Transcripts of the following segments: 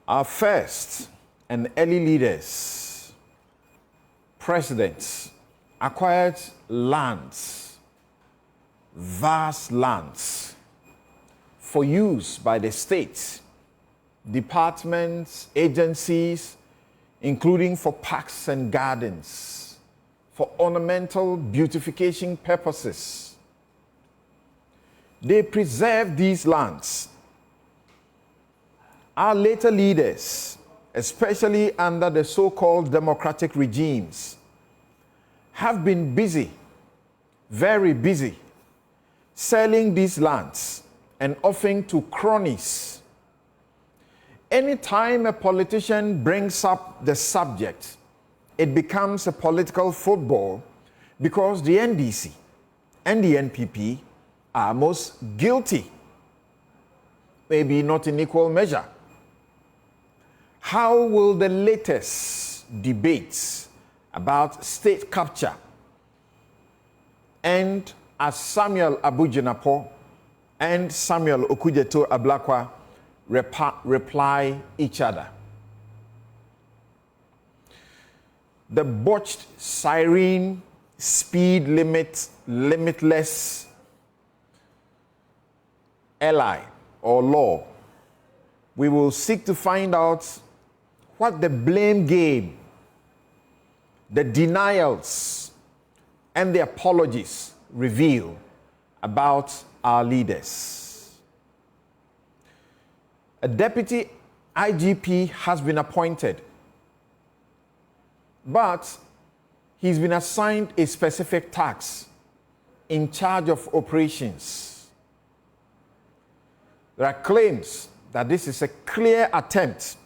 Our first and early leaders, presidents, acquired lands, vast lands, for use by the state, departments, agencies, including for parks and gardens, for ornamental beautification purposes. They preserved these lands. Our later leaders, especially under the so-called democratic regimes, have been busy, very busy, selling these lands and offering to cronies. Anytime a politician brings up the subject, it becomes a political football because the NDC and the NPP are most guilty, maybe not in equal measure. How will the latest debates about state capture and as Samuel Abujinapo and Samuel Okudzeto Ablakwa reply each other? The botched siren-speed limitless ally or law. We will seek to find out what the blame game, the denials, and the apologies reveal about our leaders. A deputy IGP has been appointed, but he's been assigned a specific task in charge of operations. There are claims that this is a clear attempt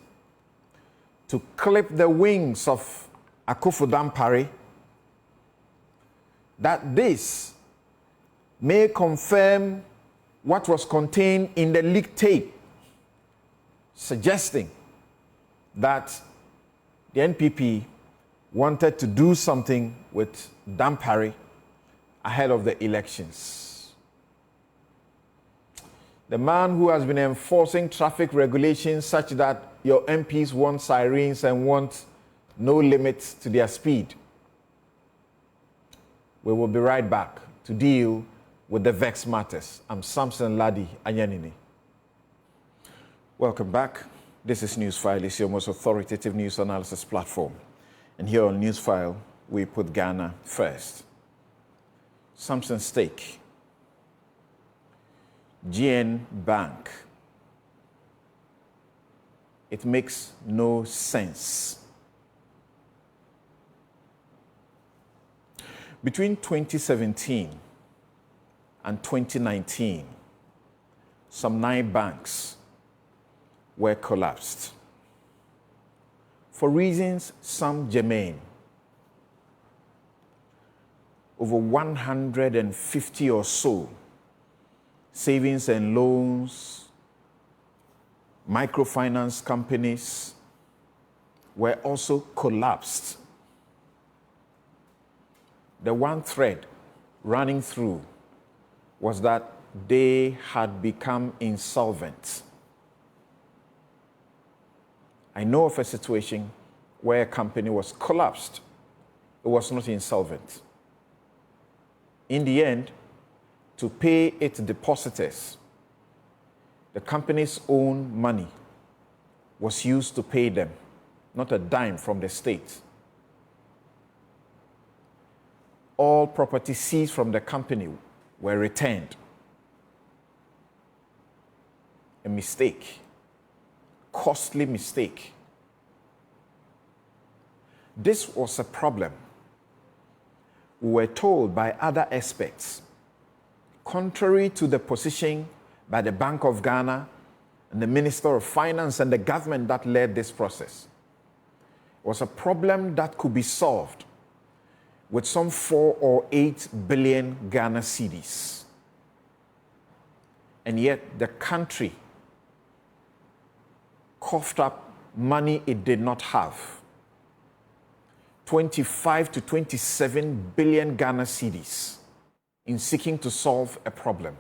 to clip the wings of Akufo Dampare, that this may confirm what was contained in the leaked tape, suggesting that the NPP wanted to do something with Dampare ahead of the elections. The man who has been enforcing traffic regulations such that your MPs want sirens and want no limits to their speed. We will be right back to deal with the vexed matters. I'm Samson Lardy, Anyenini. Welcome back. This is Newsfile. It's your most authoritative news analysis platform. And here on Newsfile, we put Ghana first. Samson stake, GN Bank. It makes no sense. Between 2017 and 2019, some 9 banks were collapsed for reasons some germane. Over 150 or so savings and loans, microfinance companies were also collapsed. The one thread running through was that they had become insolvent. I know of a situation where a company was collapsed. It was not insolvent. In the end, to pay its depositors, the company's own money was used to pay them, not a dime from the state. All property seized from the company were returned. A mistake, costly mistake. This was a problem. We were told by other experts, contrary to the position by the Bank of Ghana and the Minister of Finance and the government that led this process, it was a problem that could be solved with some 4 or 8 billion Ghana cedis. And yet the country coughed up money it did not have. 25 to 27 billion Ghana cedis in seeking to solve a problem.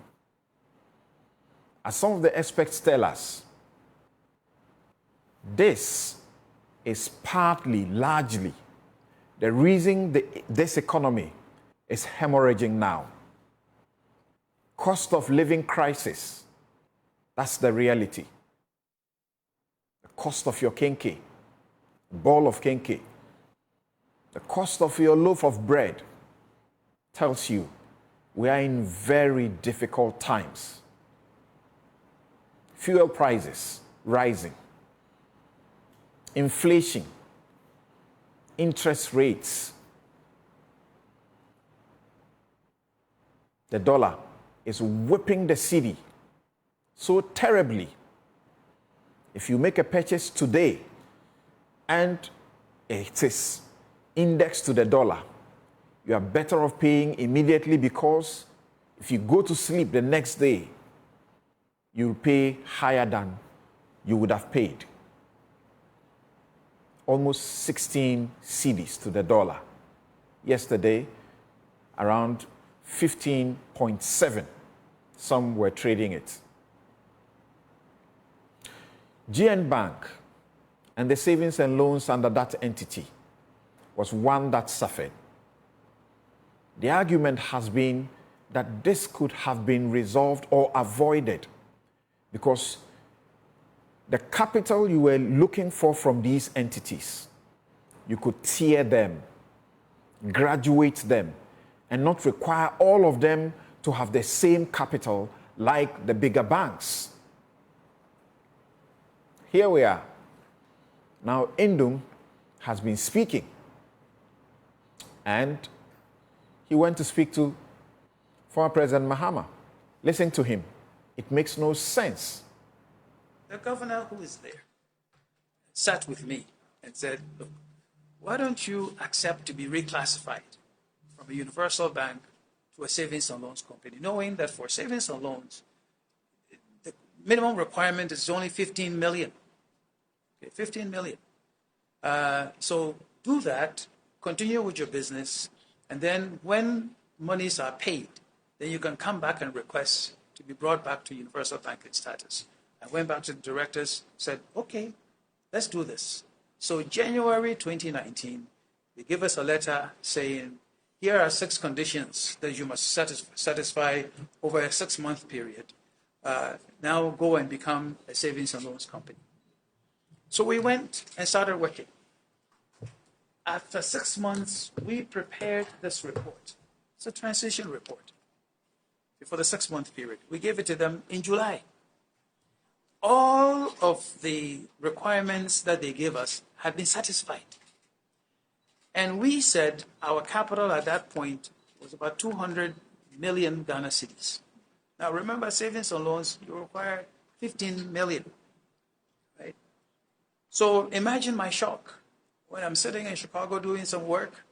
As some of the experts tell us, This is partly, largely, the reason this economy is hemorrhaging now. Cost of living crisis, that's the reality. The cost of your kenke, ball of kenke, the cost of your loaf of bread tells you we are in very difficult times. Fuel prices rising, inflation, interest rates. The dollar is whipping the city so terribly. If you make a purchase today and it is indexed to the dollar, you are better off paying immediately, because if you go to sleep the next day, you'll pay higher than you would have paid. Almost 16 cedis to the dollar. Yesterday, around 15.7. Some were trading it. GN Bank and the savings and loans under that entity was one that suffered. The argument has been that this could have been resolved or avoided because the capital you were looking for from these entities, you could tier them, graduate them, and not require all of them to have the same capital like the bigger banks. Here we are. Now, Indum has been speaking, and he went to speak to former President Mahama. Listen to him. It makes no sense. The governor who is there sat with me and said, look, why don't you accept to be reclassified from a universal bank to a savings and loans company, knowing that for savings and loans, the minimum requirement is only 15 million. Okay, 15 million. So do that, continue with your business, and then when monies are paid, then you can come back and request to be brought back to universal banking status. I went back to the directors, said, okay, let's do this. So January 2019, they give us a letter saying, here are 6 conditions that you must satisfy over a 6-month period. Now go and become a savings and loans company. So we went and started working. After 6 months, we prepared this report. It's a transition report for the 6-month period. We gave it to them in July. All of the requirements that they gave us had been satisfied. And we said our capital at that point was about 200 million Ghana cedis. Now remember, savings and loans, you require 15 million, right? So imagine my shock when I'm sitting in Chicago doing some work,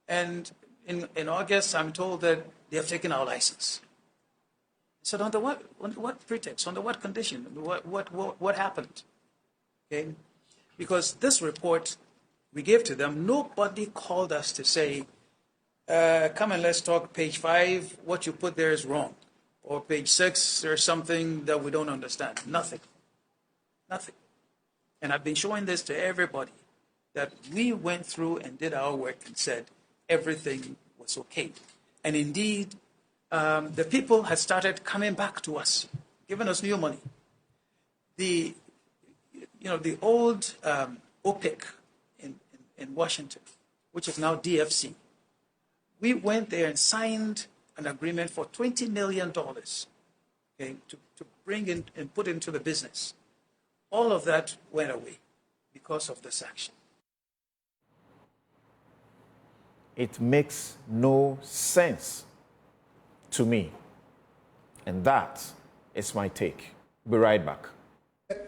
and in August I'm told that they have taken our license. I said, under what pretext? Under what condition? What happened? Okay, because this report we gave to them, nobody called us to say, come and let's talk page 5, what you put there is wrong. Or page 6, there's something that we don't understand. Nothing. Nothing. And I've been showing this to everybody, that we went through and did our work and said everything was okay. And indeed, the people had started coming back to us, giving us new money. The old OPIC in Washington, which is now DFC, we went there and signed an agreement for $20 million, okay, to bring in and put into the business. All of that went away because of this action. It makes no sense to me. And that is my take. Be right back.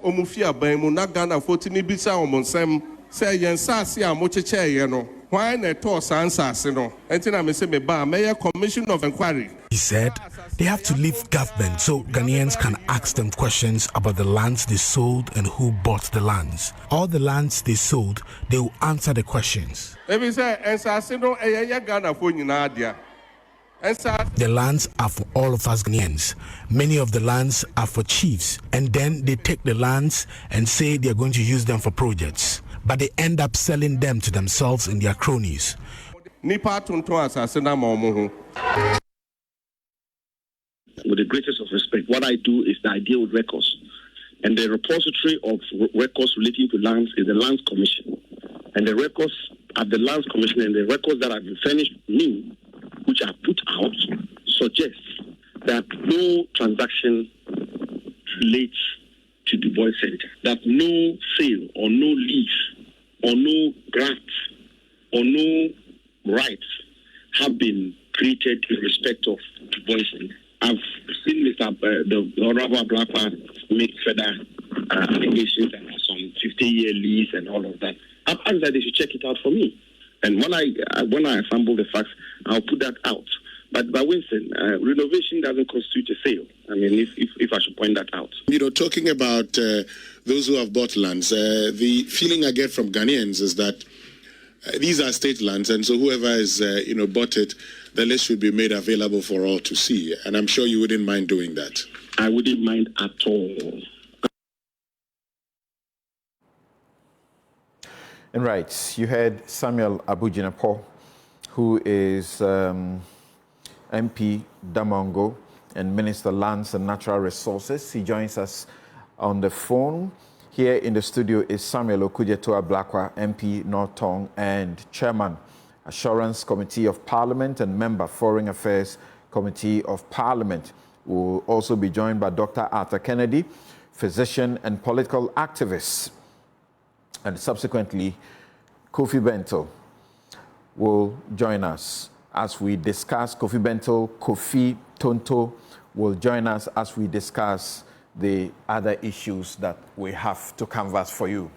Omufia baimu na Ghana fotini bisa omonsem say yensase a mocheche no why na to sansase no enti na me say me ba mayor commission of inquiry. He said they have to leave government so Ghanaians can ask them questions about the lands they sold and who bought the lands. All the lands they sold, they will answer the questions. Maybe say ensase no eye Ghana fo nyina dia. The lands are for all of us Ghanaians. Many of the lands are for chiefs, and then they take the lands and say they are going to use them for projects, but they end up selling them to themselves and their cronies. With the greatest of respect, what I do is that I deal with records. And the repository of records relating to lands is the Lands Commission. And the records at the Lands Commission and the records that have been furnished me, which are put out, suggest that no transaction relates to the Boy Center. That no sale or no lease or no grant or no rights have been created in respect of the Boy Center. I've seen the Honorable Ablakwa make further allegations and some 50-year lease and all of that. I've asked that they should check it out for me. And when I assemble the facts, I'll put that out. But by Winston, renovation doesn't constitute a sale. I mean, if I should point that out. You know, talking about those who have bought lands, the feeling I get from Ghanaians is that these are state lands, and so whoever has bought it, the list should be made available for all to see. And I'm sure you wouldn't mind doing that. I wouldn't mind at all. And right, you heard Samuel Abujinapo, who is MP Damongo and Minister Lands and Natural Resources. He joins us on the phone. Here in the studio is Samuel Okudzeto Ablakwa, MP North Tong and Chairman, Assurance Committee of Parliament and Member, Foreign Affairs Committee of Parliament. We'll also be joined by Dr. Arthur Kennedy, physician and political activist. And subsequently, Kofi Bento will join us as we discuss. Kofi Bento, Kofi Tonto will join us as we discuss the other issues that we have to canvass for you.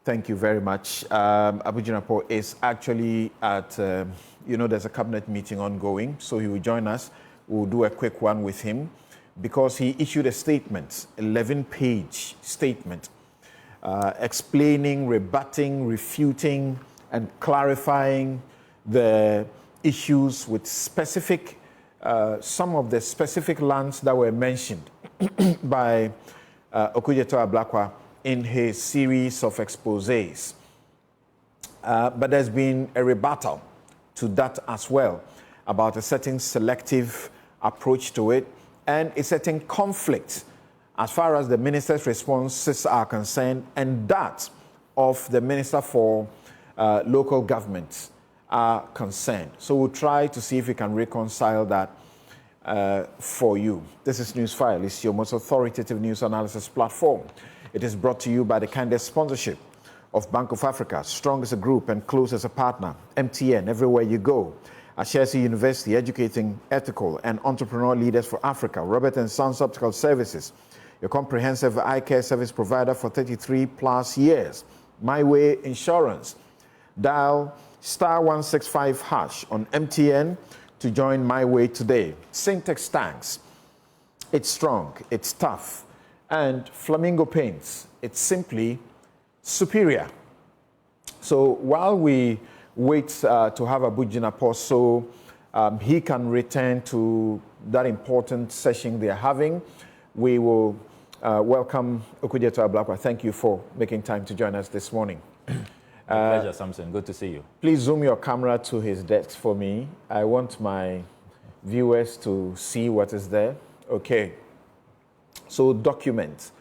Thank you very much. Abujinapo is actually at, there's a cabinet meeting ongoing, so he will join us. We'll do a quick one with him because he issued a statement, 11-page statement, explaining, rebutting, refuting, and clarifying the issues with specific, some of the specific lands that were mentioned by Okudzeto Ablakwa in his series of exposés. But there's been a rebuttal to that as well about a certain selective approach to it and a certain conflict as far as the minister's responses are concerned and that of the Minister for Local Government are concerned. So we'll try to see if we can reconcile that for you. This is Newsfile. It's your most authoritative news analysis platform. It is brought to you by the kindest sponsorship of Bank of Africa, strong as a group and close as a partner. MTN, everywhere you go. Ashesi University, educating ethical and entrepreneurial leaders for Africa. Robert & Sons Optical Services, your comprehensive eye care service provider for 33 plus years. My Way Insurance. Dial *165# on MTN to join My Way today. Syntex Tanks. It's strong, it's tough. And Flamingo Paints. It's simply superior. So while we wait to have Abujinapo so he can return to that important session they're having, we will welcome Okudzeto Ablakwa. Thank you for making time to join us this morning. Pleasure, Samson. Good to see you. Please zoom your camera to his desk for me. I want my viewers to see what is there. Okay. So documents,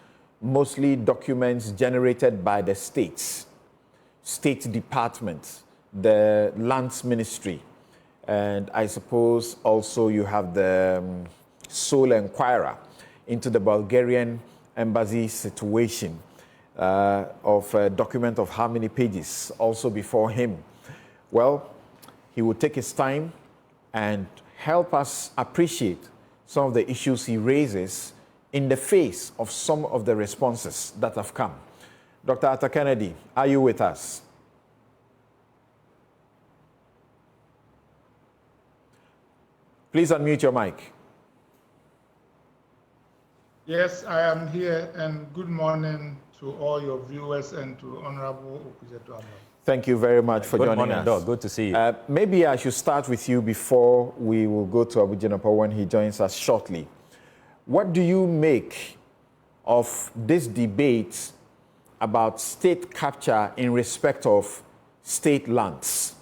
mostly documents generated by the states, state departments, the lands ministry, and I suppose also you have the sole inquirer into the Bulgarian Embassy situation of a document of how many pages also before him. Well, he will take his time and help us appreciate some of the issues he raises in the face of some of the responses that have come. Dr. Arthur Kennedy, are you with us? Please unmute your mic. Yes, I am here, and good morning to all your viewers and to Honorable Okudzeto Ablakwa. Thank you very much for joining us. Doc. Good to see you. Maybe I should start with you before we will go to Abu Jinapa when he joins us shortly. What do you make of this debate about state capture in respect of state lands?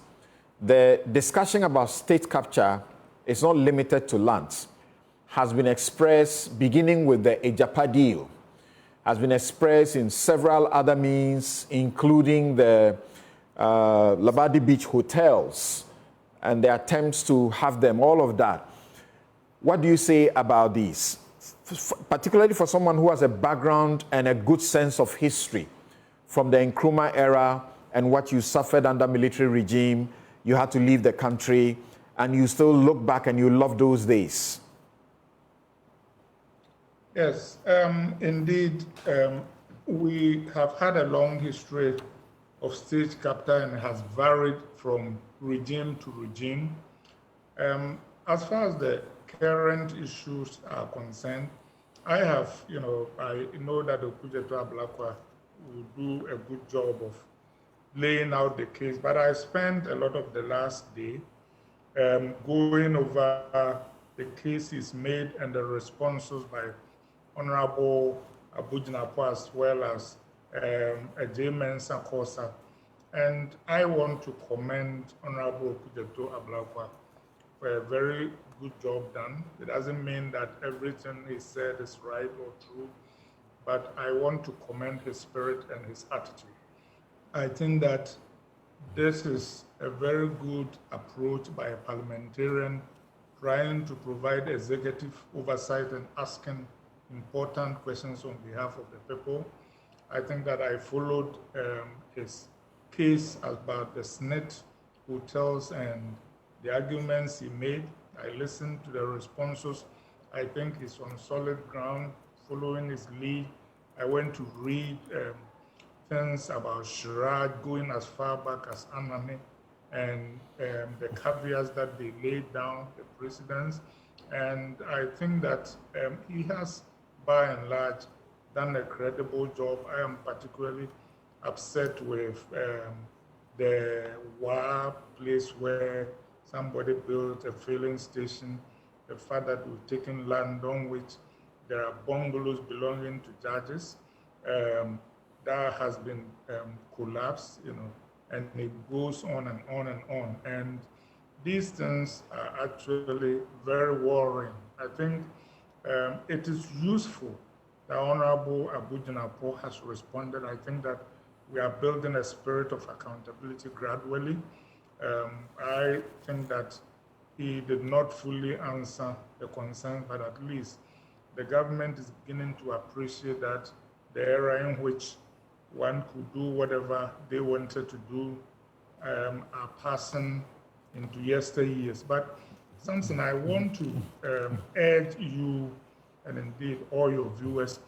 The discussion about state capture is not limited to lands, has been expressed beginning with the Ejapa deal, has been expressed in several other means, including the Labadi Beach hotels and the attempts to have them, all of that. What do you say about these? Particularly for someone who has a background and a good sense of history from the Nkrumah era and what you suffered under military regime, you had to leave the country, and you still look back and you love those days. Yes, indeed, we have had a long history of state capture, and it has varied from regime to regime. As far as the current issues are concerned, I know that Horticultural Ablakwa will do a good job of laying out the case, but I spent a lot of the last day going over the cases made and the responses by Honorable Abu Jinapa as well as J. Mensah Kosa. And I want to commend Honorable Horticultural Ablakwa for a very good job done. It doesn't mean that everything he said is right or true, but I want to commend his spirit and his attitude. I think that this is a very good approach by a parliamentarian trying to provide executive oversight and asking important questions on behalf of the people. I think that I followed his case about the SNIT hotels and the arguments he made. I listened to the responses. I think he's on solid ground, following his lead. I went to read things about Shiraj going as far back as Anyenini and the caveats that they laid down, the precedents. And I think that he has, by and large, done a credible job. I am particularly upset with the Wa place where somebody built a filling station, the fact that we've taken land on which there are bungalows belonging to judges. That has been collapsed, and it goes on and on and on. And these things are actually very worrying. I think it is useful that Honorable Abu Jinapa has responded. I think that we are building a spirit of accountability gradually. I think that he did not fully answer the concerns, but at least the government is beginning to appreciate that the era in which one could do whatever they wanted to do are passing into yesteryears. But Samson, I want to urge you and indeed all your viewers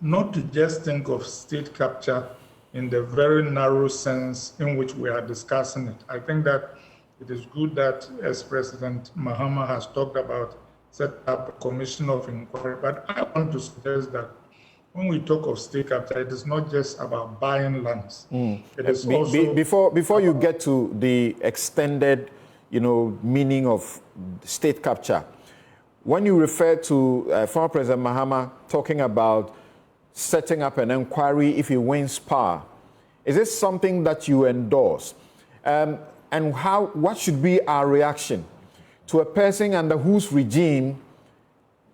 not to just think of state capture in the very narrow sense in which we are discussing it. I think that it is good that, as President Mahama has talked about, set up a commission of inquiry. But I want to suggest that when we talk of state capture, it is not just about buying lands. It is also before you get to the extended, meaning of state capture, when you refer to former President Mahama talking about setting up an inquiry if he wins power, is this something that you endorse? And what should be our reaction to a person under whose regime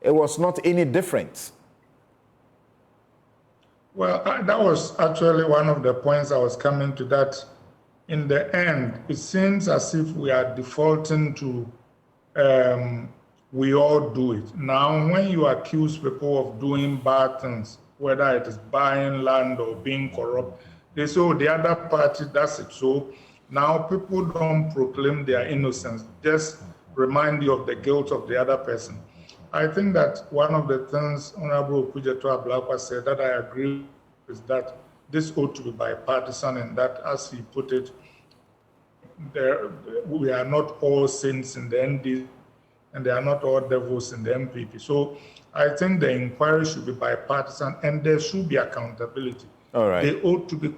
it was not any different? Well, that was actually one of the points I was coming to, that in the end, it seems as if we are defaulting to we all do it. Now, when you accuse people of doing bad things, whether it is buying land or being corrupt, they say, oh, the other party does it. So now people don't proclaim their innocence, just remind you of the guilt of the other person. I think that one of the things Honorable Horticultural Ablakwa said that I agree with is that this ought to be bipartisan, and that, as he put it, we are not all saints in the ND, and they are not all devils in the MPP. So I think the inquiry should be bipartisan, and there should be accountability. All right. They ought to be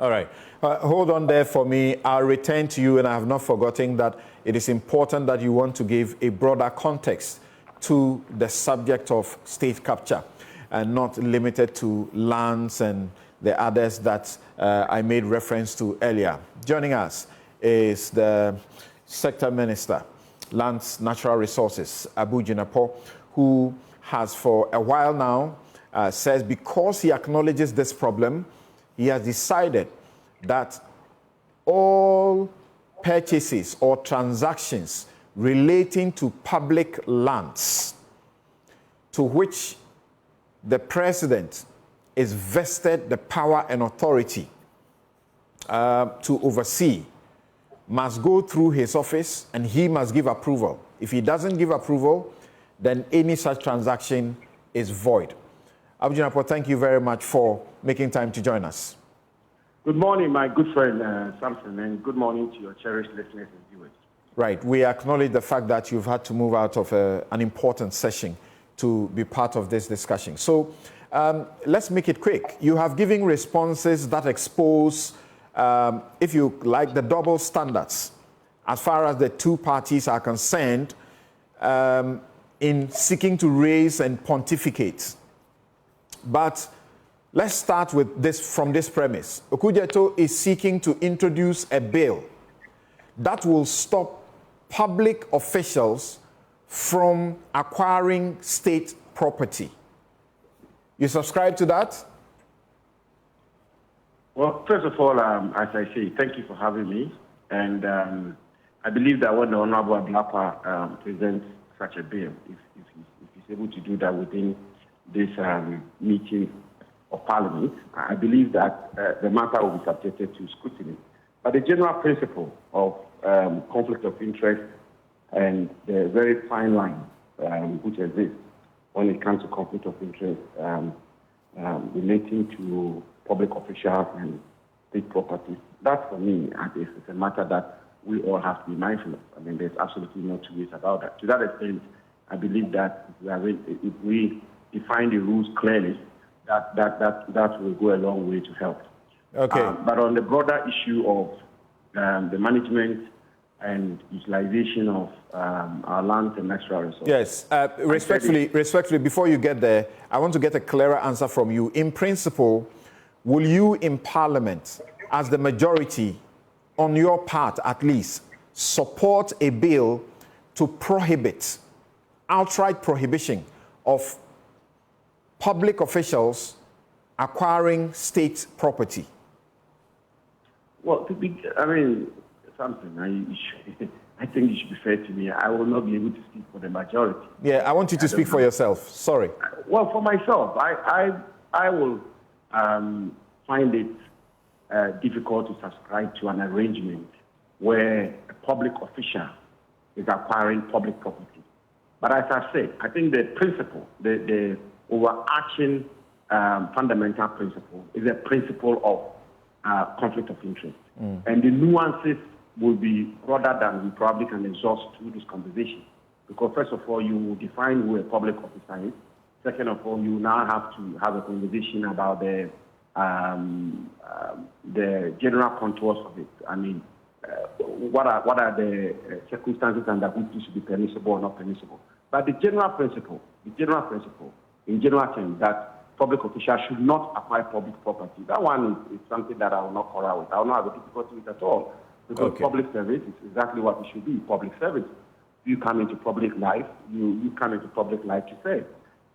All right. Hold on there for me. I'll return to you, and I have not forgotten that it is important that you want to give a broader context to the subject of state capture and not limited to lands and the others that I made reference to earlier. Joining us is the Sector Minister, Lands, Natural Resources, Abu Jinapo, who has for a while now says because he acknowledges this problem, he has decided that all purchases or transactions relating to public lands to which the president is vested the power and authority to oversee must go through his office, and he must give approval. If he doesn't give approval, then any such transaction is void. Abu Jinapo, thank you very much for making time to join us. Good morning, my good friend Samson, and good morning to your cherished listeners and viewers. Right. We acknowledge the fact that you've had to move out of an important session to be part of this discussion. So let's make it quick. You have given responses that expose, if you like, the double standards as far as the two parties are concerned in seeking to raise and pontificate. But let's start with this from this premise. Okudzeto is seeking to introduce a bill that will stop public officials from acquiring state property. You subscribe to that? Well, first of all, as I say, thank you for having me. And I believe that when the Honorable Ablakwa presents such a bill, if he's able to do that within this meeting of Parliament, I believe that the matter will be subjected to scrutiny. But the general principle of conflict of interest and the very fine line which exists when it comes to conflict of interest relating to public officials and state properties, that for me is a matter that we all have to be mindful of. I mean, there's absolutely no two ways about that. To that extent, I believe that if we define the rules clearly, that will go a long way to help. Okay. But on the broader issue of the management and utilization of our lands and natural resources. Yes. Respectfully, before you get there, I want to get a clearer answer from you. In principle, will you in Parliament, as the majority, on your part at least, support a bill to prohibit, outright prohibition of public officials acquiring state property? Well, something, I think you should be fair to me. I will not be able to speak for the majority. Yeah, I want you to speak for yourself. Sorry. Well, for myself, I will find it difficult to subscribe to an arrangement where a public official is acquiring public property. But as I said, I think the principle, the overarching fundamental principle is a principle of conflict of interest. And the nuances will be broader than we probably can exhaust through this conversation. Because first of all, you will define who a public officer is. Second of all, you now have to have a conversation about the general contours of it. I mean, what are the circumstances under which this should be permissible or not permissible? But the general principle, in general terms, that public officials should not acquire public property. That one is something that I will not quarrel with. I will not have a difficulty with at all. Because public service is exactly what it should be, public service. You come into public life, you come into public life to serve.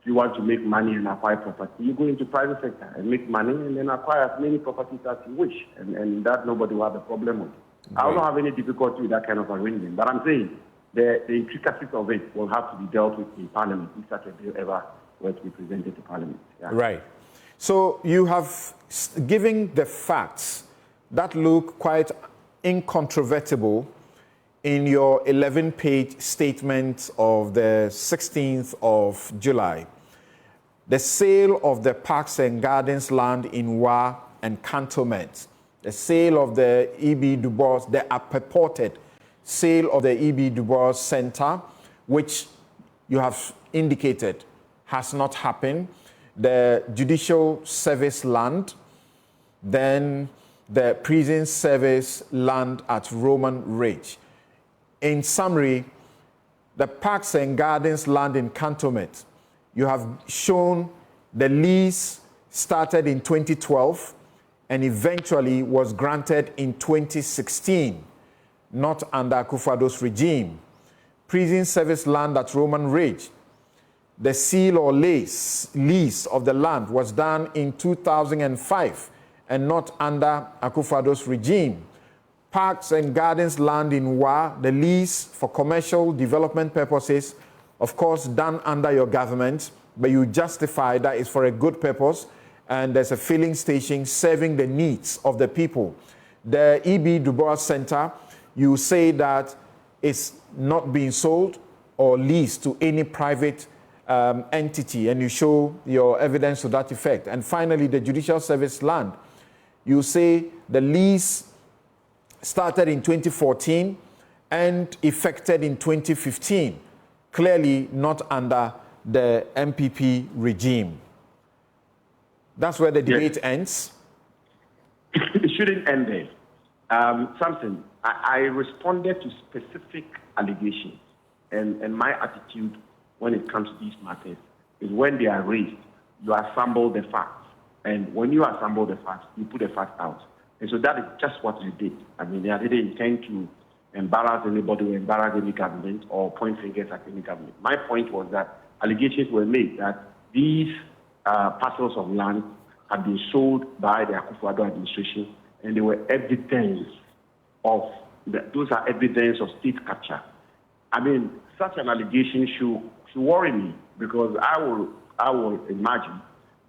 If you want to make money and acquire property, you go into private sector and make money and then acquire as many properties as you wish. And that nobody will have a problem with. Right. I will not have any difficulty with that kind of arrangement. But I'm saying the intricacies of it will have to be dealt with in Parliament if such a bill ever were to be presented to Parliament. Yeah. Right. So you have given the facts that look quite incontrovertible in your 11-page statement of the 16th of July. The sale of the Parks and Gardens land in Wa and Cantonment, the sale of the E.B. Du Bois, the purported sale of the E.B. Du Bois Center, which you have indicated has not happened, the Judicial Service land, then the prison service land at Roman Ridge. In summary, the Parks and Gardens land in Cantonment, you have shown the lease started in 2012 and eventually was granted in 2016, not under Akufo-Addo's regime. Prison service land at Roman Ridge, the seal or lease of the land was done in 2005 and not under Akufo-Addo's regime. Parks and Gardens land in Wa, the lease for commercial development purposes, of course, done under your government, but you justify that it's for a good purpose, and there's a filling station serving the needs of the people. The E.B. Du Bois Center, you say that it's not being sold or leased to any private entity, and you show your evidence to that effect. And finally, the Judicial Service land, you say the lease started in 2014 and effected in 2015, clearly not under the MPP regime. That's where the debate ends. It shouldn't end there. Samson, I responded to specific allegations, and my attitude when it comes to these matters is when they are raised, you assemble the facts. And when you assemble the facts, you put the facts out. And so that is just what you did. I mean, they didn't intend to embarrass anybody or embarrass any government or point fingers at any government. My point was that allegations were made that these parcels of land had been sold by the Akufo-Addo administration, and they were evidence of, those are evidence of state capture. I mean, such an allegation should worry me, because I will imagine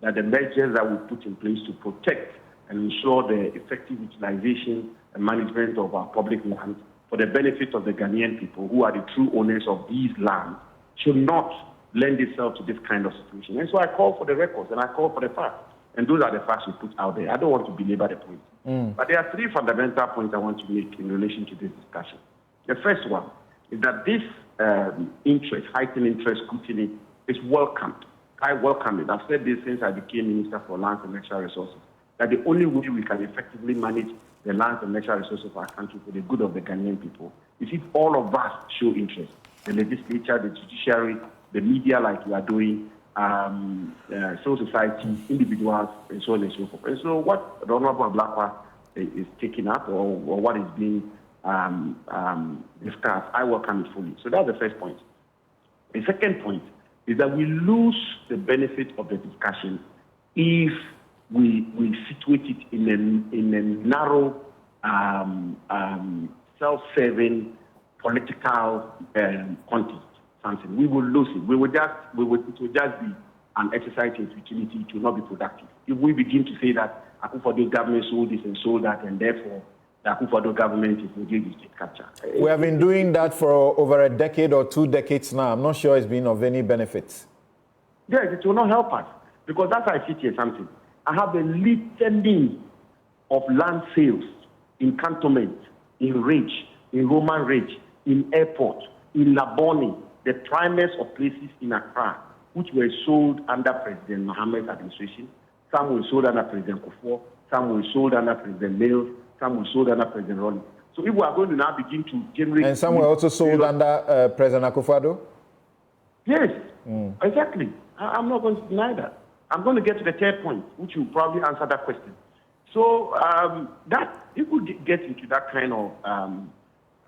that the measures that we put in place to protect and ensure the effective utilization and management of our public land for the benefit of the Ghanaian people, who are the true owners of these lands, should not lend itself to this kind of situation. And so I call for the records and I call for the facts. And those are the facts we put out there. I don't want to belabor the point. But there are three fundamental points I want to make in relation to this discussion. The first one is that this heightened interest scrutiny is welcomed. I welcome it. I've said this since I became Minister for Lands and Natural Resources, that the only way we can effectively manage the lands and natural resources of our country for the good of the Ghanaian people is if all of us show interest. The legislature, the judiciary, the media, like you are doing, civil society, individuals, and so on and so forth. And so what the Honorable Ablakwa is taking up, or what is being discussed, I welcome it fully. So that's the first point. The second point is that we lose the benefit of the discussion if we situate it in a narrow, self-serving political context. Something we will lose it. It will just be an exercise in futility. It will not be productive. If we begin to say that Akufo-Addo government sold this and sold that, and therefore the Akufo-Addo government is engaged in state capture. We have been doing that for over a decade or 2 decades now. I'm not sure it's been of any benefit. Yes, it will not help us, because that's how I sit here, something. I have a litany of land sales in Cantonment, in Ridge, in Roman Ridge, in Airport, in Labone, the primest of places in Accra, which were sold under President Mohammed's administration. Some were sold under President Kufuor, some were sold under President Mills, some were sold under President Ronnie. So if we are going to now begin to generate... And some were also sold under President Akufo-Addo? Yes, exactly. I'm not going to deny that. I'm going to get to the third point, which will probably answer that question. So that if we get into that kind of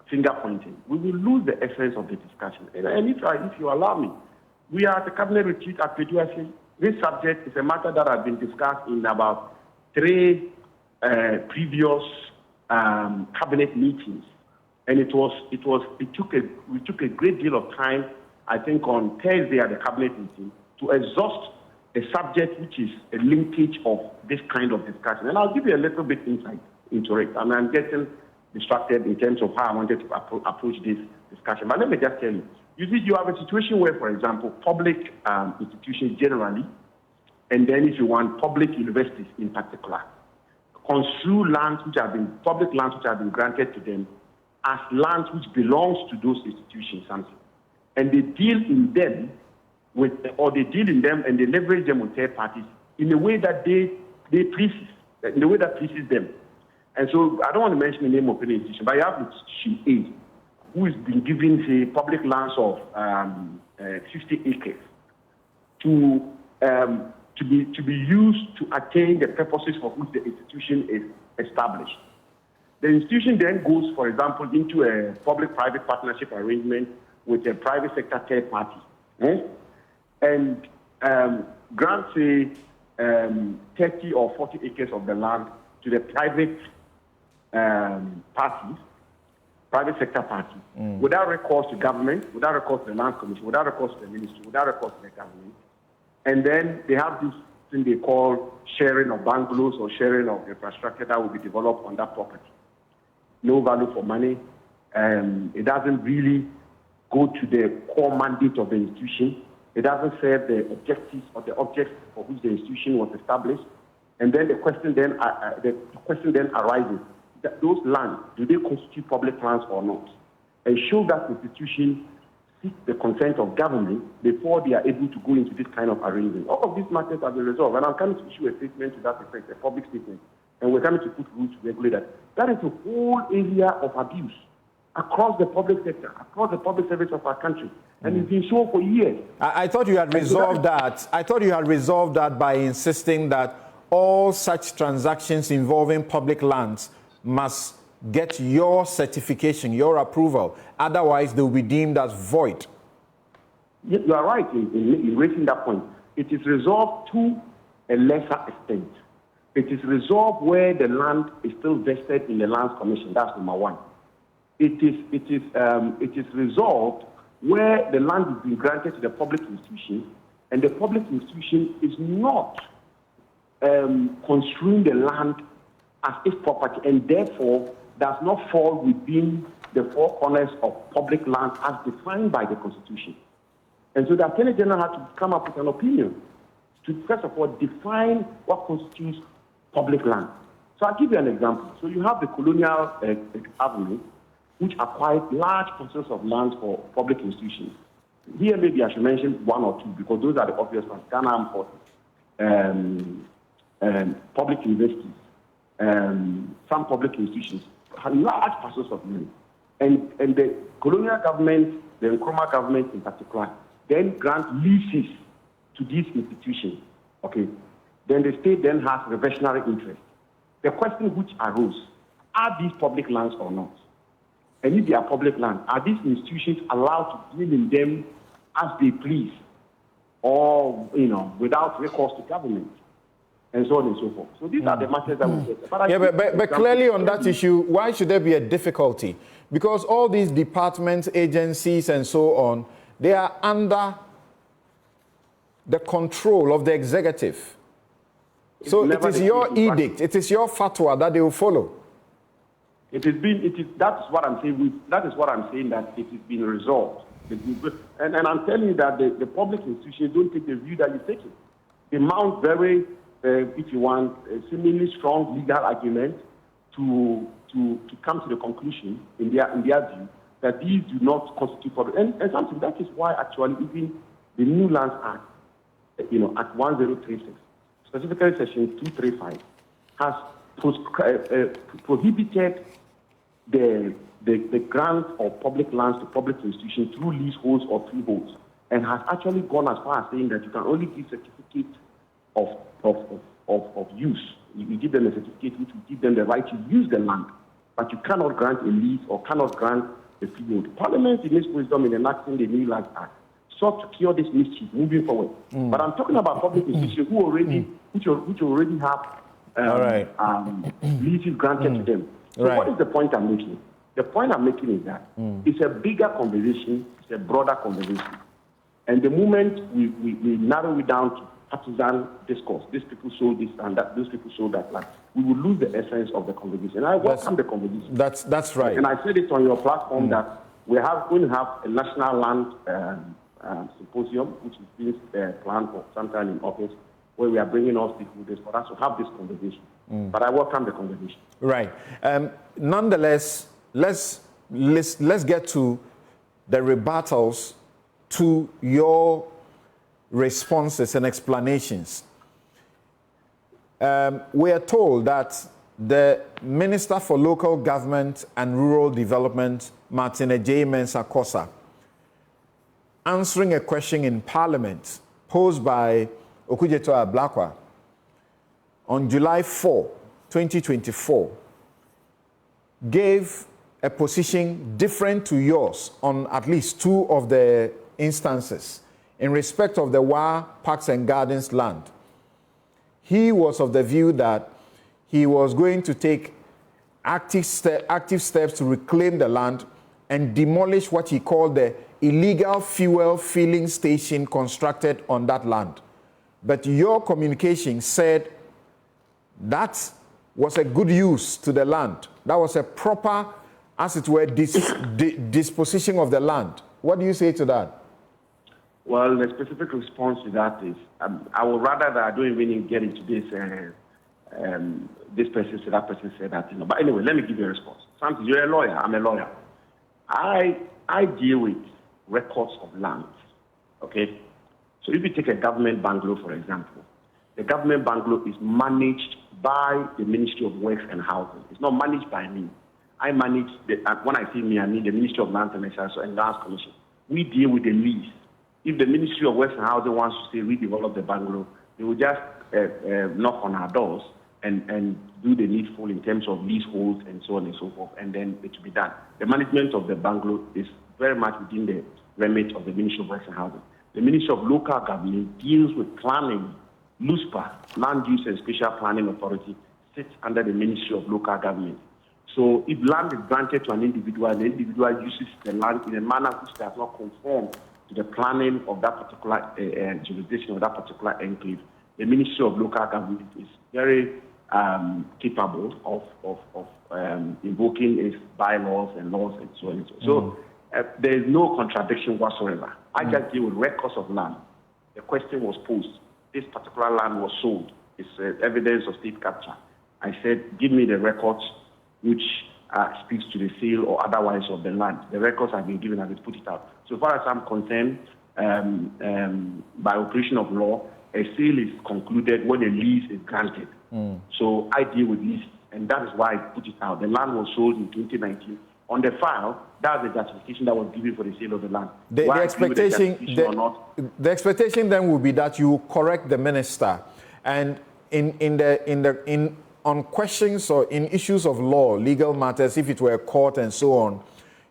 finger pointing, we will lose the essence of the discussion. And if you allow me, we are at the cabinet retreat at Peduasi. This subject is a matter that has been discussed in about 3 previous cabinet meetings, and we took a great deal of time, I think, on Thursday at the cabinet meeting to exhaust a subject which is a linkage of this kind of discussion. And I'll give you a little bit insight into it. I mean, I'm getting distracted in terms of how I wanted to approach this discussion. But let me just tell you, you see, you have a situation where, for example, public institutions generally, and then if you want public universities in particular, construe lands which have been, public lands which have been granted to them as lands which belongs to those institutions, something. And they deal in them with, or they deal in them and they leverage them with third parties in a way that they pleases, in a way that pleases them. And so I don't want to mention the name of any institution, but you have institution A, who has been given, say, public lands of 50 acres to be used to attain the purposes for which the institution is established. The institution then goes, for example, into a public-private partnership arrangement with a private sector third party, and grants, say, 30 or 40 acres of the land to the private parties, private sector party, without recourse to government, without recourse to the land commission, without recourse to the ministry, without recourse to the government. And then they have this thing they call sharing of bungalows or sharing of infrastructure that will be developed on that property. No value for money. It doesn't really go to the core mandate of the institution. It doesn't serve the objectives or the objects for which the institution was established. And then the question then arises: that those lands, do they constitute public lands or not? And should that institution seek the consent of government before they are able to go into this kind of arrangement? All of these matters have been resolved, and I'm coming to issue a statement to that effect, a public statement, and we're coming to put rules to regulate that. That is a whole area of abuse across the public sector, across the public service of our country, and it's been so for years. I thought you had resolved that. I thought you had resolved that by insisting that all such transactions involving public lands must get your certification, your approval. Otherwise, they will be deemed as void. You are right in raising that point. It is resolved to a lesser extent. It is resolved where the land is still vested in the Lands Commission. That's number one. It is resolved where the land is being granted to the public institution, and the public institution is not construing the land as its property, and therefore does not fall within the four corners of public land as defined by the Constitution. And so the Attorney General had to come up with an opinion to, first of all, define what constitutes public land. So I'll give you an example. So you have the colonial government, which acquired large portions of land for public institutions. Here, maybe I should mention one or two, because those are the obvious ones. Ghana Armed Forces, public universities, some public institutions, had large parcels of land. And the colonial government, the Nkrumah government in particular, then grant leases to these institutions. Okay. Then the state then has reversionary interest. The question which arose: are these public lands or not? And if they are public land, are these institutions allowed to deal in them as they please, or without recourse to government, and so on and so forth? So these are the matters that we get. But clearly on that issue, why should there be a difficulty? Because all these departments, agencies, and so on, they are under the control of the executive. So it is your edict, it is your fatwa that they will follow. That's what I'm saying. That is what I'm saying, that it has been resolved. And I'm telling you that the public institutions don't take the view that you're taking. They mount very, if you want, seemingly strong legal argument to come to the conclusion, in their view, that these do not constitute public. And something that is why actually even the New Lands Act, Act 1036, specifically Section 235, has prohibited the grant of public lands to public institutions through leaseholds or freeholds, and has actually gone as far as saying that you can only give certificate of use. You give them a certificate which will give them the right to use the land, but you cannot grant a lease or cannot grant a freehold. Parliament, in its wisdom, in enacting the New Lands Act, sought to cure this mischief moving forward. But I'm talking about public institutions which already have leases granted to them. So what is the point I'm making? The point I'm making is that it's a bigger conversation, it's a broader conversation. And the moment we narrow it down to partisan discourse, these people sold this and that, those people sold that land, we will lose the essence of the conversation. I welcome the conversation. That's right. And I said it on your platform that we're going to have a national land symposium, which is being planned for sometime in August, where we are bringing all stakeholders for us to have this conversation. But I welcome the conversation. Right. Nonetheless, let's get to the rebuttals to your responses and explanations. We are told that the Minister for Local Government and Rural Development, Martina J. Mensah-Kosa, answering a question in Parliament posed by Okudzeto Ablakwa on July 4, 2024, gave a position different to yours on at least two of the instances in respect of the Wa Parks and Gardens land. He was of the view that he was going to take active steps to reclaim the land and demolish what he called the illegal fuel filling station constructed on that land. But your communication said that was a good use to the land. That was a proper, as it were, disposition of the land. What do you say to that? Well, the specific response to that is, I would rather that I don't even get into this, this person said, that person said that. But anyway, let me give you a response. Samson, you're a lawyer, I'm a lawyer. I deal with records of land, okay? So if you take a government bungalow, for example, the government bungalow is managed by the Ministry of Works and Housing. It's not managed by me. I manage, when I say me, I mean the Ministry of Land and Lands Commission. We deal with the lease. If the Ministry of Works and Housing wants to say redevelop the bungalow, they will just knock on our doors and do the needful in terms of leaseholds and so on and so forth, and then it will be done. The management of the bungalow is very much within the remit of the Ministry of Works and Housing. The Ministry of Local Government deals with planning. LUSPA, Land Use and Spatial Planning Authority, sits under the Ministry of Local Government. So if land is granted to an individual, and the individual uses the land in a manner which does not conform to the planning of that particular jurisdiction or that particular enclave, the Ministry of Local Government is very capable of invoking its bylaws and laws and so on and so on. So there is no contradiction whatsoever. I just deal with records of land. The question was posed. This particular land was sold. It's evidence of state capture. I said, give me the records which speaks to the sale or otherwise of the land. The records have been given and it's put it out. So far as I'm concerned, by operation of law, a sale is concluded when a lease is granted. So I deal with lease, and that is why I put it out. The land was sold in 2019. On the file, that's the justification that was given for the sale of the land. The expectation then will be that you correct the minister, and on questions or in issues of law, legal matters, if it were a court and so on,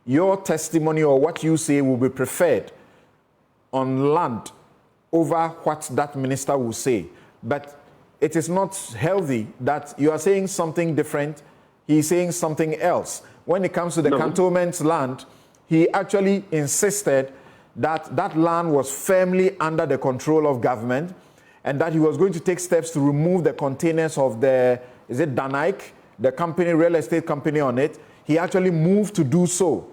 your testimony or what you say will be preferred on land over what that minister will say. But it is not healthy that you are saying something different, he's saying something else. When it comes to the cantonment's land, he actually insisted that that land was firmly under the control of government and that he was going to take steps to remove the containers of the, is it Danike, the company, real estate company on it. He actually moved to do so.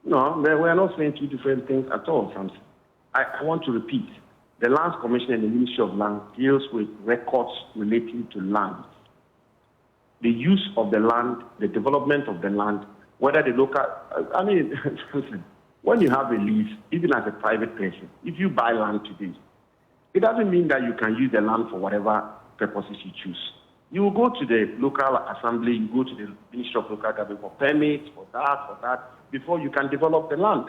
No, we are not saying two different things at all, Samson. I want to repeat. The Lands Commission and the Ministry of Land deals with records relating to land. The use of the land, the development of the land, whether the local, I mean, when you have a lease, even as a private person, if you buy land today, it doesn't mean that you can use the land for whatever purposes you choose. You will go to the local assembly, you go to the Ministry of Local Government for permits, for that, before you can develop the land.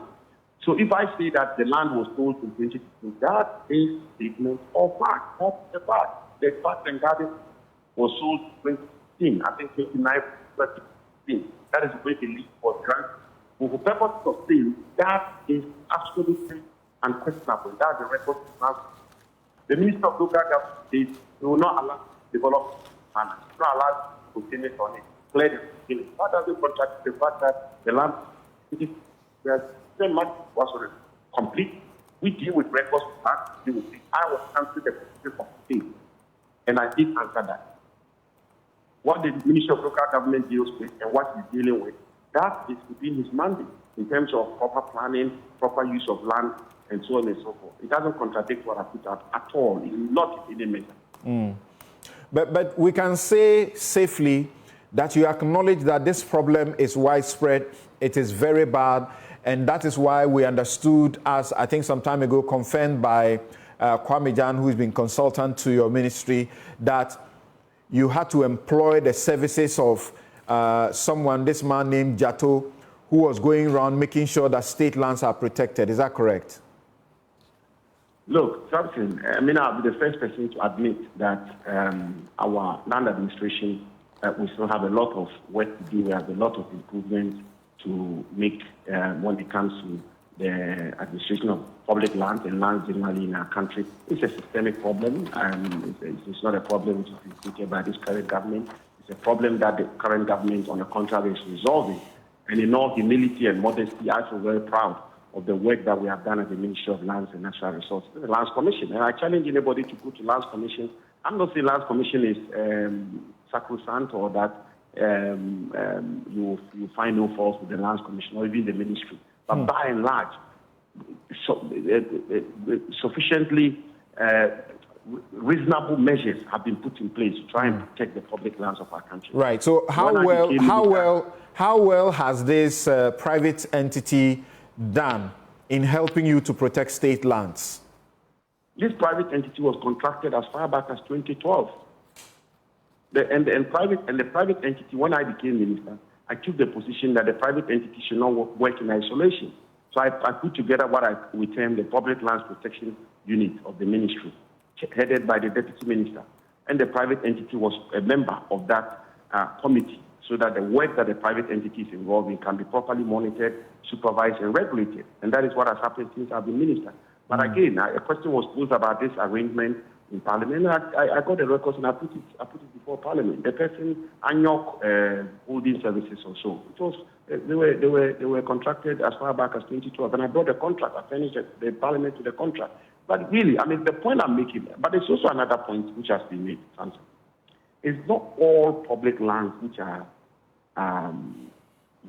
So if I say that the land was sold in 2015, that is a statement of fact. That's the fact. The Parks and Gardens was sold in 2015, I think 29, 2015. That is where the lease was granted. For purposes of sale, that is absolutely unquestionable. That's the record of land. The Minister of Local Government says they will not allow to develop land. They will not allow to continue on it. Clear the containers. That doesn't contradict the fact that the land is very much was complete. We deal with records of that. I was answering the question of the state, and I did answer that. What the Ministry of Local Government deals with and what he's dealing with, that is within his mandate in terms of proper planning, proper use of land, and so on and so forth. It doesn't contradict what I put out at all. It is not in any measure. But we can say safely that you acknowledge that this problem is widespread, it is very bad, and that is why we understood, as I think some time ago confirmed by Kwame Jan, who has been consultant to your ministry, that you had to employ the services of someone, this man named Jato, who was going around making sure that state lands are protected. Is that correct? Look, Samson, I mean, I'll be the first person to admit that our land administration, we still have a lot of work to do. We have a lot of improvements to make when it comes to the administration of public lands and lands generally in our country. It's a systemic problem, and it's not a problem which is created by this current government. It's a problem that the current government, on the contrary, is resolving. And in all humility and modesty, I feel very proud of the work that we have done at the Ministry of Lands and Natural Resources, the Lands Commission. And I challenge anybody to go to Lands Commission. I'm not saying Lands Commission is sacrosanct or that you find no fault with the Lands Commission or even the Ministry. But by and large, sufficiently reasonable measures have been put in place to try and protect the public lands of our country. Right. So how well has this private entity done in helping you to protect state lands? This private entity was contracted as far back as 2012. The private entity, when I became minister, I took the position that the private entity should not work in isolation. So I put together what we term the Public Lands Protection Unit of the ministry, headed by the deputy minister. And the private entity was a member of that committee, so that the work that the private entity is involved in can be properly monitored, supervised, and regulated. And that is what has happened since I've been minister. But again, a question was posed about this arrangement in Parliament. I got the records and I put it before Parliament. The person, Anyok Holding Services or so, it was they were contracted as far back as 2012, and I brought the contract. I finished the Parliament to the contract. But really, I mean, the point I'm making, but there's also another point which has been made, Samson. It's not all public lands which are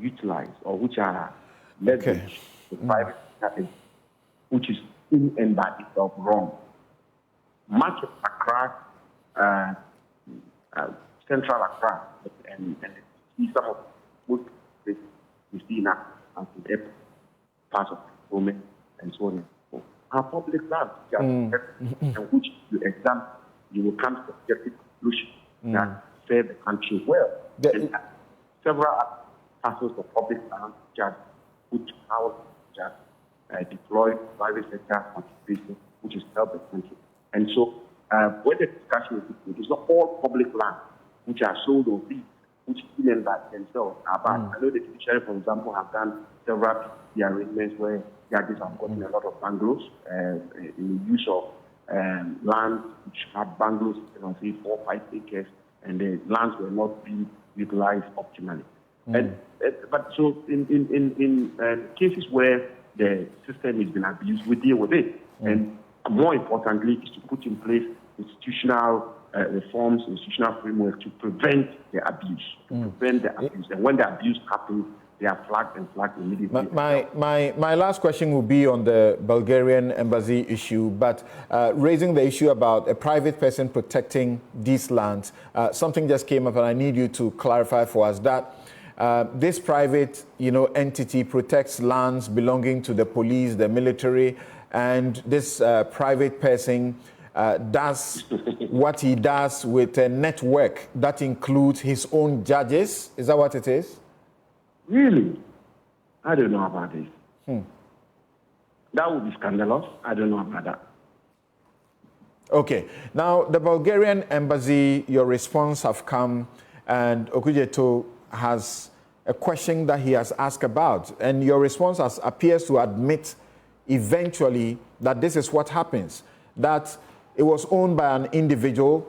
utilized or which are leveraged to private capital, which is in and by itself wrong. Much of Accra, Central Accra, and some of most places we see now, and the parts of Rome and so on and so forth, are public lands, and which you examine, you will come to the objective conclusion that serve the country well. And several parcels of public land which are put to power, which are deployed private sector participation, which is help the country. And so, when the discussion is taking, it's not all public land which are sold or leased, which in and by themselves are bad. I know the judiciary, for example, have done several arrangements where judges have gotten a lot of bungalows in the use of land which have bungalows, say 4 or 5 acres, and the lands were not being utilized optimally. But so in cases where the system has been abused, we deal with it. And more importantly, is to put in place institutional reforms, institutional framework to prevent the abuse. And when the abuse happens, they are flagged immediately. My last question will be on the Bulgarian Embassy issue, but raising the issue about a private person protecting these lands, something just came up and I need you to clarify for us that this private entity protects lands belonging to the police, the military, and this private person does what he does with a network that includes his own judges. Is that what it is? Really? I don't know about this. That would be scandalous. I don't know about that. Okay. Now, the Bulgarian Embassy, your response have come, and Okujeto has a question that he has asked about. And your response appears to admit eventually that this is what happens, that it was owned by an individual,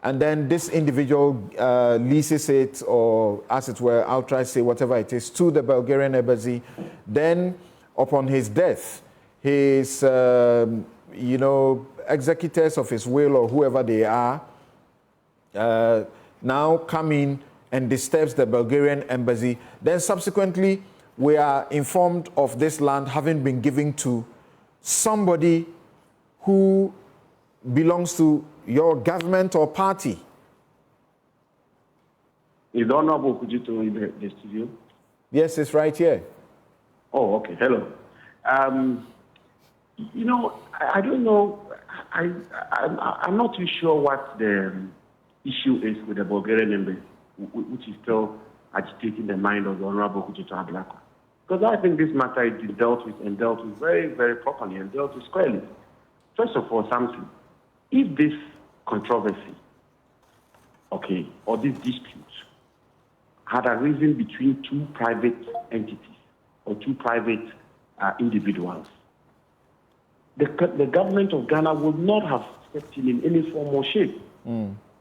and then this individual leases it, or as it were, outright say whatever it is, to the Bulgarian Embassy. Then, upon his death, his, executors of his will or whoever they are, now come in and disturbs the Bulgarian Embassy. Then subsequently, we are informed of this land having been given to somebody who belongs to your government or party. You don't know about Kujito in the studio? Yes, it's right here. Oh, okay. Hello. I don't know. I'm not too sure what the issue is with the Bulgarian Embassy, which is still agitating the mind of the Honorable Horticultural Ablakwa. Because I think this matter is been dealt with very, very properly and dealt with squarely. First of all, Samson, if this controversy, or this dispute had arisen between two private entities or two private individuals, the government of Ghana would not have stepped in any form or shape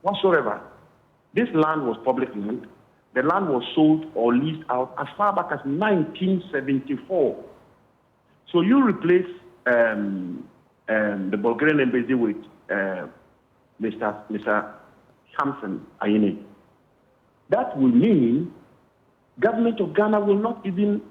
whatsoever. This land was public land. The land was sold or leased out as far back as 1974. So you replace the Bulgarian Embassy with Mr. Samson Anyenini. That will mean government of Ghana will not even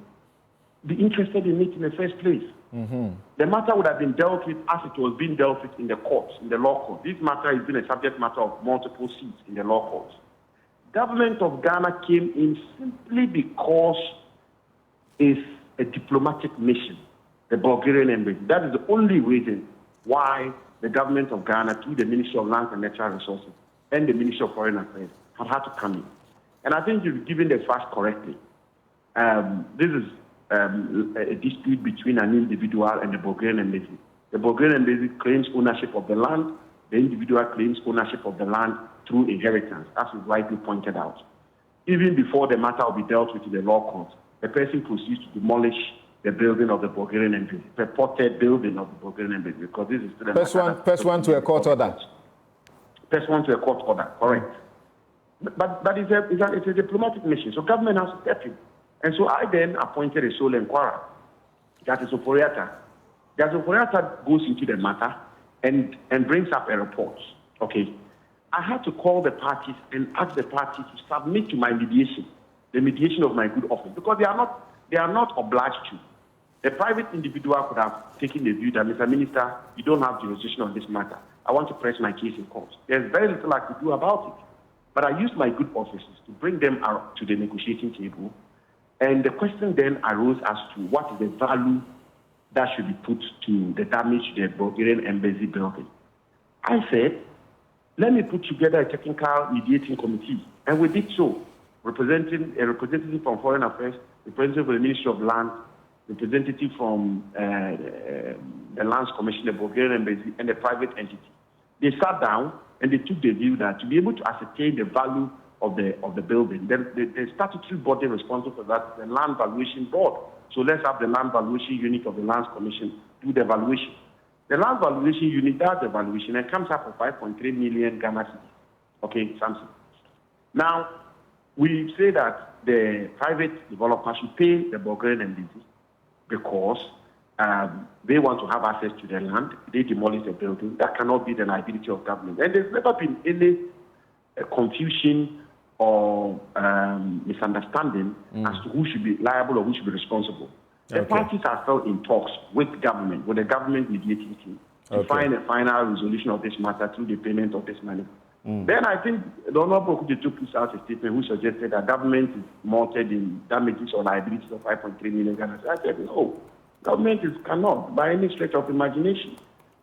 be interested in it in the first place. The matter would have been dealt with as it was being dealt with in the courts, in the law court. This matter has been a subject matter of multiple suits in the law courts. Government of Ghana came in simply because it's a diplomatic mission, the Bulgarian Embassy. That is the only reason why the government of Ghana, through the Ministry of Lands and Natural Resources and the Ministry of Foreign Affairs, have had to come in. And I think you've given the facts correctly. This is a dispute between an individual and the Bulgarian Embassy. The Bulgarian Embassy claims ownership of the land. The individual claims ownership of the land through inheritance, as is rightly pointed out. Even before the matter will be dealt with in the law court, the person proceeds to demolish the building of the Bulgarian Embassy, purported building of the Bulgarian Embassy, because this is still a Press one to a court order. Press one to a court order, correct. But it's a diplomatic mission, so government has to step in. And so I then appointed a sole inquirer, that is Oporiata. That Oporiata goes into the matter and brings up a report. Okay. I had to call the parties and ask the parties to submit to my mediation, the mediation of my good office, because they are not obliged to. The private individual could have taken the view that, Mr. Minister, you don't have jurisdiction on this matter. I want to press my case in court. There's very little I could do about it. But I used my good offices to bring them out to the negotiating table. And the question then arose as to what is the value that should be put to the damage to the Bulgarian Embassy building. I said, let me put together a technical mediating committee. And we did so, representing a representative from Foreign Affairs, representative from the Ministry of Land, representative from the Lands Commission, the Bulgarian Embassy, and a private entity. They sat down and they took the view that to be able to ascertain the value of the building, the statutory body responsible for that, the Land Valuation Board. So let's have the Land Valuation Unit of the Lands Commission do the valuation. The Land Valuation Unit does the valuation and comes up with 5.3 million Ghana cedis. Okay, Samson. Now, we say that the private developer should pay the Bulgarian Embassy because they want to have access to the land. They demolish the building. That cannot be the liability of government. And there's never been any confusion or misunderstanding as to who should be liable or who should be responsible. The parties are still in talks with the government mediating team, to find a final resolution of this matter through the payment of this money. Then I think the Honorable Okujetu put out a statement who suggested that government is mulcted in damages or liabilities of 5.3 million Ghana. I said, no, government cannot, by any stretch of imagination,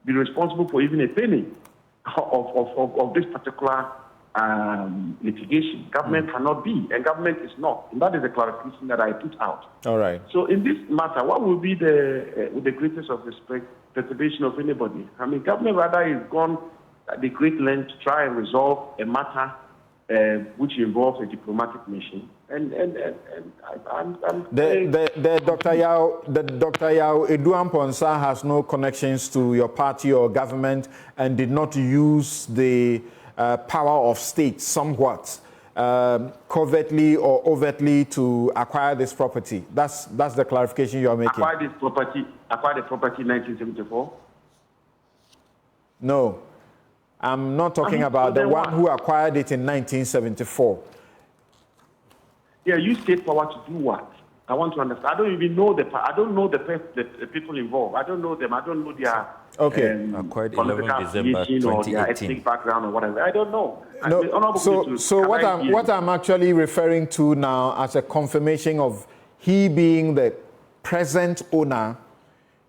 be responsible for even a penny of this particular litigation. Government cannot be, and government is not. And that is the clarification that I put out. All right. So in this matter, what will be with the greatest of respect, preservation of anybody? I mean, government rather is gone at the great length to try and resolve a matter which involves a diplomatic mission. The Dr. Yao Eduan Ponsa has no connections to your party or government and did not use the power of state somewhat covertly or overtly to acquire this property. That's the clarification you are making. Acquire the property in 1974? No. I'm not talking about the one who acquired it in 1974. Yeah, use state power to do what? I want to understand. I don't even know the people involved. I don't know them. I don't know their acquired 11 December 2018 or their ethnic background or whatever. I don't know. No. So what I'm actually referring to now as a confirmation of he being the present owner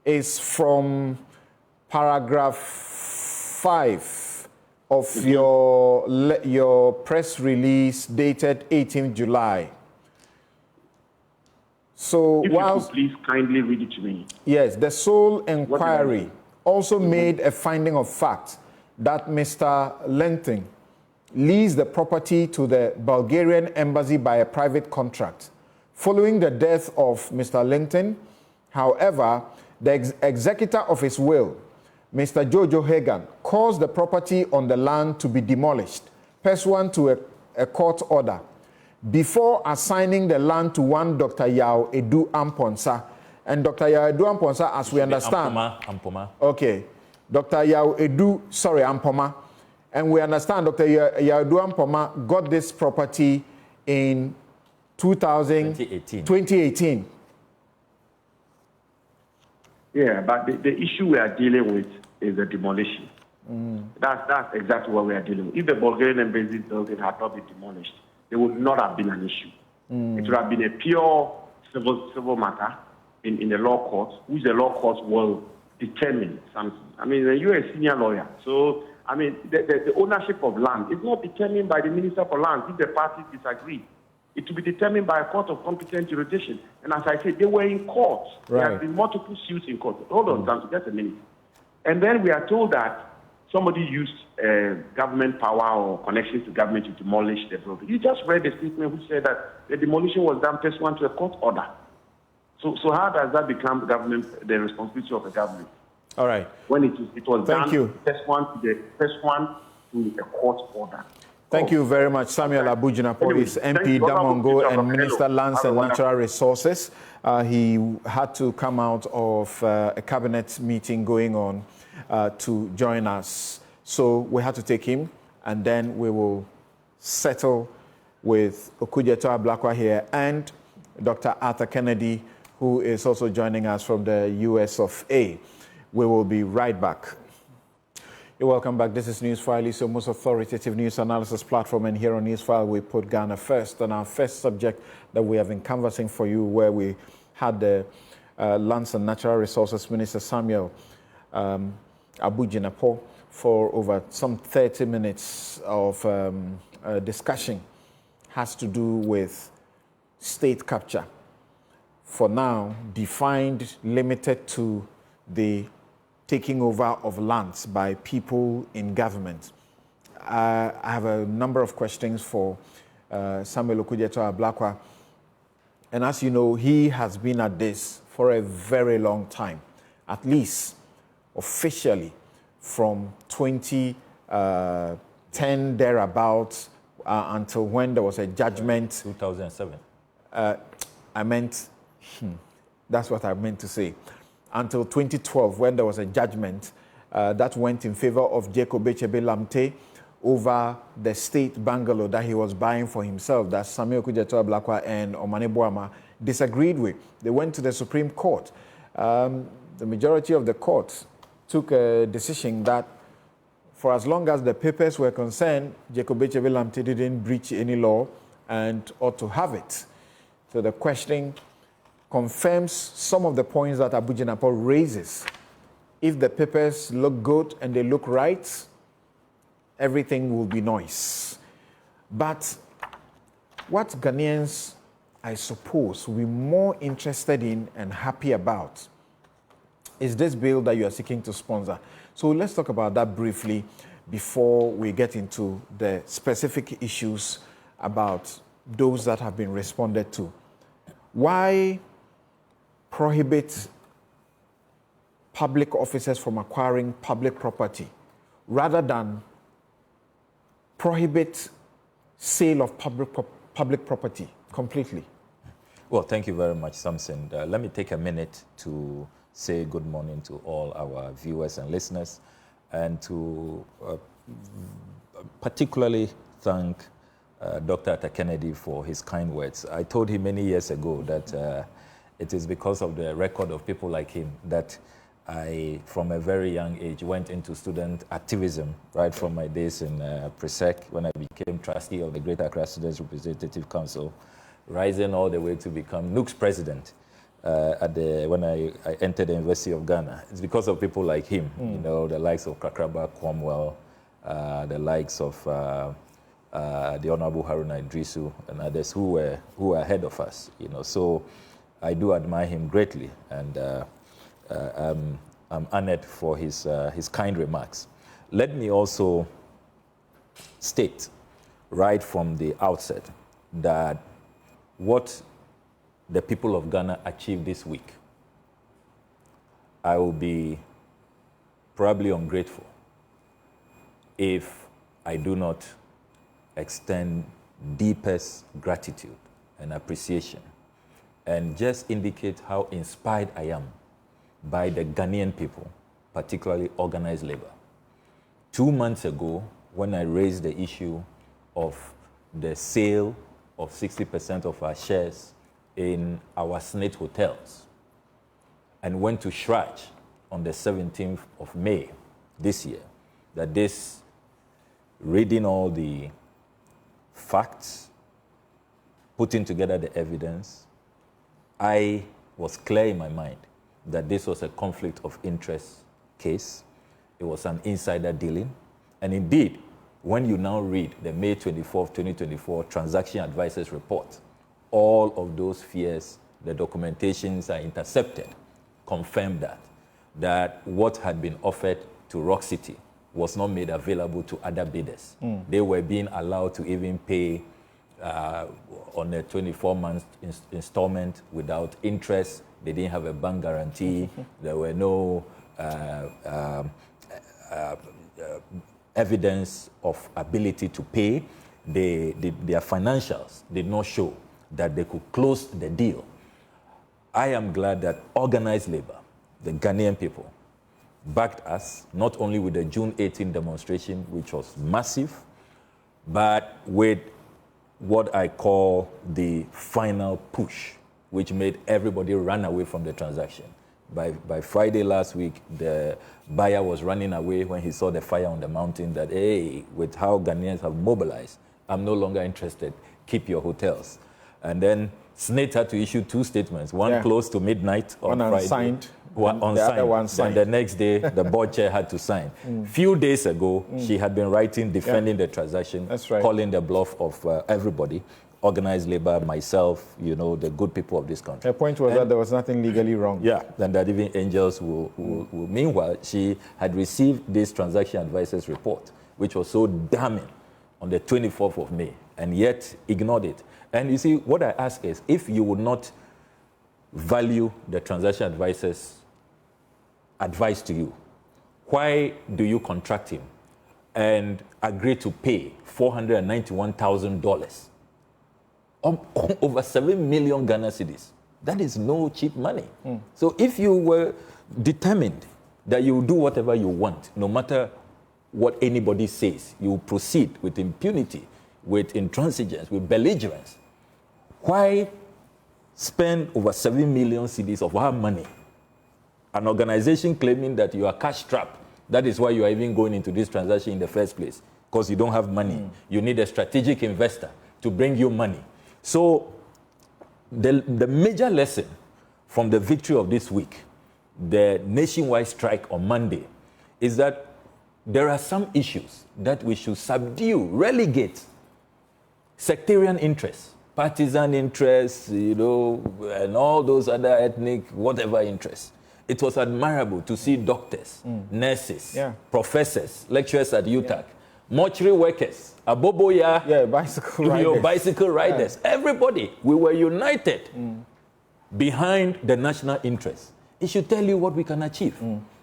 is from paragraph 5 of your press release dated 18th July. So, if you could please kindly read it to me. Yes, the sole inquiry also made a finding of fact that Mr. Langton leased the property to the Bulgarian Embassy by a private contract. Following the death of Mr. Langton, however, the executor of his will, Mr. Jojo Hagan, caused the property on the land to be demolished, pursuant to a court order, before assigning the land to one Dr. Yao Edu Amponsa. And Dr. Yao Edu Amponsa, as we understand... Ampoma. Okay. Dr. Yao Edu, sorry, Ampoma. And we understand Dr. Yao Edu Ampoma got this property in 2018. Yeah, but the issue we are dealing with is the demolition. That's exactly what we are dealing with. If the Bulgarian Embassy building had not been demolished, there would not have been an issue. It would have been a pure civil matter in the law court, which the law court will determine something. I mean, you're a senior lawyer, so I mean, the ownership of land is not determined by the Minister for Land if the parties disagree. It will be determined by a court of competent jurisdiction. And as I said, they were in court. Right. There have been multiple suits in court. Hold on, just a minute. And then we are told that somebody used government power or connections to government to demolish the building. You just read the statement which said that the demolition was done pursuant to a court order. So how does that become the responsibility of the government? All right. When it was Thank done you. pursuant to a court order. Thank you very much, Samuel Abujinapo, is MP Damongo and Minister Lands and Natural Resources. He had to come out of a cabinet meeting going on to join us. So we had to take him, and then we will settle with Okujeto Ablakwa here and Dr. Arthur Kennedy, who is also joining us from the US of A. We will be right back. You're welcome back. This is Newsfile, your most authoritative news analysis platform. And here on Newsfile, we put Ghana first. And our first subject that we have been canvassing for you, where we had the Lands and Natural Resources Minister Samuel Abujinapo for over some 30 minutes of discussion, has to do with state capture. For now, defined, limited to the taking over of lands by people in government. I have a number of questions for Samuel Okujeto Ablakwa. And as you know, he has been at this for a very long time, at least officially from 2010 thereabouts until when there was a judgment. 2007. That's what I meant to say. Until 2012, when there was a judgment that went in favor of Jacob Echebe Lamte over the state bungalow that he was buying for himself, that Samuel Okujeto Ablakwa and Omane Boama disagreed with. They went to the Supreme Court. The majority of the court took a decision that for as long as the papers were concerned, Jacob Echebe Lamte didn't breach any law and ought to have it. So the question confirms some of the points that Abujinapo raises. If the papers look good and they look right, everything will be noise. But what Ghanaians, I suppose, will be more interested in and happy about is this bill that you are seeking to sponsor. So let's talk about that briefly before we get into the specific issues about those that have been responded to. Why prohibit public officers from acquiring public property rather than prohibit sale of public property completely? Well, thank you very much, Samson. Let me take a minute to say good morning to all our viewers and listeners, and to particularly thank Dr. Arthur Kennedy for his kind words. I told him many years ago that it is because of the record of people like him that I, from a very young age, went into student activism, right from my days in Presec, when I became trustee of the Greater Accra Students Representative Council, rising all the way to become NUC's president when I entered the University of Ghana. It's because of people like him, you know, the likes of Kakraba, Cromwell, the likes of the Honorable Haruna Idrisu and others who were ahead of us. So I do admire him greatly, and I'm honored for his kind remarks. Let me also state right from the outset that what the people of Ghana achieved this week, I will be probably ungrateful if I do not extend deepest gratitude and appreciation and just indicate how inspired I am by the Ghanaian people, particularly organized labor. 2 months ago, when I raised the issue of the sale of 60% of our shares in our Senate hotels and went to Shraj on the 17th of May this year, that this, reading all the facts, putting together the evidence, I was clear in my mind that this was a conflict of interest case. It was an insider dealing. And indeed, when you now read the May 24th, 2024 Transaction Advisors Report, all of those fears, the documentations are intercepted, confirm that what had been offered to Rock City was not made available to other bidders. They were being allowed to even pay on a 24-month installment without interest. They didn't have a bank guarantee. There were no evidence of ability to pay. Their financials did not show that they could close the deal. I am glad that organized labor, the Ghanaian people, backed us, not only with the June 18 demonstration, which was massive, but with what I call the final push, which made everybody run away from the transaction. By Friday last week, the buyer was running away when he saw the fire on the mountain that, hey, with how Ghanaians have mobilized, I'm no longer interested, keep your hotels. And then SNIT had to issue 2 statements, one close to midnight on Friday. Unsigned. One unsigned. The other one signed. And the next day, the board chair had to sign. Few days ago, she had been writing, defending the transaction, calling the bluff of everybody, organized labor, myself, the good people of this country. Her point was that there was nothing legally wrong. Yeah, and that even angels will. Meanwhile, she had received this transaction advisors report, which was so damning on the 24th of May, and yet ignored it. And you see, what I ask is, if you would not value the transaction advisors' advice to you, why do you contract him and agree to pay $491,000? Over 7 million Ghana cedis. That is no cheap money. So if you were determined that you will do whatever you want, no matter what anybody says, you will proceed with impunity, with intransigence, with belligerence, why spend over 7 million cedis of our money? An organization claiming that you are cash-strapped. That is why you are even going into this transaction in the first place, because you don't have money. You need a strategic investor to bring you money. So the major lesson from the victory of this week, the nationwide strike on Monday, is that there are some issues that we should subdue, relegate sectarian interests, partisan interests, and all those other ethnic, whatever interests. It was admirable to see doctors, nurses, professors, lecturers at UTAC, mortuary workers, Aboboya, bicycle riders, everybody. We were united behind the national interest. It should tell you what we can achieve.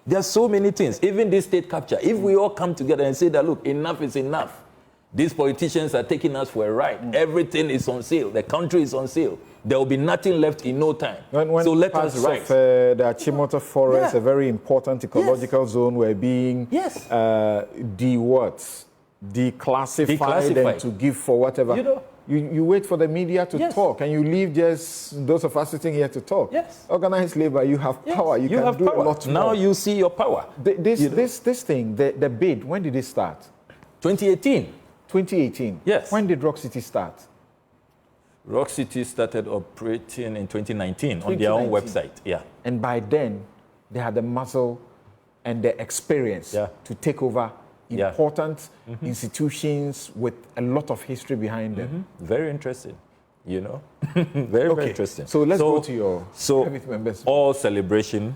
There are so many things, even this state capture. If we all come together and say that, look, enough is enough. These politicians are taking us for a ride. Everything is on sale. The country is on sale. There will be nothing left in no time. So let us rise. The Achimota Forest, a very important ecological zone, were being declassified and to give for whatever. You wait for the media to talk, and you leave just those of us sitting here to talk. Organized labor, you have power. You can do a lot more. Now you see your power. This thing, the bid, when did it start? 2018. 2018. Yes. When did Rock City start? Rock City started operating in 2019 on their own website. Yeah. And by then, they had the muscle and the experience to take over important institutions with a lot of history behind them. Very interesting, you know. Very interesting. So let's go to your private members. All celebration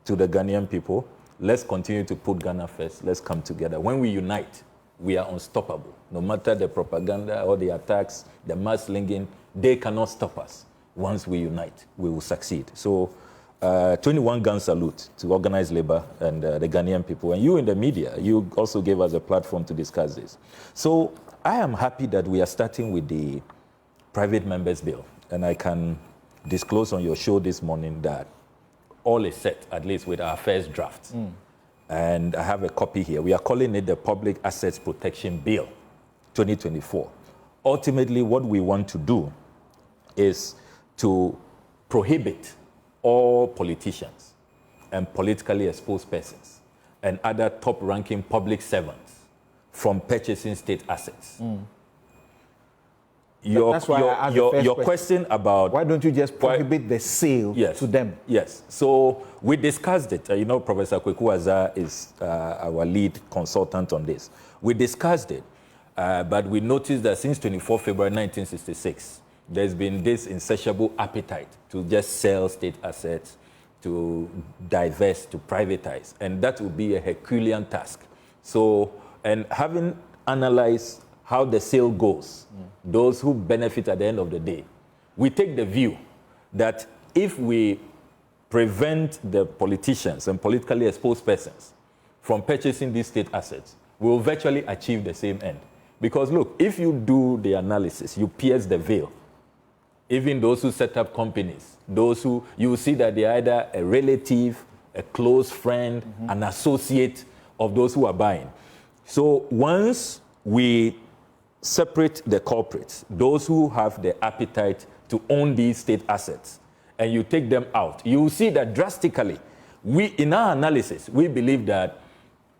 to the Ghanaian people. Let's continue to put Ghana first. Let's come together. When we unite, we are unstoppable. No matter the propaganda or the attacks, the mudslinging, they cannot stop us. Once we unite, we will succeed. So 21 gun salute to organized labor and the Ghanaian people. And you in the media, you also gave us a platform to discuss this. So I am happy that we are starting with the private members bill. And I can disclose on your show this morning that all is set, at least with our first draft. And I have a copy here. We are calling it the Public Assets Protection Bill 2024. Ultimately, what we want to do is to prohibit all politicians and politically exposed persons and other top-ranking public servants from purchasing state assets. Your question about... Why don't you just prohibit the sale to them? Yes. So we discussed it. You know, Professor Kweku Azar is our lead consultant on this. We discussed it, but we noticed that since 24 February 1966, there's been this insatiable appetite to just sell state assets, to divest, to privatize. And that would be a Herculean task. So, and having analyzed how the sale goes, those who benefit at the end of the day, we take the view that if we prevent the politicians and politically exposed persons from purchasing these state assets, we will virtually achieve the same end. Because look, if you do the analysis, you pierce the veil. Even those who set up companies, those who, you will see that they are either a relative, a close friend, an associate of those who are buying. So once we separate the culprits, those who have the appetite to own these state assets, and you take them out, you will see that drastically, in our analysis, we believe that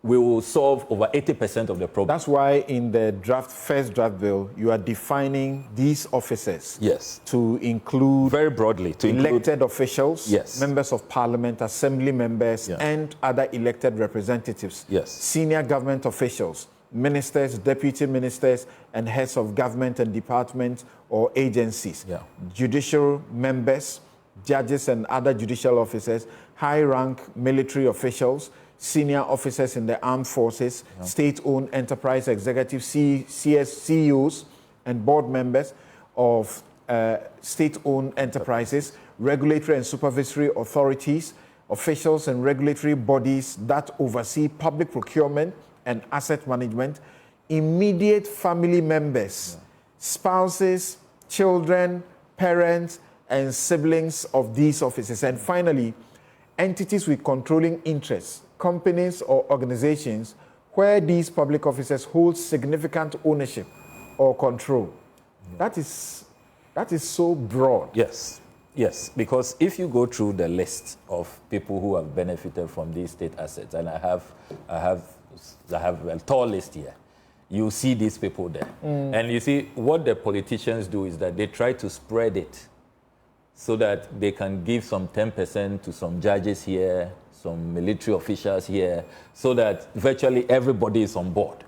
we will solve over 80% of the problem. That's why in the first draft bill, you are defining these officers to include very broadly elected officials, members of parliament, assembly members, and other elected representatives, senior government officials, ministers, deputy ministers, and heads of government and departments or agencies, judicial members, judges and other judicial officers, high-rank military officials, senior officers in the armed forces, state-owned enterprise executives, CEOs, and board members of state-owned enterprises, regulatory and supervisory authorities, officials and regulatory bodies that oversee public procurement and asset management, immediate family members, spouses, children, parents, and siblings of these officers. And finally, entities with controlling interests, companies or organizations where these public officers hold significant ownership or control. That is so broad. Yes, because if you go through the list of people who have benefited from these state assets, and I have a tall list here, you see these people there. And you see what the politicians do is that they try to spread it so that they can give some 10% to some judges here, some military officials here, so that virtually everybody is on board.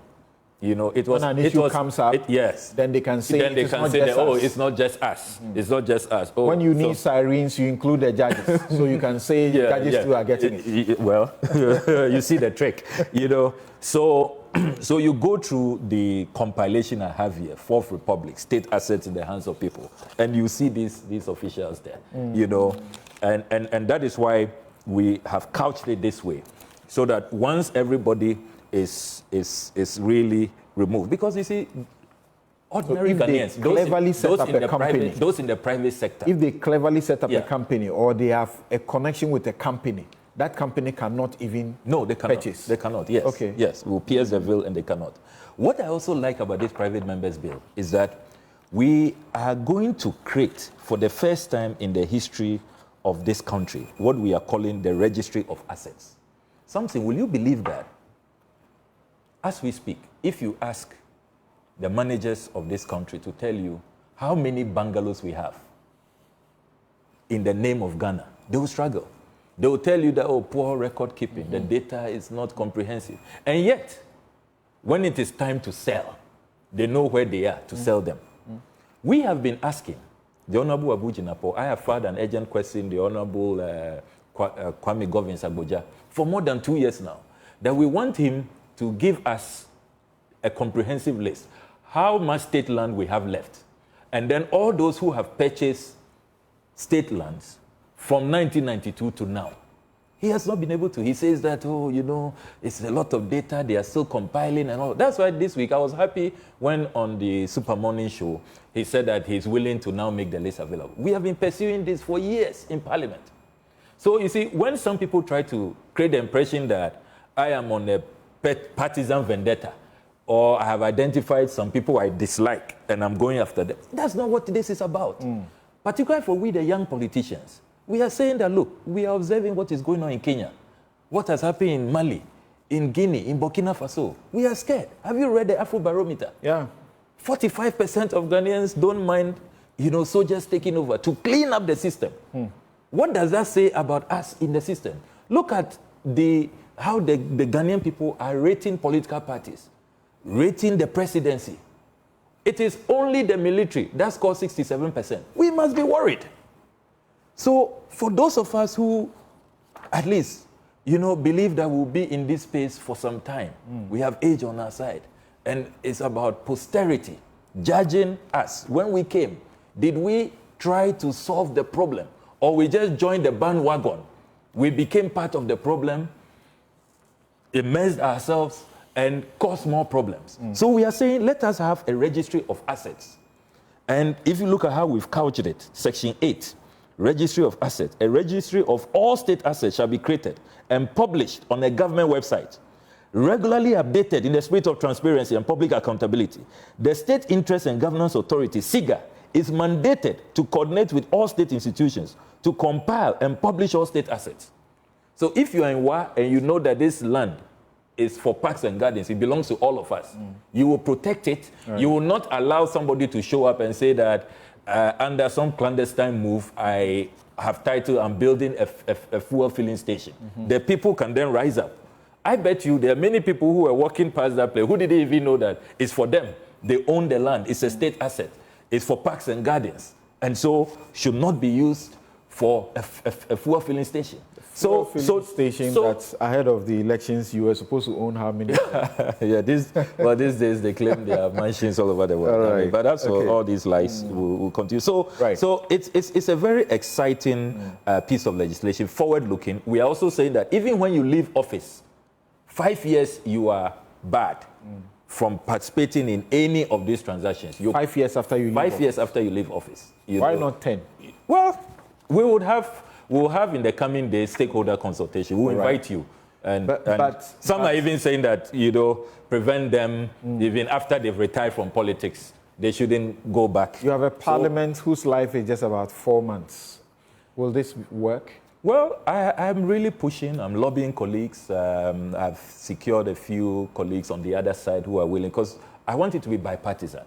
You know, when an issue comes up, then they can say, it's not just us. It's not just us. Oh, when you need sirens, you include the judges, so you can say judges too are getting it. Well, you see the trick, you know. So you go through the compilation I have here, Fourth Republic, state assets in the hands of people, and you see these officials there, you know, and that is why we have couched it this way, so that once everybody is really removed, because you see, ordinary Ghanaians, those in the private sector, if they cleverly set up a company or they have a connection with a company, that company cannot even purchase. They cannot, yes. Okay. Yes, we'll pierce the veil and they cannot. What I also like about this private members bill is that we are going to create, for the first time in the history of this country, what we are calling the registry of assets. Something, will you believe that? As we speak, if you ask the managers of this country to tell you how many bungalows we have in the name of Ghana, they will struggle. They will tell you that, poor record keeping, the data is not comprehensive. And yet, when it is time to sell, they know where they are to sell them. We have been asking the Honorable Abu Jinapo, I have filed an urgent question, the Honorable Kwame Govins Agboja, for more than 2 years now, that we want him to give us a comprehensive list, how much state land we have left, and then all those who have purchased state lands from 1992 to now. He has not been able to. He says that, oh, you know, it's a lot of data, they are still compiling and all. That's why this week I was happy when on the Super Morning Show, he said that he's willing to now make the list available. We have been pursuing this for years in Parliament. So you see, when some people try to create the impression that I am on a partisan vendetta, or I have identified some people I dislike and I'm going after them, that's not what this is about. Particularly for we, the young politicians. We are saying that, look, we are observing what is going on in Kenya, what has happened in Mali, in Guinea, in Burkina Faso. We are scared. Have you read the Afrobarometer? Yeah. 45% of Ghanaians don't mind, you know, soldiers taking over to clean up the system. What does that say about us in the system? Look at how the Ghanaian people are rating political parties, rating the presidency. It is only the military that scores 67%. We must be worried. So for those of us who, at least, you know, believe that we'll be in this space for some time, we have age on our side, and it's about posterity judging us. When we came, did we try to solve the problem, or we just joined the bandwagon? We became part of the problem, immersed ourselves, and caused more problems. So we are saying, let us have a registry of assets. And if you look at how we've couched it, Section 8, Registry of Assets. A registry of all state assets shall be created and published on a government website, regularly updated in the spirit of transparency and public accountability. The State Interest and Governance Authority, SIGA, is mandated to coordinate with all state institutions to compile and publish all state assets. So if you are in WA and you know that this land is for parks and gardens, it belongs to all of us, you will protect it. Right. You will not allow somebody to show up and say that under some clandestine move, I have title, I'm building a fuel filling station. The people can then rise up. I bet you there are many people who are walking past that place who didn't even know that it's for them. They own the land. It's a state asset. It's for parks and gardens. And so should not be used for a fuel filling station. So that's ahead of the elections, you were supposed to own how many? Yeah, these days they claim they have mansions all over the world. Right. I mean, but that's all these lies will continue. So, so it's a very exciting piece of legislation, forward-looking. We are also saying that even when you leave office, 5 years you are barred from participating in any of these transactions. 5 years after you leave 5 years after you leave office. Why not 10? Well, we'll have in the coming days stakeholder consultation. We'll invite you. But some are even saying that, you know, prevent them even after they've retired from politics. They shouldn't go back. You have a parliament whose life is just about 4 months. Will this work? Well, I'm really pushing. I'm lobbying colleagues. I've secured a few colleagues on the other side who are willing, because I want it to be bipartisan.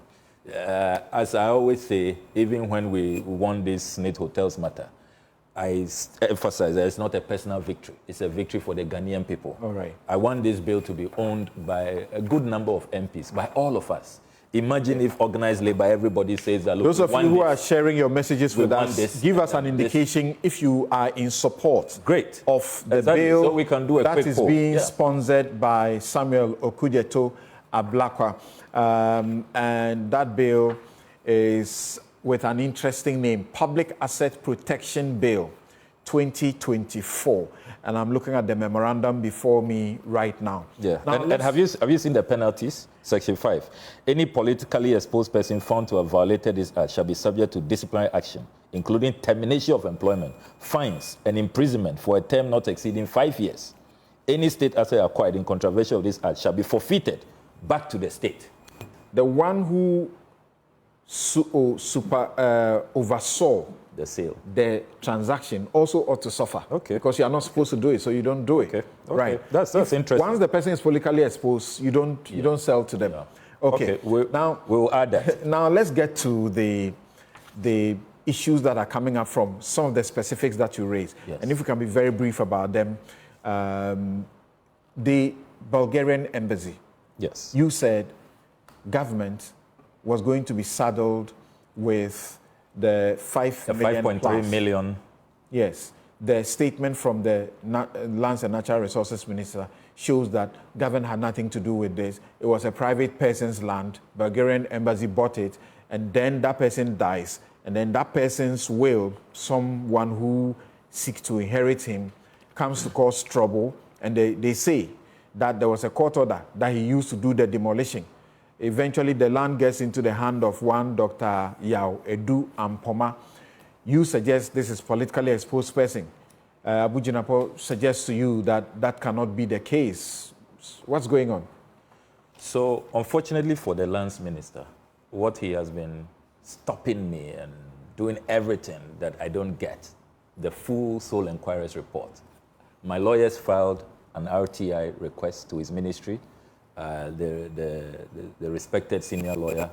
As I always say, even when we won this Senate Hotels matter, I emphasize that it's not a personal victory. It's a victory for the Ghanaian people. All right. I want this bill to be owned by a good number of MPs, by all of us. Imagine if organized labor, everybody says that. Look, those of you who are sharing your messages with us, give us an indication if you are in support of the bill so we can do a that quick is poll. being sponsored by Samuel Okudzeto Ablakwa. And that bill is with an interesting name, Public Asset Protection Bill 2024. And I'm looking at the memorandum before me right now. Yeah. Now, and have you seen the penalties? Section 5. Any politically exposed person found to have violated this act shall be subject to disciplinary action, including termination of employment, fines, and imprisonment for a term not exceeding 5 years. Any state asset acquired in contravention of this act shall be forfeited back to the state. The one who oversaw the sale, the transaction, also ought to suffer. Okay. Because you are not supposed to do it, so you don't do it. Okay. Right. That's interesting. Once the person is politically exposed, you don't sell to them. Yeah. Okay. Now we'll add that. Now let's get to the issues that are coming up from some of the specifics that you raised. Yes. And if we can be very brief about them, the Bulgarian Embassy. Yes. You said government was going to be saddled with the 5.3 million. Yes. The statement from the Lands and Natural Resources Minister shows that government had nothing to do with this. It was a private person's land. Bulgarian Embassy bought it, and then that person dies. And then that person's will, someone who seeks to inherit him, comes to cause trouble. And they say that there was a court order that he used to do the demolition. Eventually, the land gets into the hand of one Dr. Yao Edu Ampoma. You suggest this is politically exposed person. Abu Jinapo suggests to you that that cannot be the case. What's going on? So, unfortunately for the lands minister, what he has been stopping me and doing everything that I don't get, the full Sole Inquiries report. My lawyers filed an RTI request to his ministry. The respected senior lawyer,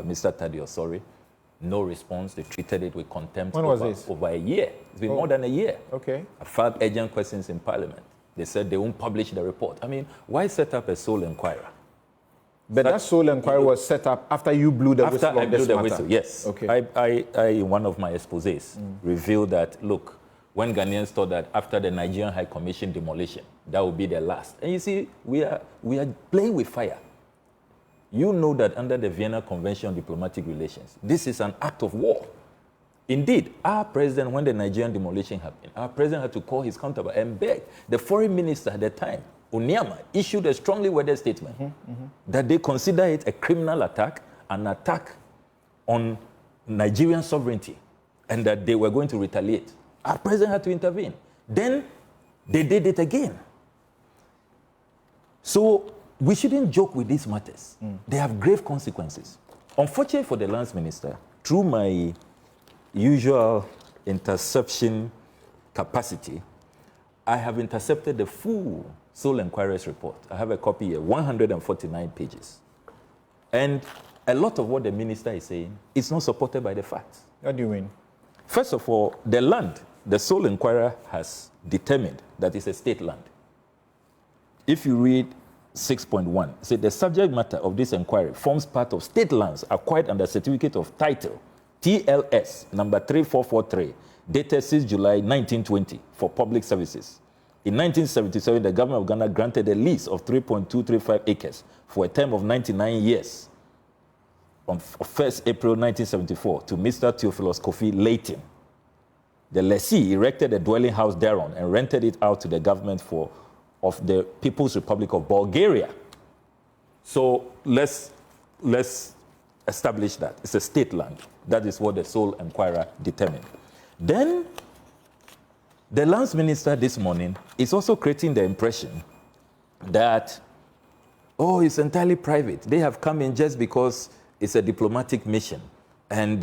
Mr. Tadio, sorry, no response. They treated it with contempt. When was this? Over a year. It's been more than a year. Okay. I filed urgent questions in Parliament. They said they won't publish the report. I mean, why set up a sole inquirer? But that sole inquiry was set up after you blew the whistle on this matter. Whistle, yes. Okay. I, in one of my exposés, revealed that, look, when Ghanaians thought that after the Nigerian High Commission demolition, that would be the last. And you see, we are playing with fire. You know that under the Vienna Convention on Diplomatic Relations, this is an act of war. Indeed, our president, when the Nigerian demolition happened, our president had to call his counterpart and beg. The foreign minister at the time, Onyama, issued a strongly worded statement that they consider it a criminal attack, an attack on Nigerian sovereignty, and that they were going to retaliate. Our president had to intervene. Then they did it again. So we shouldn't joke with these matters. They have grave consequences. Unfortunately for the lands minister, through my usual interception capacity, I have intercepted the full Sole Inquiries report. I have a copy here, 149 pages. And a lot of what the minister is saying is not supported by the facts. What do you mean? First of all, the land, the Sole Inquirer has determined that it's a state land. If you read 6.1, say the subject matter of this inquiry forms part of state lands acquired under certificate of title, TLS number 3443, dated 6 July 1920 for public services. In 1977, the government of Ghana granted a lease of 3.235 acres for a term of 99 years on 1st April 1974 to Mr. Theophilus Kofi Layton. The lessee erected a dwelling house thereon and rented it out to the government of the People's Republic of Bulgaria. So let's establish that. It's a state land. That is what the Sole Inquirer determined. Then the lands minister this morning is also creating the impression that, oh, it's entirely private. They have come in just because it's a diplomatic mission. And,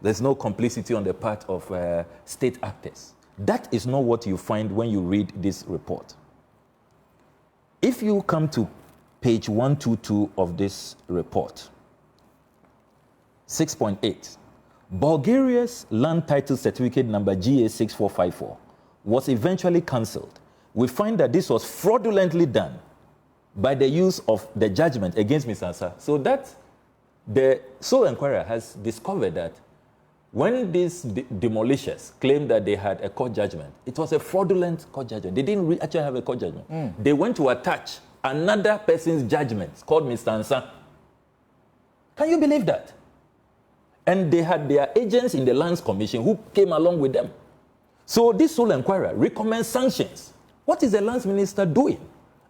there's no complicity on the part of state actors. That is not what you find when you read this report. If you come to page 122 of this report, 6.8, Bulgaria's land title certificate number GA6454 was eventually cancelled. We find that this was fraudulently done by the use of the judgment against Ms. Ansa. So that the Sole Inquirer has discovered that when these demolishers claimed that they had a court judgment, it was a fraudulent court judgment. They didn't actually have a court judgment. They went to attach another person's judgment called Mr. Ansa. Can you believe that? And they had their agents in the Lands Commission who came along with them. So this Sole Inquirer recommends sanctions. What is the Lands Minister doing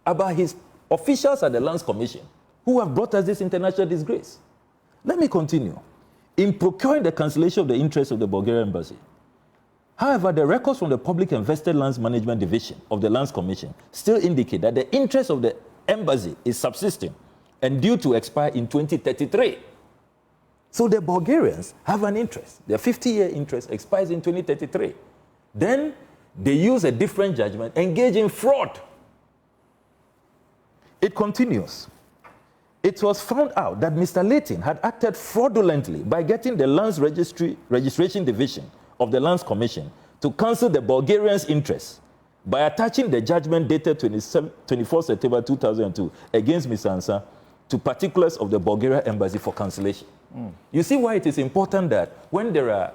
about his officials at the Lands Commission who have brought us this international disgrace? Let me continue. In procuring the cancellation of the interest of the Bulgarian Embassy, however, the records from the Public and Vested Lands Management Division of the Lands Commission still indicate that the interest of the embassy is subsisting and due to expire in 2033. So the Bulgarians have an interest. Their 50-year interest expires in 2033. Then they use a different judgment, engage in fraud. It continues. It was found out that Mr. Layton had acted fraudulently by getting the Lands Registration Division of the Lands Commission to cancel the Bulgarians' interest by attaching the judgment dated 24 September 2002 against Mr. Ansah to particulars of the Bulgarian Embassy for cancellation. You see why it is important that when there are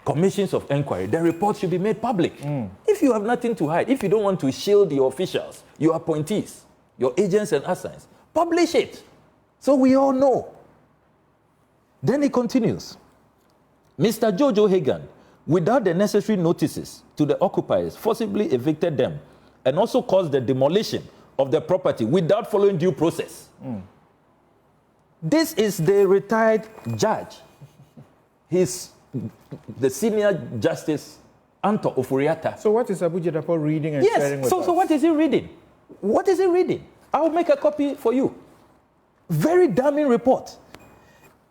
commissions of inquiry, the report should be made public. If you have nothing to hide, if you don't want to shield your officials, your appointees, your agents and assigns, publish it so we all know. Then he continues. Mr. Jojo Hagan, without the necessary notices to the occupiers, forcibly evicted them and also caused the demolition of the property without following due process. This is the retired judge. He's the senior justice, Anto Ofuriata. So what is Abu Jadapo reading and sharing with us? So what is he reading? What is he reading? I'll make a copy for you. Very damning report.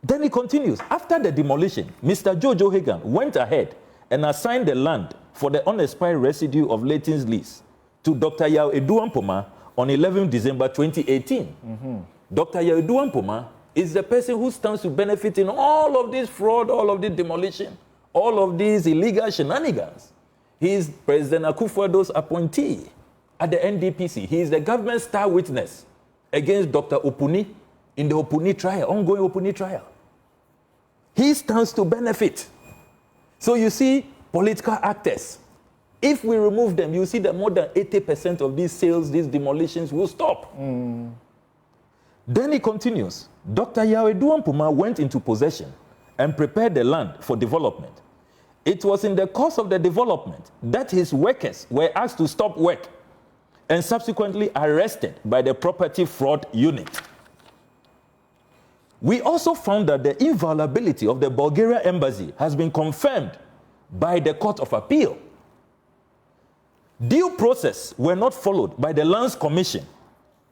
Then he continues. After the demolition, Mr. Jojo Hagan went ahead and assigned the land for the unexpired residue of Leighton's lease to Dr. Yao Eduampoma on 11 December 2018. Dr. Yao Eduampoma is the person who stands to benefit in all of this fraud, all of this demolition, all of these illegal shenanigans. He is President Akufo-Addo's appointee at the NDPC. He is the government star witness against Dr. Opuni in the Opuni trial, ongoing Opuni trial. He stands to benefit. So you see, political actors, if we remove them, you see that more than 80% of these sales, these demolitions will stop. Then he continues. Dr. Yao Eduampoma went into possession and prepared the land for development. It was in the course of the development that his workers were asked to stop work and subsequently arrested by the Property Fraud Unit. We also found that the inviolability of the Bulgarian Embassy has been confirmed by the Court of Appeal. Due process were not followed by the Lands Commission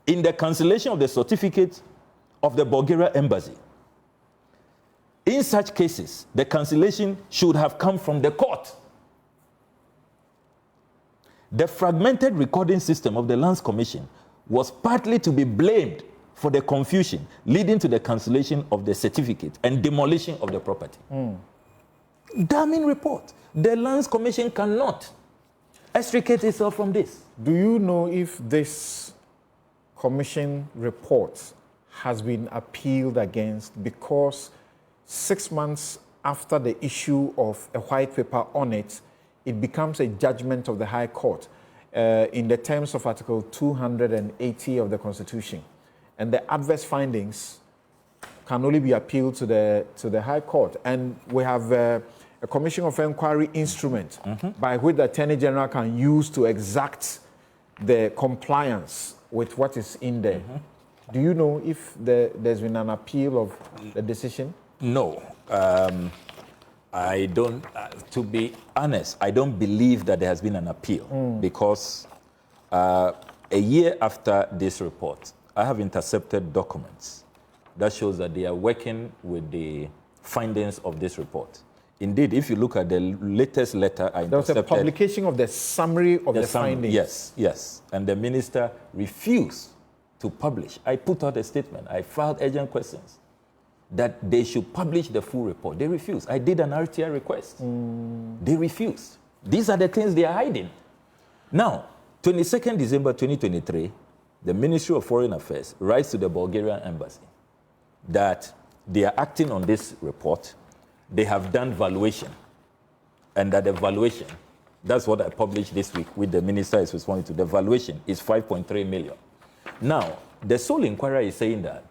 in the cancellation of the certificate of the Bulgarian Embassy. In such cases, the cancellation should have come from the court. The fragmented recording system of the Lands Commission was partly to be blamed for the confusion leading to the cancellation of the certificate and demolition of the property. Damning report. The Lands Commission cannot extricate itself from this. Do you know if this commission report has been appealed against? Because 6 months after the issue of a white paper on it, it becomes a judgment of the High Court in the terms of Article 280 of the Constitution. And the adverse findings can only be appealed to the High Court. And we have a Commission of Inquiry instrument by which the Attorney General can use to exact the compliance with what is in there. Do you know if there's been an appeal of the decision? No. I don't, to be honest, I don't believe that there has been an appeal because a year after this report, I have intercepted documents that shows that they are working with the findings of this report. Indeed, if you look at the latest letter I intercepted... There was a publication of the summary of the findings. Yes. And the minister refused to publish. I put out a statement. I filed urgent questions that they should publish the full report. They refused. I did an RTI request. They refused. These are the things they are hiding. Now, 22nd December 2023, the Ministry of Foreign Affairs writes to the Bulgarian Embassy that they are acting on this report. They have done valuation, and that the valuation, that's what I published this week, which the minister is responding to. The valuation is 5.3 million. Now, the sole inquirer is saying that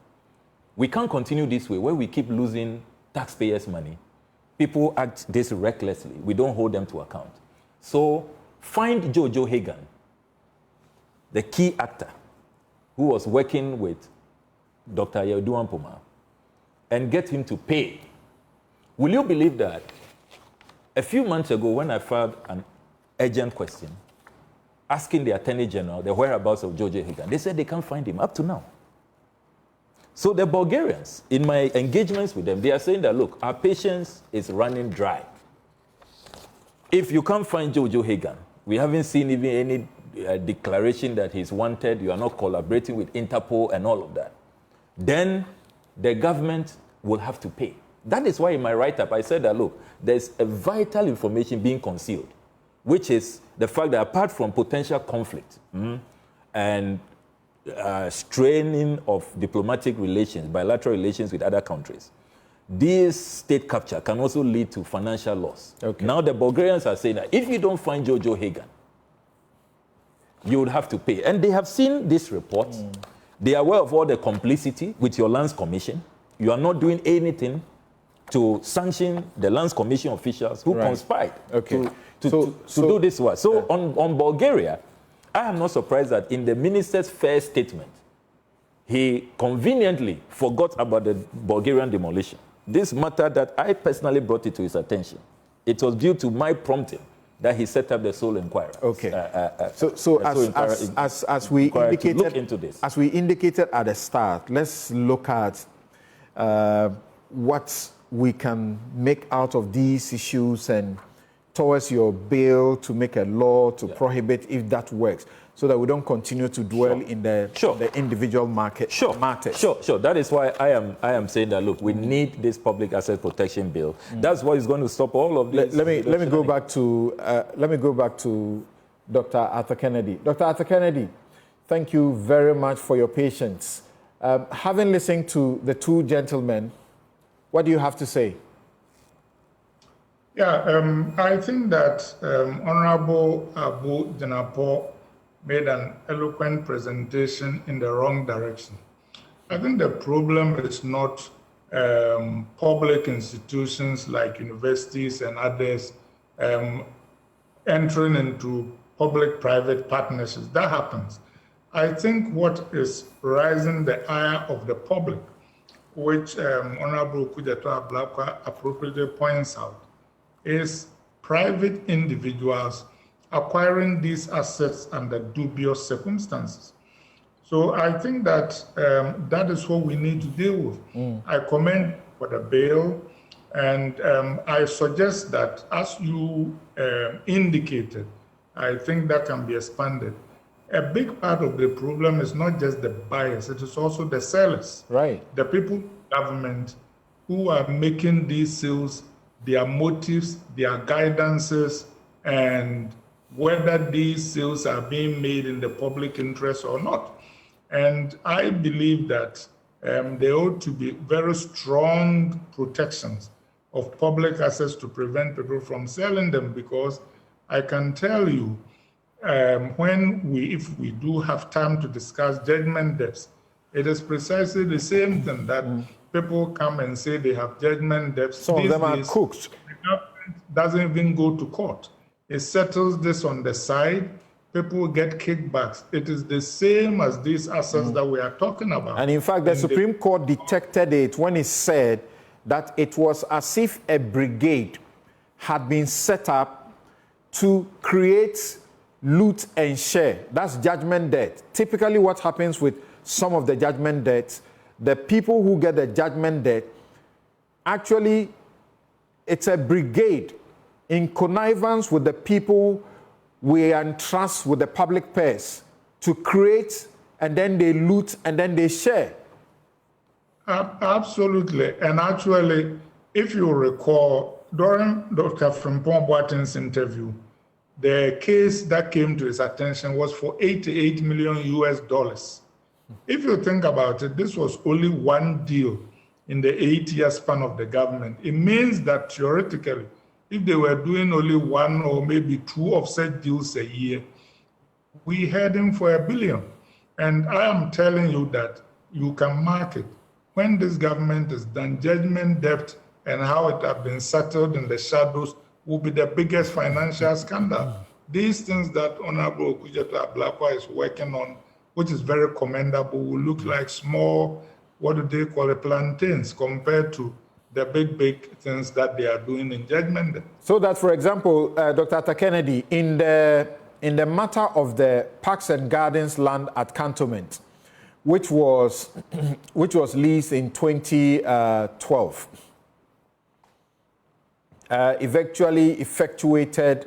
we can't continue this way, where we keep losing taxpayers' money. People act this recklessly. We don't hold them to account. So find Jojo Hagan, the key actor who was working with Dr. Yao Eduampoma, and get him to pay. Will you believe that a few months ago, when I filed an urgent question asking the Attorney General the whereabouts of Jojo Hagan, they said they can't find him up to now. So the Bulgarians, in my engagements with them, they are saying that, look, our patience is running dry. If you can't find Jojo Hagan, we haven't seen even any declaration that he's wanted, you are not collaborating with Interpol and all of that, then the government will have to pay. That is why in my write-up I said that, look, there's a vital information being concealed. which is the fact that apart from potential conflict and straining of diplomatic relations, bilateral relations with other countries, this state capture can also lead to financial loss. Okay. Now the Bulgarians are saying that if you don't find Jojo Hagan, you would have to pay. And they have seen this report. They are aware of all the complicity with your Lands Commission. You are not doing anything to sanction the Lands Commission officials who conspired to do this work. So on Bulgaria, I am not surprised that in the minister's first statement, he conveniently forgot about the Bulgarian demolition. This matter that I personally brought it to his attention. It was due to my prompting that he set up the sole inquiry. Okay. As we indicated, look into this. As we indicated at the start, let's look at what we can make out of these issues and towards your bill to make a law to prohibit if that works, so that we don't continue to dwell in the individual matters. Sure. That is why I am saying that, look, we need this public asset protection bill. That's what is going to stop all of this. Let me go back to Dr. Arthur Kennedy. Dr. Arthur Kennedy, thank you very much for your patience. Having listened to the two gentlemen, what do you have to say? Yeah, I think that Honorable Abu Janapo made an eloquent presentation in the wrong direction. I think the problem is not public institutions like universities and others entering into public-private partnerships. That happens. I think what is rising the ire of the public, which Honorable Kujato Ablakwa appropriately points out, is private individuals acquiring these assets under dubious circumstances. So I think that that is what we need to deal with. I commend for the bill, and I suggest that, as you indicated, I think that can be expanded. A big part of the problem is not just the buyers, it is also the sellers. Right. The people in government who are making these sales, their motives, their guidances, and whether these sales are being made in the public interest or not. And I believe that there ought to be very strong protections of public assets to prevent people from selling them, because I can tell you, if we do have time to discuss judgment debts, it is precisely the same thing that people come and say they have judgment debts. Some of them are cooked. The government doesn't even go to court. It settles this on the side. People get kickbacks. It is the same as these assets that we are talking about. And in fact, the Supreme Court detected it when it said that it was as if a brigade had been set up to create loot and share. That's judgment debt. Typically what happens with some of the judgment debts, the people who get the judgment debt, actually it's a brigade in connivance with the people we entrust with the public purse to create, and then they loot and then they share. Absolutely. And actually, if you recall, during Dr. Frimpong Boateng's interview, the case that came to his attention was for $88 million US. If you think about it, this was only one deal in the 8-year span of the government. It means that theoretically, if they were doing only one or maybe two of such deals a year, we had him for $1 billion. And I am telling you that you can mark it. When this government is done, judgment debt and how it has been settled in the shadows will be the biggest financial scandal. These things that Honorable Kujato Ablakwa is working on, which is very commendable, will look like small, what do they call it, plantains, compared to the big things that they are doing in judgment. So that, for example, Dr. Arthur Kennedy, in the matter of the Parks and Gardens land at Cantonment, which was leased in 2012, eventually effectuated,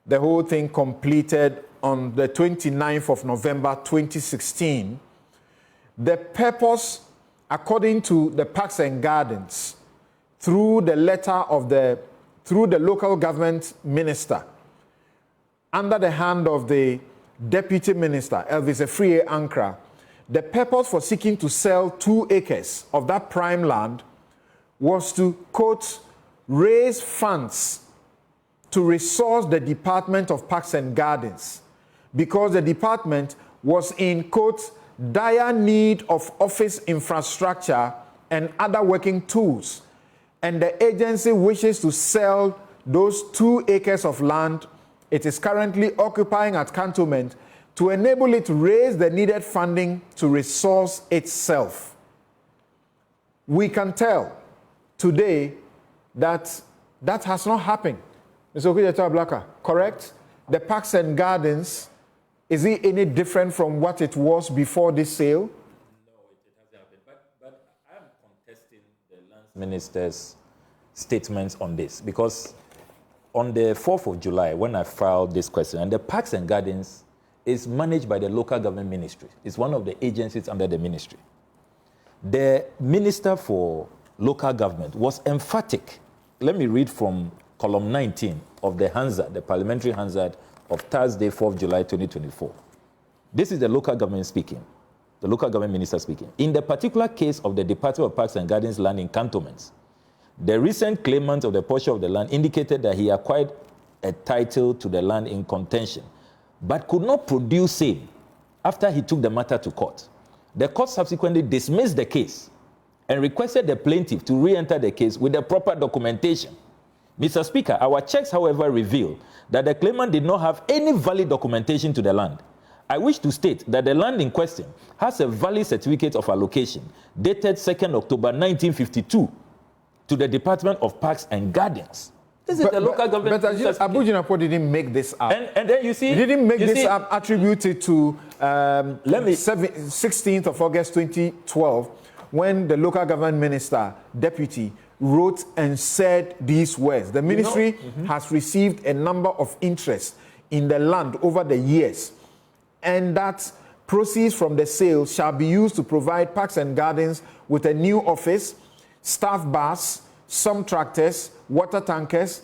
the whole thing completed on the 29th of November 2016. The purpose, according to the Parks and Gardens, through the letter of through the local government minister, under the hand of the Deputy Minister, Elvis Efrie Ankra, the purpose for seeking to sell 2 acres of that prime land was to, quote, raise funds to resource the Department of Parks and Gardens because the department was in, quote, dire need of office infrastructure and other working tools, and the agency wishes to sell those 2 acres of land it is currently occupying at Cantonment to enable it to raise the needed funding to resource itself. We can tell today that that has not happened. Mr. Okudzeto Ablakwa, correct? The Parks and Gardens, is it any different from what it was before this sale? No, it hasn't happened. But I'm contesting the Lands Minister's statements on this because on the 4th of July, when I filed this question, and the Parks and Gardens is managed by the local government ministry. It's one of the agencies under the ministry. The Minister for Local Government was emphatic. Let me read from column 19 of the Hansard, the Parliamentary Hansard of Thursday, 4th July 2024. This is the local government speaking, the local government minister speaking. In the particular case of the Department of Parks and Gardens land in cantonments, the recent claimant of the portion of the land indicated that he acquired a title to the land in contention, but could not produce same after he took the matter to court. The court subsequently dismissed the case and requested the plaintiff to re-enter the case with the proper documentation. Mr. Speaker, our checks, however, reveal that the claimant did not have any valid documentation to the land. I wish to state that the land in question has a valid certificate of allocation dated 2nd October 1952 to the Department of Parks and Gardens. This is the local government. But Abu Jinapor didn't make this up. And then you see... He didn't make this up attributed to 16th of August 2012 when the local government minister, deputy, wrote and said these words. The ministry has received a number of interests in the land over the years, and that proceeds from the sale shall be used to provide Parks and Gardens with a new office, staff bars, some tractors, water tankers,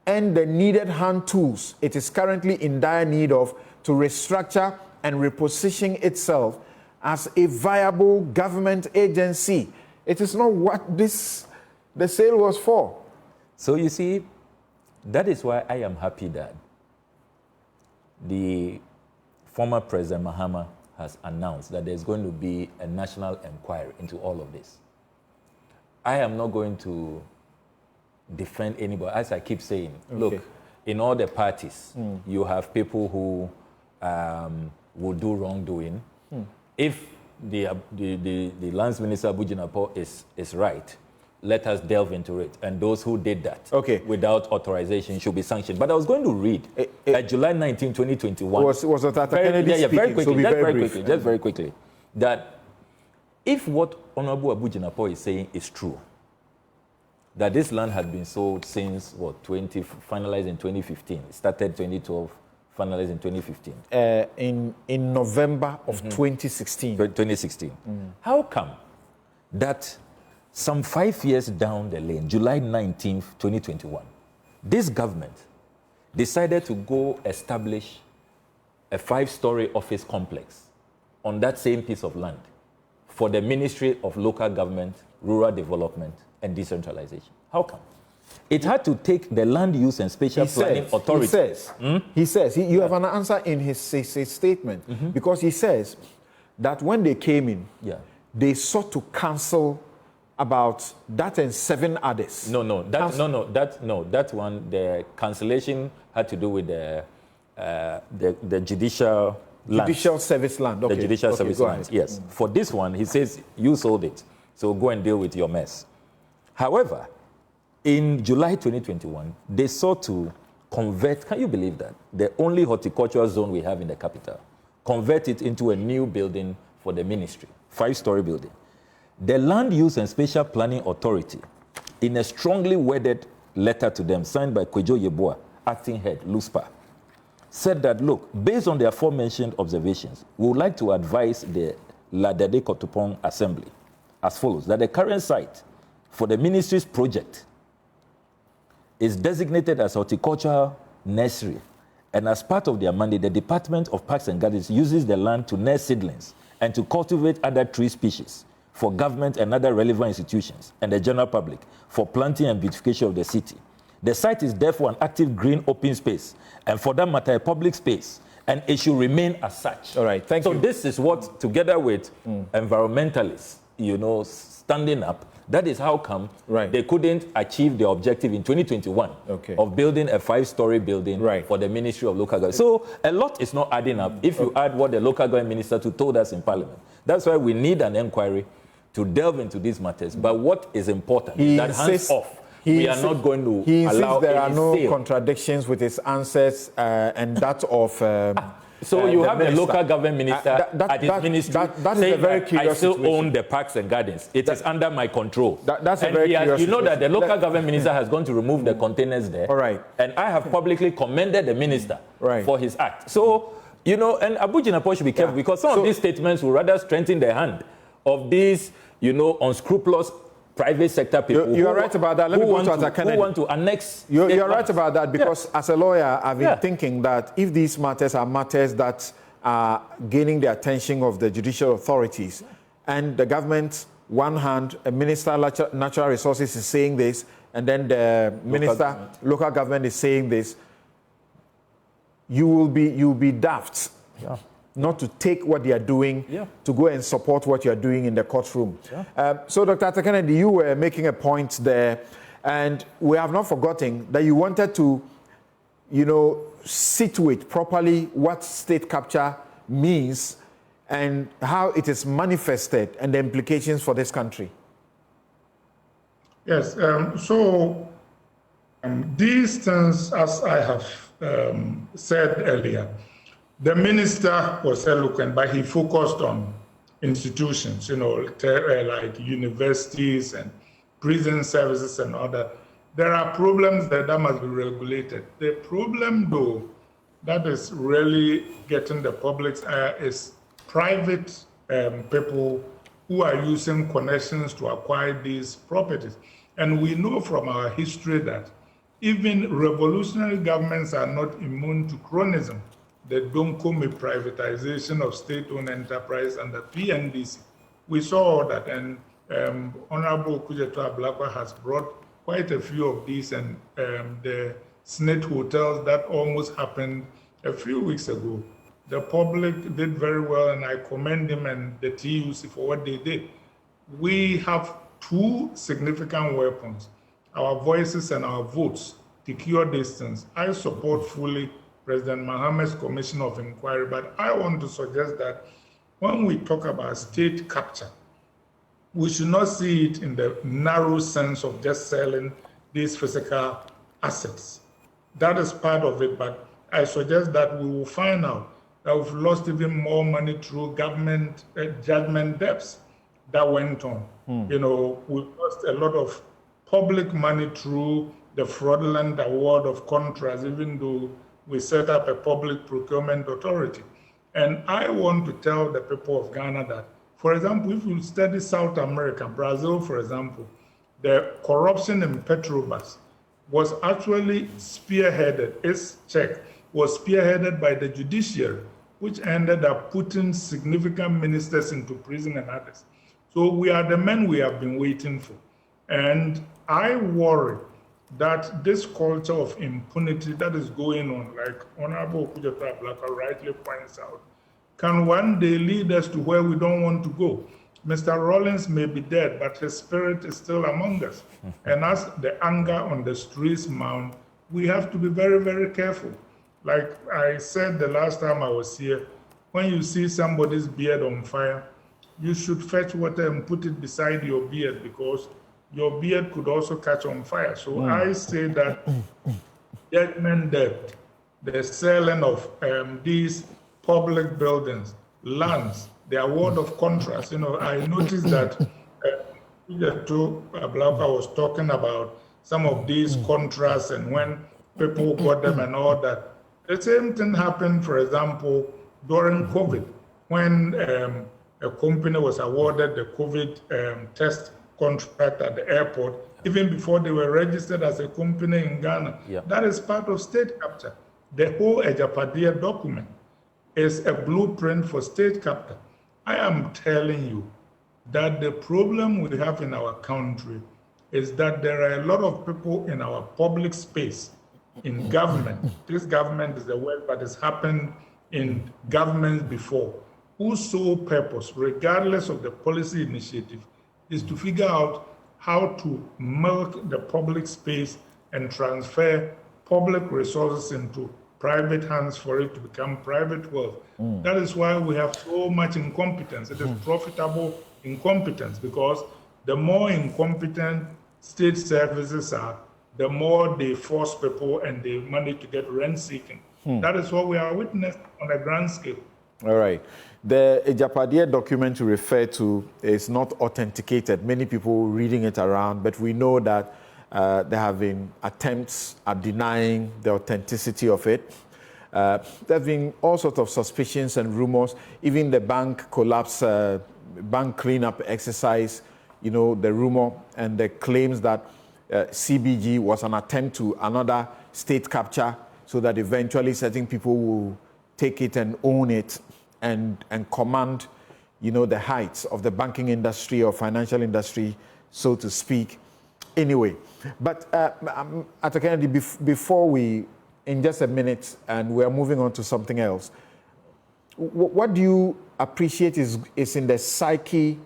and the needed hand tools it is currently in dire need of to restructure and reposition itself as a viable government agency. It is not what the sale was for. So you see, that is why I am happy that the former President Mahama has announced that there's going to be a national inquiry into all of this. I am not going to defend anybody. As I keep saying, look, in all the parties, you have people who will do wrongdoing. If the Lands Minister Abu Jinapor is right, let us delve into it. And those who did that without authorization should be sanctioned. But I was going to read July 19, 2021. Was it Kennedy speaking? Very quickly, So just very quickly, that if what Honorable Abu Jinapor is saying is true, that this land had been sold since, finalized in 2015, started 2012, finalized in 2015. In November of 2016. 2016. How come that some 5 years down the lane, July 19th, 2021, this government decided to go establish a 5-story office complex on that same piece of land for the Ministry of Local Government, Rural Development and Decentralization? How come? It had to take the Land Use and Spatial Planning Authority. He says, you have an answer in his statement, because he says that when they came in, they sought to cancel about that and 7 others. That one, the cancellation had to do with the judicial land. Judicial service land. The judicial service land, yes. For this one, he says, you sold it, so go and deal with your mess. However, in July 2021, they sought to convert, can you believe that? The only horticultural zone we have in the capital, convert it into a new building for the ministry, 5-story building. The Land Use and Spatial Planning Authority, in a strongly worded letter to them, signed by Kwejo Yeboah, acting head, LUSPA, said that, look, based on the aforementioned observations, we would like to advise the Ladade Kotopong Assembly as follows, that the current site for the ministry's project is designated as horticultural nursery And as part of their mandate, the Department of Parks and Gardens uses the land to nurse seedlings and to cultivate other tree species for government and other relevant institutions and the general public for planting and beautification of the city. The site is therefore an active green open space, and for that matter, a public space, and it should remain as such. All right, thank you. So this is what, together with environmentalists, standing up, that is how come they couldn't achieve the objective in 2021 of building a 5-story building for the Ministry of Local Government. So a lot is not adding up if you add what the local government minister told us in Parliament. That's why we need an inquiry to delve into these matters. But what is important is that hands off. We are not going to allow there are no sale. Contradictions with his answers and that of so you have the minister. Local government minister at his ministry that saying is a very that curious I still situation. own the parks and gardens. It is under my control. That's a and very curious you know situation. that the local government minister has gone to remove the containers there. All right. And I have publicly commended the minister for his act. So, and Abu Jinapor should be careful because some of these statements will rather strengthen the hand of these, unscrupulous private sector people. You are right about that. Let me go to Atta Kennedy. Who want to annex. You're right about that because as a lawyer, I've been thinking that if these matters are matters that are gaining the attention of the judicial authorities and the government, one hand, a minister of natural resources is saying this, and then the local government is saying this, you'll be daft. Not to take what they are doing, to go and support what you are doing in the courtroom. So, Dr. Atta Kennedy, you were making a point there, and we have not forgotten that you wanted to, situate properly what state capture means and how it is manifested and the implications for this country. Yes, these things, as I have said earlier, the minister was eloquent, but he focused on institutions, like universities and prison services and all that. There are problems that must be regulated. The problem, though, that is really getting the public's eye is private people who are using connections to acquire these properties. And we know from our history that even revolutionary governments are not immune to cronyism. The Donkome privatization of state-owned enterprise and the PNDC. We saw that, and Honorable Ablakwa has brought quite a few of these, and the SNIT hotels that almost happened a few weeks ago. The public did very well, and I commend them and the TUC for what they did. We have two significant weapons, our voices and our votes, to cure these things. I support fully President Mohammed's Commission of Inquiry, but I want to suggest that when we talk about state capture, we should not see it in the narrow sense of just selling these physical assets. That is part of it, but I suggest that we will find out that we've lost even more money through government judgment debts that went on. We've lost a lot of public money through the fraudulent award of contracts, even though we set up a public procurement authority. And I want to tell the people of Ghana that, for example, if you study South America, Brazil, for example, the corruption in Petrobras was actually spearheaded, its check was spearheaded by the judiciary, which ended up putting significant ministers into prison and others. So we are the men we have been waiting for. And I worry that this culture of impunity that is going on, like Honorable Ablakwa rightly points out, can one day lead us to where we don't want to go. Mr. Rawlings may be dead, but his spirit is still among us. And as the anger on the streets mount, we have to be very, very careful. Like I said the last time I was here, when you see somebody's beard on fire, you should fetch water and put it beside your beard, because your beard could also catch on fire. So I say that judgment debt, the selling of these public buildings, lands, the award of contracts. I noticed that Ablakwa was talking about some of these contracts and when people got them and all that. The same thing happened, for example, during COVID, when a company was awarded the COVID test contract at the airport, even before they were registered as a company in Ghana. That is part of state capture. The whole Ejapadia document is a blueprint for state capture. I am telling you that the problem we have in our country is that there are a lot of people in our public space, in government. This government is the word, but it's happened in governments before, whose sole purpose, regardless of the policy initiative, is to figure out how to milk the public space and transfer public resources into private hands for it to become private wealth. That is why we have so much incompetence. It is profitable incompetence, because the more incompetent state services are, the more they force people and they manage to get rent seeking. That is what we are witnessing on a grand scale. All right. The Ejapadia document you refer to is not authenticated. Many people reading it around, but we know that there have been attempts at denying the authenticity of it. There have been all sorts of suspicions and rumors. Even the bank collapse, bank cleanup exercise, you know, the rumor and the claims that CBG was an attempt to another state capture, so that eventually certain people will take it and own it and command, you know, the heights of the banking industry or financial industry, so to speak. Anyway, but Atta Kennedy, before we, in just a minute, and we're moving on to something else, what do you appreciate is in the psyche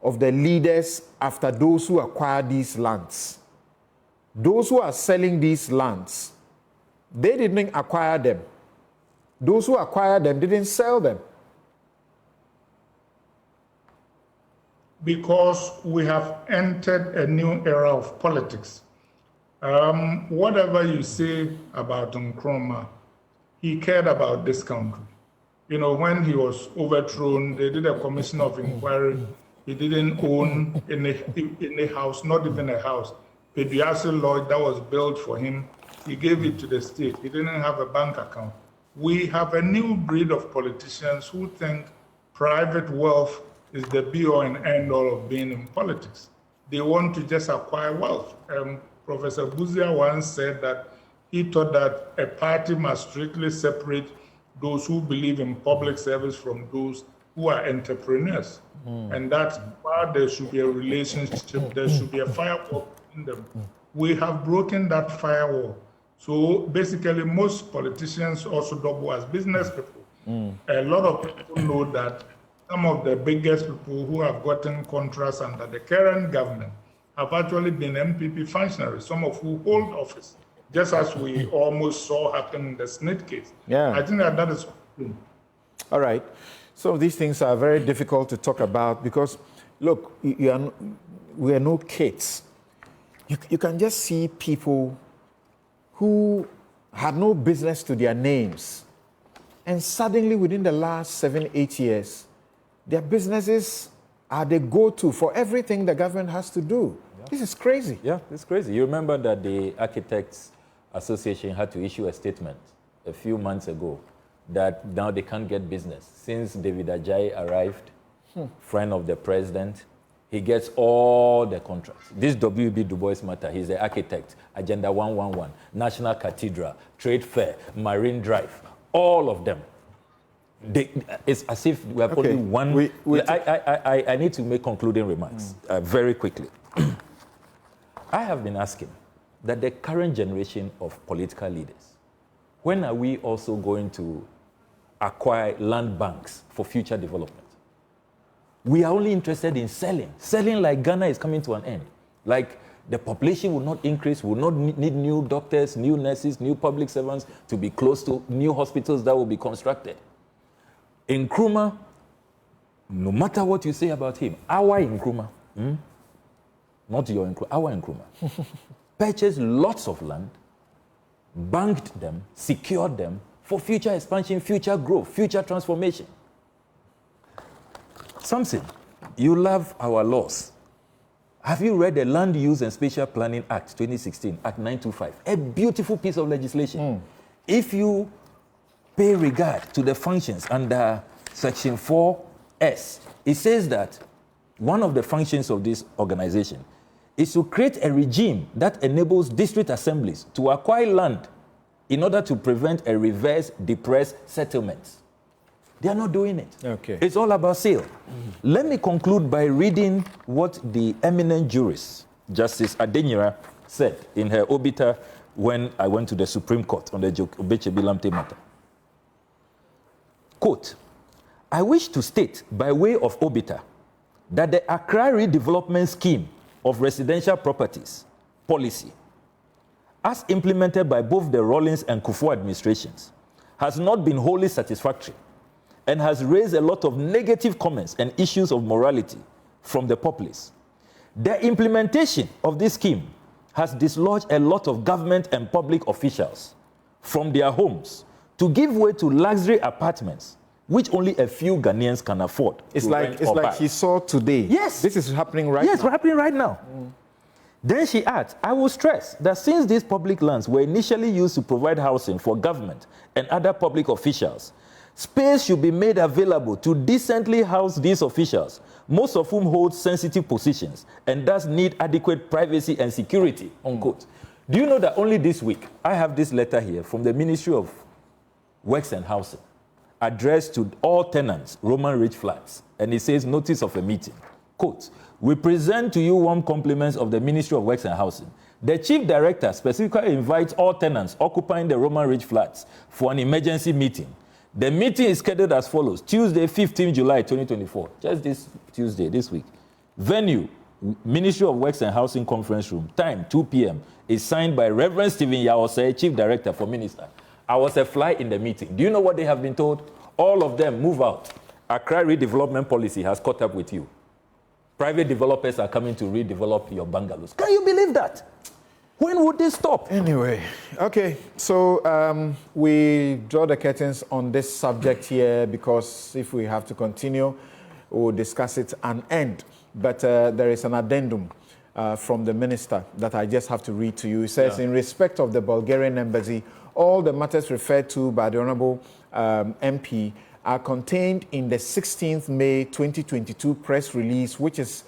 of the leaders after those who acquire these lands? Those who are selling these lands, they didn't acquire them. Those who acquired them didn't sell them. Because we have entered a new era of politics. Whatever you say about Nkrumah, he cared about this country. You know, when he was overthrown, they did a commission of inquiry. He didn't own any house, not even a house. Peduase Lodge that was built for him, he gave it to the state. He didn't have a bank account. We have a new breed of politicians who think private wealth is the be-all and end-all of being in politics. They want to just acquire wealth. Professor Buzia once said that he thought that a party must strictly separate those who believe in public service from those who are entrepreneurs. And that's why there should be a relationship, there should be a firewall between them. We have broken that firewall. So basically, most politicians also double as business people. A lot of people know that some of the biggest people who have gotten contracts under the current government have actually been MPP functionaries, some of who hold office, just as we almost saw happen in the Smith case. Yeah. I think that is true. All right. So these things are very difficult to talk about because, look, we are no kids. You can just see people who had no business to their names, and suddenly within the last 7-8 years, their businesses are the go-to for everything the government has to do. Yeah. This is crazy. Yeah, it's crazy. You remember that the Architects Association had to issue a statement a few months ago that now they can't get business. Since David Ajayi arrived, friend of the president, he gets all the contracts. This W.B. Du Bois matter, he's the architect, Agenda 111, National Cathedral, Trade Fair, Marine Drive, all of them. It's as if we have only one. I need to make concluding remarks very quickly. I have been asking that the current generation of political leaders, when are we also going to acquire land banks for future development? We are only interested in selling. Selling like Ghana is coming to an end. Like the population will not increase, will not need new doctors, new nurses, new public servants to be close to new hospitals that will be constructed. Nkrumah, no matter what you say about him, our Nkrumah, not your Nkrumah, our Nkrumah, purchased lots of land, banked them, secured them for future expansion, future growth, future transformation. Samson, you love our laws. Have you read the Land Use and Spatial Planning Act 2016, Act 925? A beautiful piece of legislation. If you pay regard to the functions under Section 4S, it says that one of the functions of this organization is to create a regime that enables district assemblies to acquire land in order to prevent a reverse depressed settlement. They are not doing it. Okay. It's all about sale. Let me conclude by reading what the eminent jurist, Justice Adenyira, said in her obiter when I went to the Supreme Court on the Obeche-Bilamte matter. Quote, I wish to state by way of obiter that the Accra redevelopment scheme of residential properties policy, as implemented by both the Rawlings and Kufuor administrations, has not been wholly satisfactory and has raised a lot of negative comments and issues of morality from the populace. The implementation of this scheme has dislodged a lot of government and public officials from their homes to give way to luxury apartments, which only a few Ghanaians can afford. It's like he saw today. Yes. This is happening right now. Yes, happening right now. Then she adds, I will stress that since these public lands were initially used to provide housing for government and other public officials, space should be made available to decently house these officials, most of whom hold sensitive positions and thus need adequate privacy and security, unquote. Do you know that only this week, I have this letter here from the Ministry of Works and Housing, addressed to all tenants, Roman Ridge flats, and it says notice of a meeting. Quote, we present to you warm compliments of the Ministry of Works and Housing. The Chief Director specifically invites all tenants occupying the Roman Ridge flats for an emergency meeting. The meeting is scheduled as follows, Tuesday, 15 July 2024, just this Tuesday, this week. Venue, Ministry of Works and Housing Conference Room, time 2 p.m. is signed by Reverend Stephen Yaosei, Chief Director for Minister. I was a fly in the meeting. Do you know what they have been told? All of them move out. Accra redevelopment policy has caught up with you. Private developers are coming to redevelop your bungalows. Can you believe that? When would this stop? Anyway, okay, so we draw the curtains on this subject here because if we have to continue, we'll discuss it and end. But there is an addendum from the minister that I just have to read to you. It says, in respect of the Bulgarian Embassy, all the matters referred to by the Honorable MP are contained in the 16th May 2022 press release, which is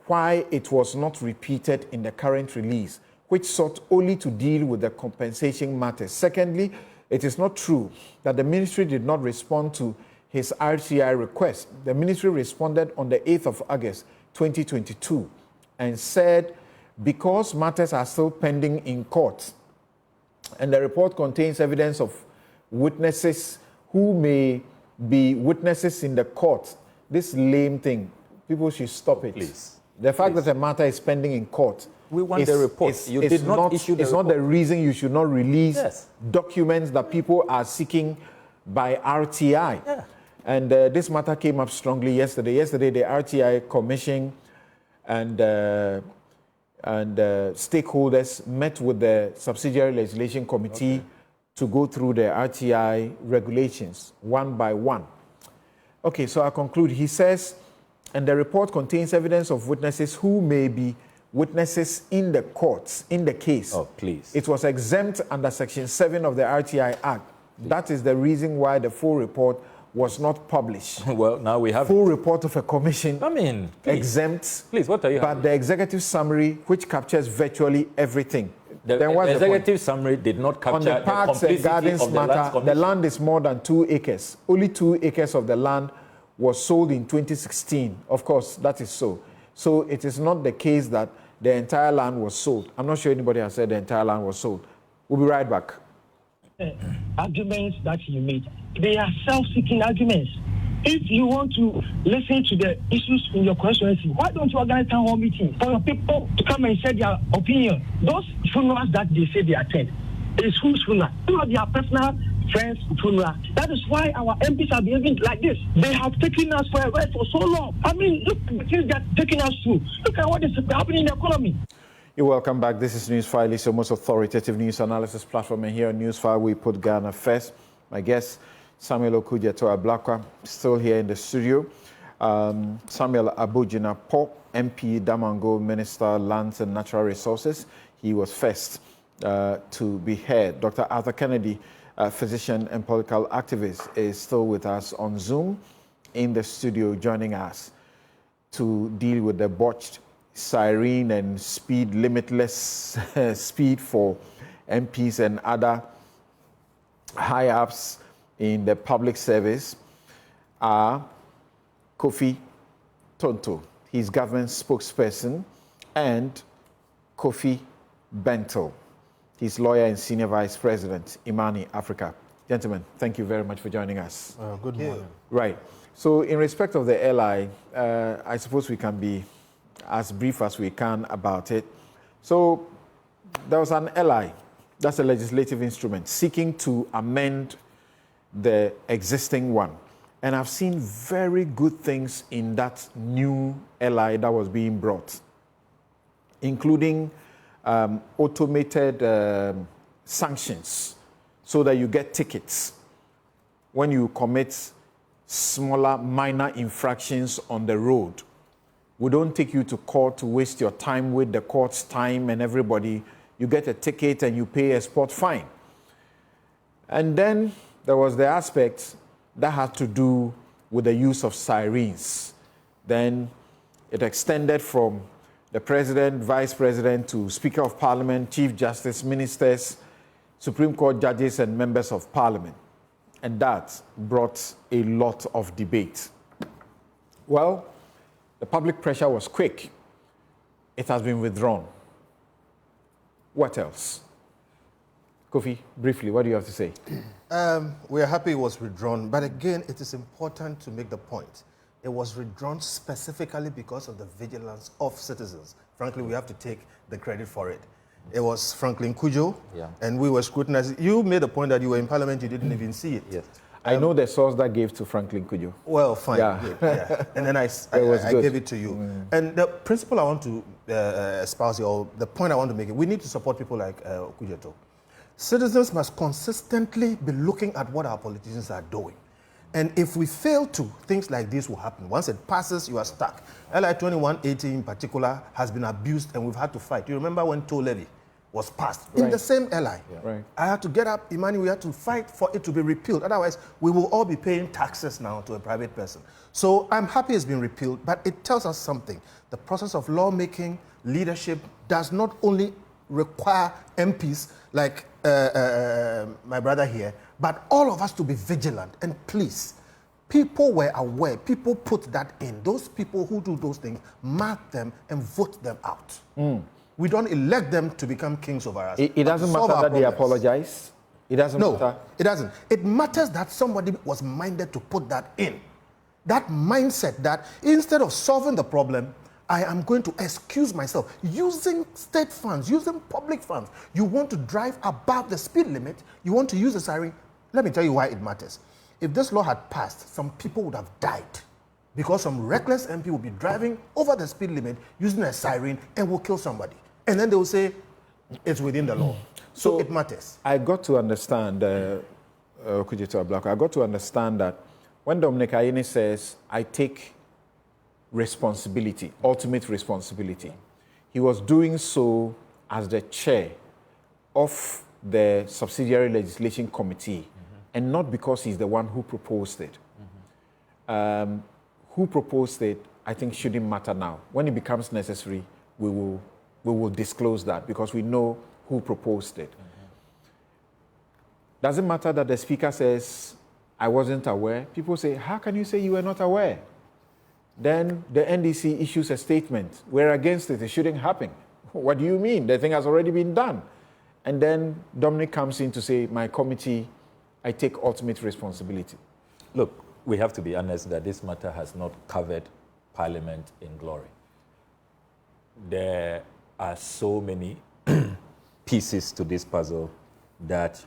why it was not repeated in the current release, which sought only to deal with the compensation matters. Secondly, it is not true that the ministry did not respond to his RTI request. The ministry responded on the 8th of August 2022 and said, because matters are still pending in court, and the report contains evidence of witnesses who may be witnesses in the court, this lame thing, people should stop it. Please. The fact that the matter is pending in court. We want the report. You did not issue the report. It's not the reason you should not release documents that people are seeking by RTI. Yeah. And this matter came up strongly yesterday. Yesterday, the RTI Commission and stakeholders met with the Subsidiary Legislation Committee to go through the RTI regulations one by one. Okay, so I conclude. He says, and the report contains evidence of witnesses who may be witnesses in the courts, in the case. Oh, please. It was exempt under Section 7 of the RTI Act. Please. That is the reason why the full report was not published. Well, now we have full report of a commission. I mean, please. Exempt. Please, what are you having? But the executive summary, which captures virtually everything. The executive summary did not capture on the parks the and gardens of the matter. The land is more than 2 acres. Only 2 acres of the land was sold in 2016. Of course, that is so. So it is not the case that the entire land was sold. I'm not sure anybody has said the entire land was sold. We'll be right back. Arguments that you made, they are self-seeking arguments. If you want to listen to the issues in your constituency, why don't you organize town hall meetings for your people to come and say their opinion? Those funerals that they say they attend, is whose funeral? Some of their personal friends' funeral. That is why our MPs are behaving like this. They have taken us for a ride for so long. I mean, look at the things they're taking us through. Look at what is happening in the economy. You're welcome back. This is Newsfile. It's your most authoritative news analysis platform. And here on Newsfile, we put Ghana first. My guest, Samuel Okudzeto Ablakwa, still here in the studio. Samuel Abojina Po, MP, Damango, Minister, Lands and Natural Resources. He was first to be heard. Dr. Arthur Kennedy, physician and political activist, is still with us on Zoom in the studio, joining us to deal with the botched siren and speed, limitless speed for MPs and other high-ups in the public service are Kofi Tonto, his government spokesperson, and Kofi Bentel, his lawyer and senior vice president, Imani Africa. Gentlemen, thank you very much for joining us. Good morning. Right. So in respect of the LI, I suppose we can be as brief as we can about it. So there was an LI, that's a legislative instrument, seeking to amend the existing one. And I've seen very good things in that new LI that was being brought, including automated sanctions so that you get tickets when you commit smaller, minor infractions on the road. We don't take you to court to waste your time with the court's time and everybody. You get a ticket and you pay a spot fine. And then there was the aspect that had to do with the use of sirens. Then it extended from the president, vice president, to Speaker of Parliament, Chief Justice, ministers, Supreme Court judges, and members of Parliament. And that brought a lot of debate. Well, the public pressure was quick. It has been withdrawn. What else? Kofi, briefly, what do you have to say? We are happy it was withdrawn, but again, it is important to make the point. It was withdrawn specifically because of the vigilance of citizens. Frankly, we have to take the credit for it. It was Franklin Cudjoe, and we were scrutinizing. You made a point that you were in Parliament, you didn't even see it. Yes. I know the source that gave to Franklin Cudjoe. Well, fine. Yeah. And then I gave it to you. And the principle I want to espouse, or the point I want to make, we need to support people like Cudjoe. Citizens must consistently be looking at what our politicians are doing. And if we fail to, things like this will happen. Once it passes, you are stuck. LI 2180 in particular has been abused and we've had to fight. You remember when toll levy was passed in the same LI? Right. I had to get up, Imani, we had to fight for it to be repealed. Otherwise, we will all be paying taxes now to a private person. So I'm happy it's been repealed, but it tells us something. The process of lawmaking, leadership does not only require MPs like my brother here, but all of us to be vigilant. And please, people were aware, people put that in. Those people who do those things, mark them and vote them out. We don't elect them to become kings over us. It doesn't matter that they apologize? It doesn't matter? No, it doesn't. It matters that somebody was minded to put that in. That mindset that instead of solving the problem, I am going to excuse myself. Using state funds, using public funds, you want to drive above the speed limit, you want to use a siren. Let me tell you why it matters. If this law had passed, some people would have died because some reckless MP would be driving over the speed limit using a siren and will kill somebody. And then they will say it's within the law. So it matters. I got to understand, Ablakwa, I got to understand that when Dominic Ayeni says, I take responsibility, ultimate responsibility, he was doing so as the chair of the Subsidiary Legislation Committee, and not because he's the one who proposed it. Who proposed it, I think, shouldn't matter now. When it becomes necessary, we will disclose that because we know who proposed it. Doesn't matter that the speaker says, I wasn't aware. People say, how can you say you were not aware? Then the NDC issues a statement. We're against it. It shouldn't happen. What do you mean? The thing has already been done. And then Dominic comes in to say, my committee, I take ultimate responsibility. Look, we have to be honest that this matter has not covered Parliament in glory. There are so many pieces to this puzzle that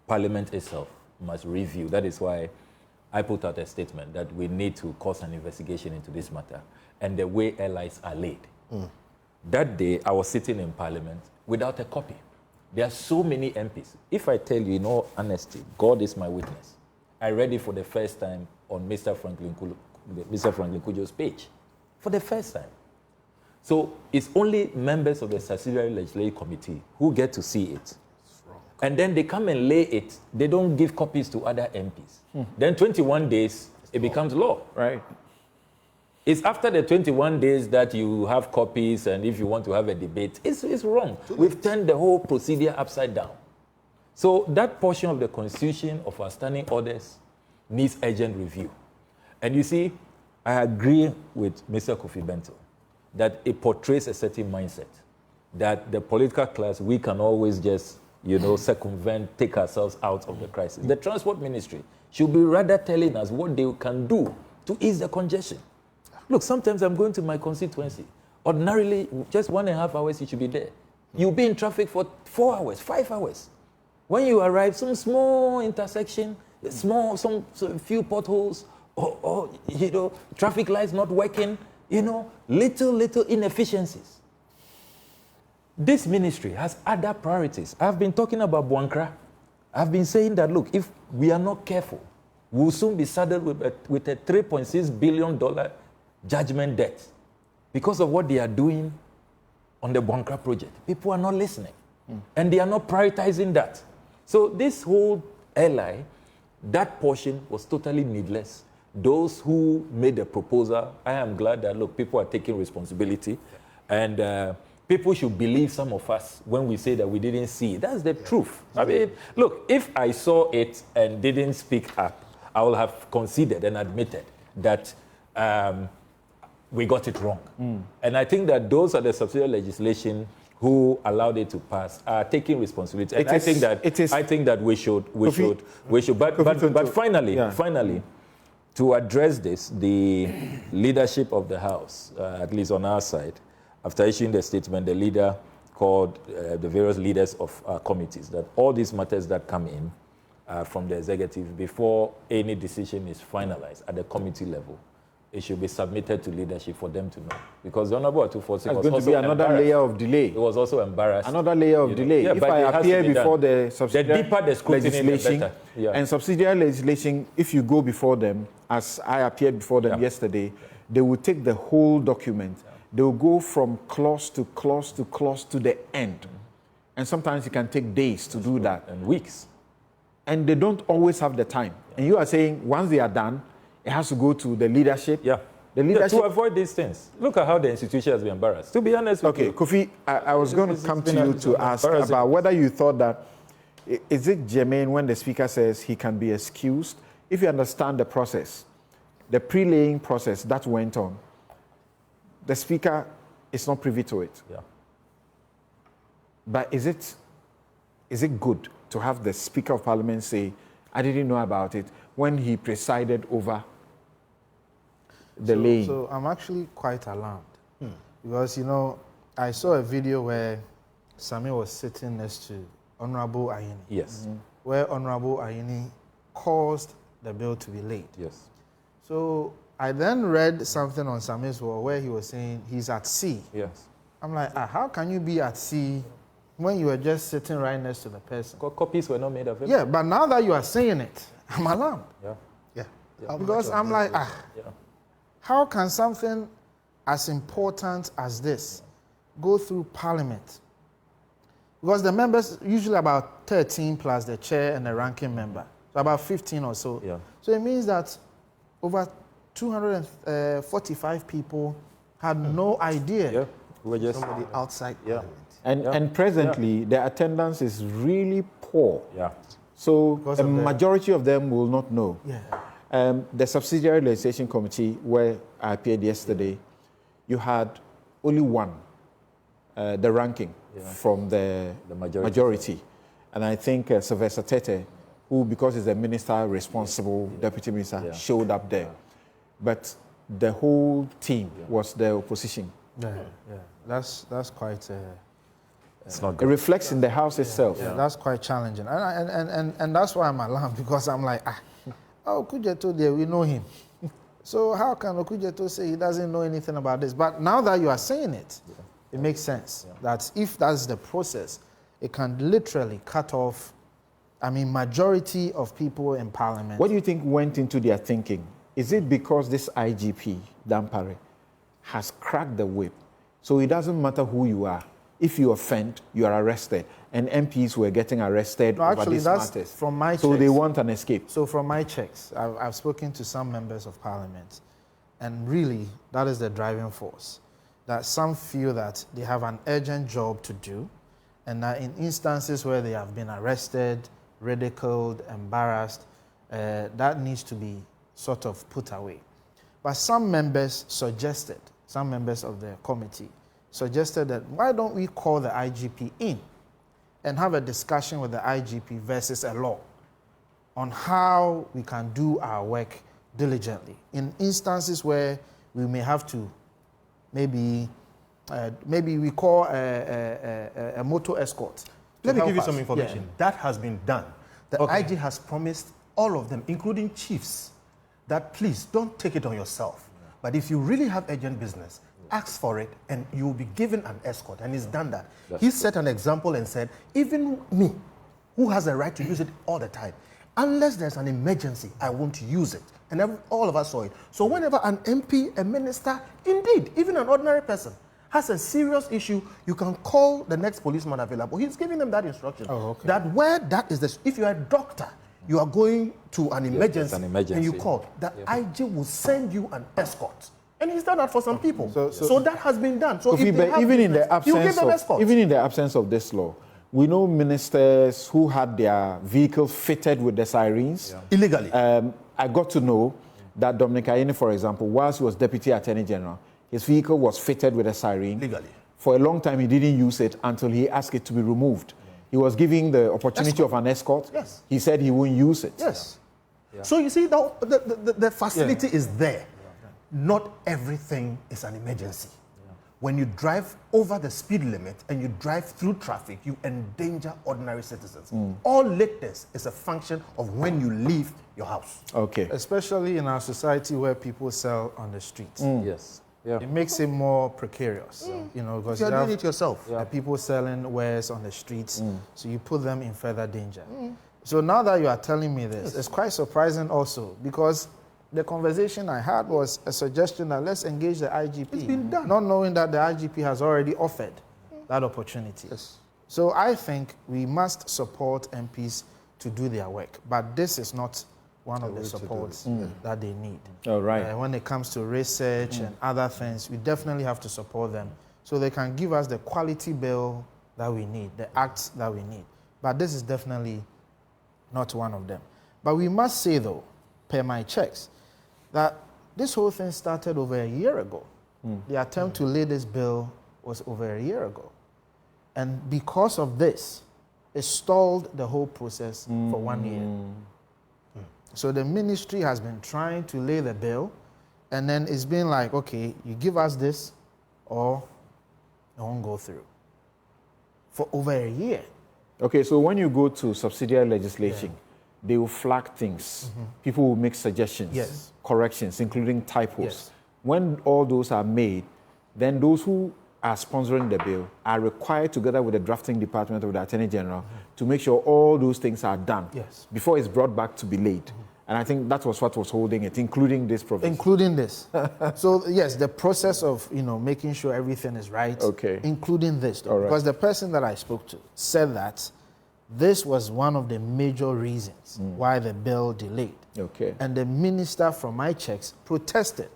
Parliament itself must review. That is why I put out a statement that we need to cause an investigation into this matter and the way allies are laid. That day, I was sitting in Parliament without a copy. There are so many MPs. If I tell you in all honesty, God is my witness, I read it for the first time on Mr. Franklin Cudjoe's page. For the first time. So it's only members of the Subsidiary Legislative Committee who get to see it. And then they come and lay it. They don't give copies to other MPs. Then 21 days, it becomes law. Right. It's after the 21 days that you have copies, and if you want to have a debate, it's wrong. We've turned the whole procedure upside down. So that portion of the Constitution of our standing orders needs urgent review. And you see, I agree with Mr. Kofi Bento that it portrays a certain mindset, that the political class, we can always just, circumvent, take ourselves out of the crisis. The Transport Ministry should be rather telling us what they can do to ease the congestion. Look, sometimes I'm going to my constituency. Ordinarily, just 1.5 hours, you should be there. You'll be in traffic for 4 hours, 5 hours. When you arrive, some small intersection, some few potholes, or traffic lights not working, little inefficiencies. This ministry has other priorities. I've been talking about Buankra. I've been saying that, look, if we are not careful, we'll soon be saddled with a $3.6 billion judgment debt because of what they are doing on the Buankra project. People are not listening, and they are not prioritizing that. So this whole ally, that portion was totally needless. Those who made the proposal, I am glad that, look, people are taking responsibility, and people should believe some of us when we say that we didn't see it. That's the truth. I mean, look, if I saw it and didn't speak up, I will have conceded and admitted that we got it wrong. And I think that those are the subsidiary legislation who allowed it to pass are taking responsibility. And I think that we should. But finally, to address this, the leadership of the House, at least on our side, after issuing the statement, the leader called the various leaders of our committees that all these matters that come in from the executive, before any decision is finalized at the committee level, it should be submitted to leadership for them to know. Because the Honorable Atuforsi was going to be another layer of delay. He was also embarrassed. Another layer of delay. Yeah, if I appear before the subsidiary legislation, and subsidiary legislation, if you go before them, as I appeared before them yesterday, they will take the whole document. They will go from clause to clause to clause to the end. And sometimes it can take days to do that. And weeks. And they don't always have the time. And you are saying once they are done, it has to go to the leadership. Yeah. The leadership. To avoid these things. Look at how the institution has been embarrassed. To be honest with you. Kofi, I was going to come to you to ask about whether you thought that, is it germane when the speaker says he can be excused? If you understand the process, the pre-laying process that went on, the speaker is not privy to it. Yeah. But is it good to have the Speaker of Parliament say, I didn't know about it, when he presided over the laying? So I'm actually quite alarmed. Because, I saw a video where Sami was sitting next to Honorable Anyenini. Yes. Where Honorable Anyenini caused the bill to be late. Yes. So I then read something on Sami's wall where he was saying he's at sea. Yes. I'm like, how can you be at sea when you were just sitting right next to the person? Copies were not made available. Yeah, but now that you are saying it, I'm alarmed. Yeah. Because I'm like, how can something as important as this go through Parliament? Because the members, usually about 13 plus the chair and the ranking member. So about 15 or so. Yeah. So it means that over 245 people had no idea. Yeah. We were just somebody outside. Yeah. And presently, the attendance is really poor. Yeah. So a majority of them will not know. Yeah. The Subsidiary Legislation Committee, where I appeared yesterday, you had only one, the ranking from the majority. And I think Sylvester Tete, who, because he's the minister responsible, deputy minister, showed up there. But the whole team was the opposition. Yeah. That's quite... it's not good. It reflects in the House itself. Yeah, that's quite challenging. And that's why I'm alarmed, because I'm like, Okujeto there, we know him. So how can Okujeto say he doesn't know anything about this? But now that you are saying it, it makes sense that if that's the process, it can literally cut off, majority of people in Parliament. What do you think went into their thinking? Is it because this IGP, Dampare, has cracked the whip? So it doesn't matter who you are. If you offend, you are arrested. And MPs were getting arrested over these matters. From my so checks. They want an escape. So from my checks, I've spoken to some members of Parliament. And really, that is the driving force. That some feel that they have an urgent job to do, and that in instances where they have been arrested, ridiculed, embarrassed, that needs to be sort of put away. But some members of the committee suggested that why don't we call the IGP in and have a discussion with the IGP versus a law on how we can do our work diligently in instances where we may have to maybe we call a motor escort. Let me give you some information. Yeah. That has been done. The IG has promised all of them, including chiefs, that please don't take it on yourself. Yeah. But if you really have urgent business, ask for it and you will be given an escort. And he's done that. He set an example and said, even me, who has a right to use it all the time, unless there's an emergency, I won't use it. And all of us saw it. So whenever an MP, a minister, indeed, even an ordinary person, has a serious issue, you can call the next policeman available. He's giving them that instruction. Oh, okay. That where that is this, if you're a doctor, you are going to an emergency, and you call, the IG will send you an escort. And he's done that for some people. So that has been done. So even in the absence of this law, we know ministers who had their vehicles fitted with the sirens. Illegally. I got to know that Dominic Anyenini, for example, whilst he was Deputy Attorney General, his vehicle was fitted with a siren. Legally. For a long time, he didn't use it until he asked it to be removed. He was giving the opportunity of an escort. Yes. He said he wouldn't use it. Yes. Yeah. So you see, the facility is there. Not everything is an emergency. When you drive over the speed limit and you drive through traffic, you endanger ordinary citizens. All lateness is a function of when you leave your house. Okay. Especially in our society where people sell on the streets. Yes. Yeah. It makes it more precarious, you know, because you're doing it yourself. People selling wares on the streets, so you put them in further danger. So now that you are telling me this, it's quite surprising also, because the conversation I had was a suggestion that let's engage the IGP. It's been done. Not knowing that the IGP has already offered that opportunity. Yes. So I think we must support MPs to do their work, but this is not one of the supports that they need. All right. When it comes to research and other things, we definitely have to support them so they can give us the quality bill that we need, the acts that we need. But this is definitely not one of them. But we must say, though, per my checks, that this whole thing started over a year ago. The attempt to lay this bill was over a year ago. And because of this, it stalled the whole process for 1 year. So the ministry has been trying to lay the bill, and then it's been like, okay, you give us this, or it won't go through. For over a year. Okay, so when you go to subsidiary legislation, they will flag things. People will make suggestions, corrections, including typos. When all those are made, then those who are sponsoring the bill are required, together with the drafting department of the Attorney General, to make sure all those things are done before it's brought back to be laid. And I think that was what was holding it, including this provision. Including this. So, yes, the process of, making sure everything is right, including this. Though, because the person that I spoke to said that this was one of the major reasons why the bill delayed. Okay. And the minister, from my checks, protested.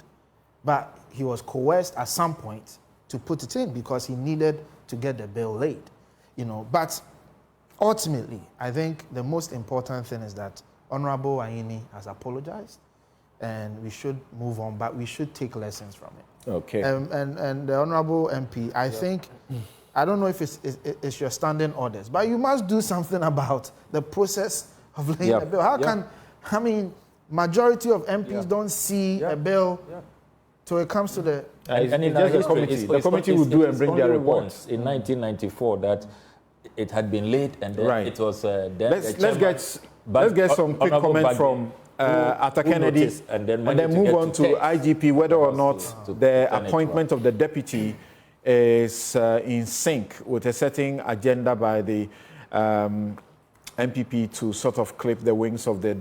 But he was coerced at some point to put it in because he needed to get the bill laid. But ultimately, I think the most important thing is that Honorable Anyenini has apologized, and we should move on, but we should take lessons from it. Okay. And the Honorable MP, I think, I don't know if it's your standing orders, but you must do something about the process of laying a bill. How can, majority of MPs don't see a bill till it comes to the... And in the committee will do and bring their reports. In 1994 that it had been late, and then it was... Let's get some quick comment from Arthur Kennedy, and then move on to IGP, whether or not the appointment of the deputy is in sync with a certain agenda by the MPP to sort of clip the wings of the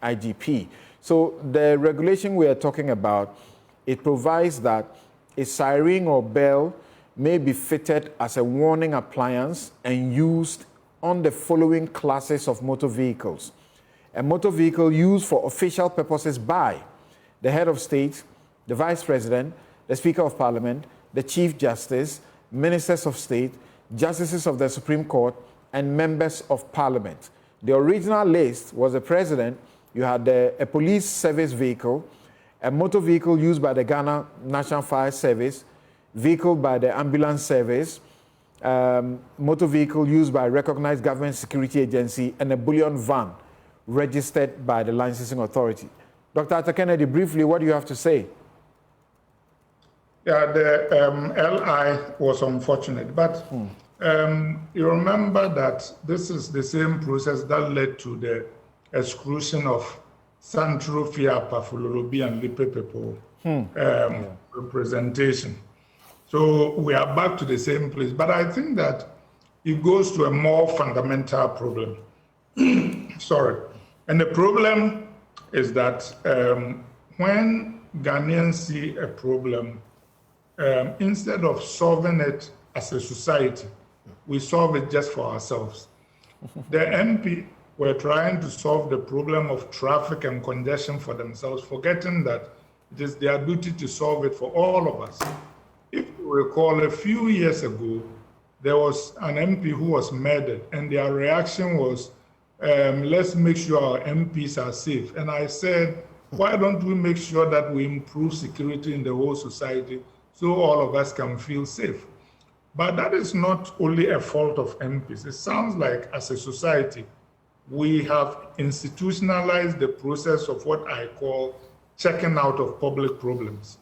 IGP. So the regulation we are talking about, it provides that a siren or bell may be fitted as a warning appliance and used on the following classes of motor vehicles. A motor vehicle used for official purposes by the head of state, the vice president, the speaker of parliament, the chief justice, ministers of state, justices of the Supreme Court, and members of parliament. The original list was the president. You had a police service vehicle, a motor vehicle used by the Ghana National Fire Service, vehicle by the ambulance service, motor vehicle used by a recognized government security agency, and a bullion van registered by the licensing authority. Dr. Kennedy, briefly, what do you have to say? Yeah, the LI was unfortunate, but you remember that this is the same process that led to the exclusion of Santro Fiapa, Fulorobi, and Lipepepo representation. So we are back to the same place, but I think that it goes to a more fundamental problem. Sorry. And the problem is that when Ghanaians see a problem, instead of solving it as a society, we solve it just for ourselves. The MP were trying to solve the problem of traffic and congestion for themselves, forgetting that it is their duty to solve it for all of us. If you recall, a few years ago, there was an MP who was murdered, and their reaction was, let's make sure our MPs are safe. And I said, why don't we make sure that we improve security in the whole society so all of us can feel safe? But that is not only a fault of MPs. It sounds like as a society, we have institutionalized the process of what I call checking out of public problems.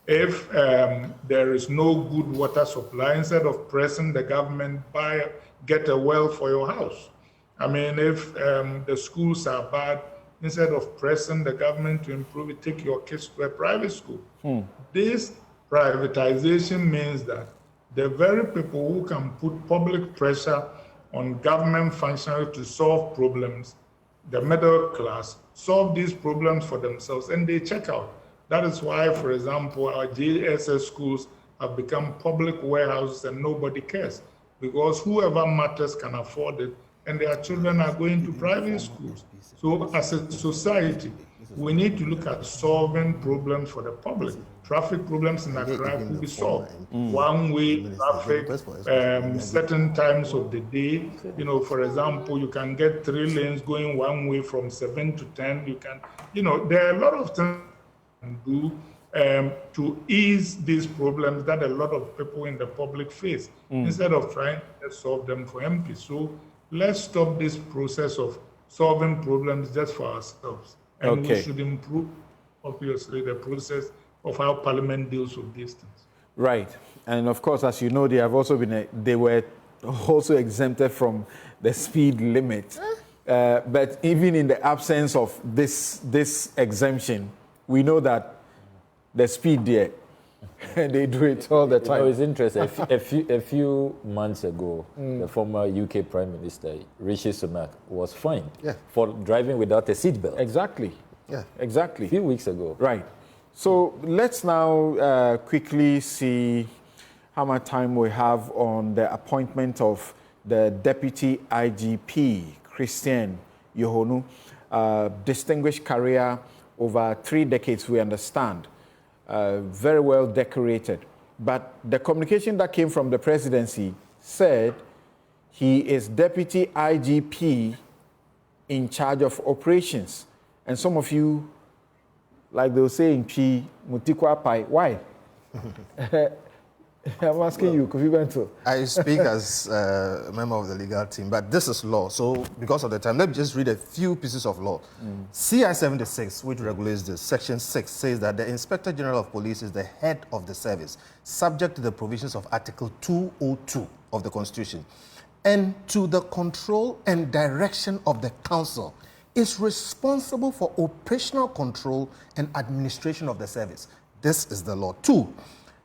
If there is no good water supply, instead of pressing the government, get a well for your house. I mean, if the schools are bad, instead of pressing the government to improve it, take your kids to a private school. This privatization means that the very people who can put public pressure on government functionaries to solve problems, the middle class, solve these problems for themselves, and they check out. That is why, for example, our JSS schools have become public warehouses and nobody cares, because whoever matters can afford it, and their children are going to private schools. So as a society, we need to look at solving problems for the public. Traffic problems in Accra could be solved. One-way traffic, certain times of the day. You know, for example, you can get 3 lanes going one way from 7 to 10. You can, there are a lot of things you can do to ease these problems that a lot of people in the public face, instead of trying to solve them for MPs. So let's stop this process of solving problems just for ourselves. And we should improve, obviously, the process of how Parliament deals with these things. Right. And of course, as you know, they were also exempted from the speed limit. But even in the absence of this exemption, we know that the speed there, they do it all the time. It was interesting. A few months ago, the former UK Prime Minister, Rishi Sunak, was fined for driving without a seatbelt. Exactly. Yeah. Exactly. A few weeks ago. Right. So let's now quickly see how much time we have on the appointment of the Deputy IGP, Christian Yohonu, distinguished career over 3 decades, we understand. Very well decorated. But the communication that came from the presidency said he is Deputy IGP in charge of operations. And some of you, like they will say in P, Mutikwa Pai, why? I'm asking you, Kofi Bento. I speak as a member of the legal team, but this is law. So because of the time, let me just read a few pieces of law. CI 76, which regulates this, Section 6 says that the Inspector General of Police is the head of the service, subject to the provisions of Article 202 of the Constitution, and to the control and direction of the Council, is responsible for operational control and administration of the service. This is the law. 2,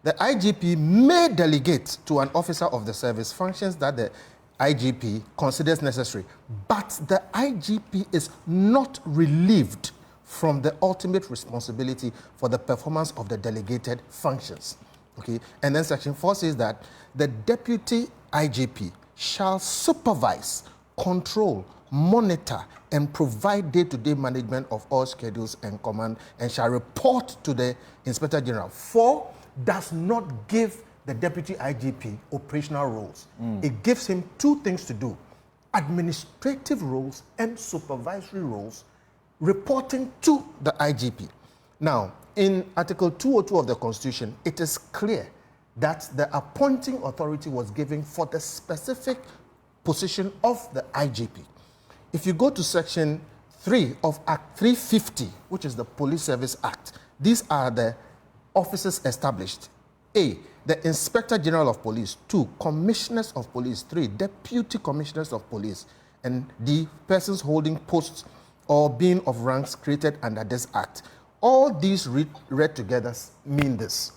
the IGP may delegate to an officer of the service functions that the IGP considers necessary, but the IGP is not relieved from the ultimate responsibility for the performance of the delegated functions. Okay? And then Section 4 says that the Deputy IGP shall supervise control, monitor, and provide day-to-day management of all schedules and command, and shall report to the Inspector General. 4, does not give the Deputy IGP operational roles. It gives him 2 things to do: administrative roles and supervisory roles, reporting to the IGP. Now, in Article 202 of the Constitution, it is clear that the appointing authority was given for the specific position of the IGP. If you go to Section 3 of Act 350, which is the Police Service Act, these are the offices established. A, the Inspector General of Police. 2, Commissioners of Police. 3, Deputy Commissioners of Police. And D, persons holding posts or being of ranks created under this Act. All these read together mean this: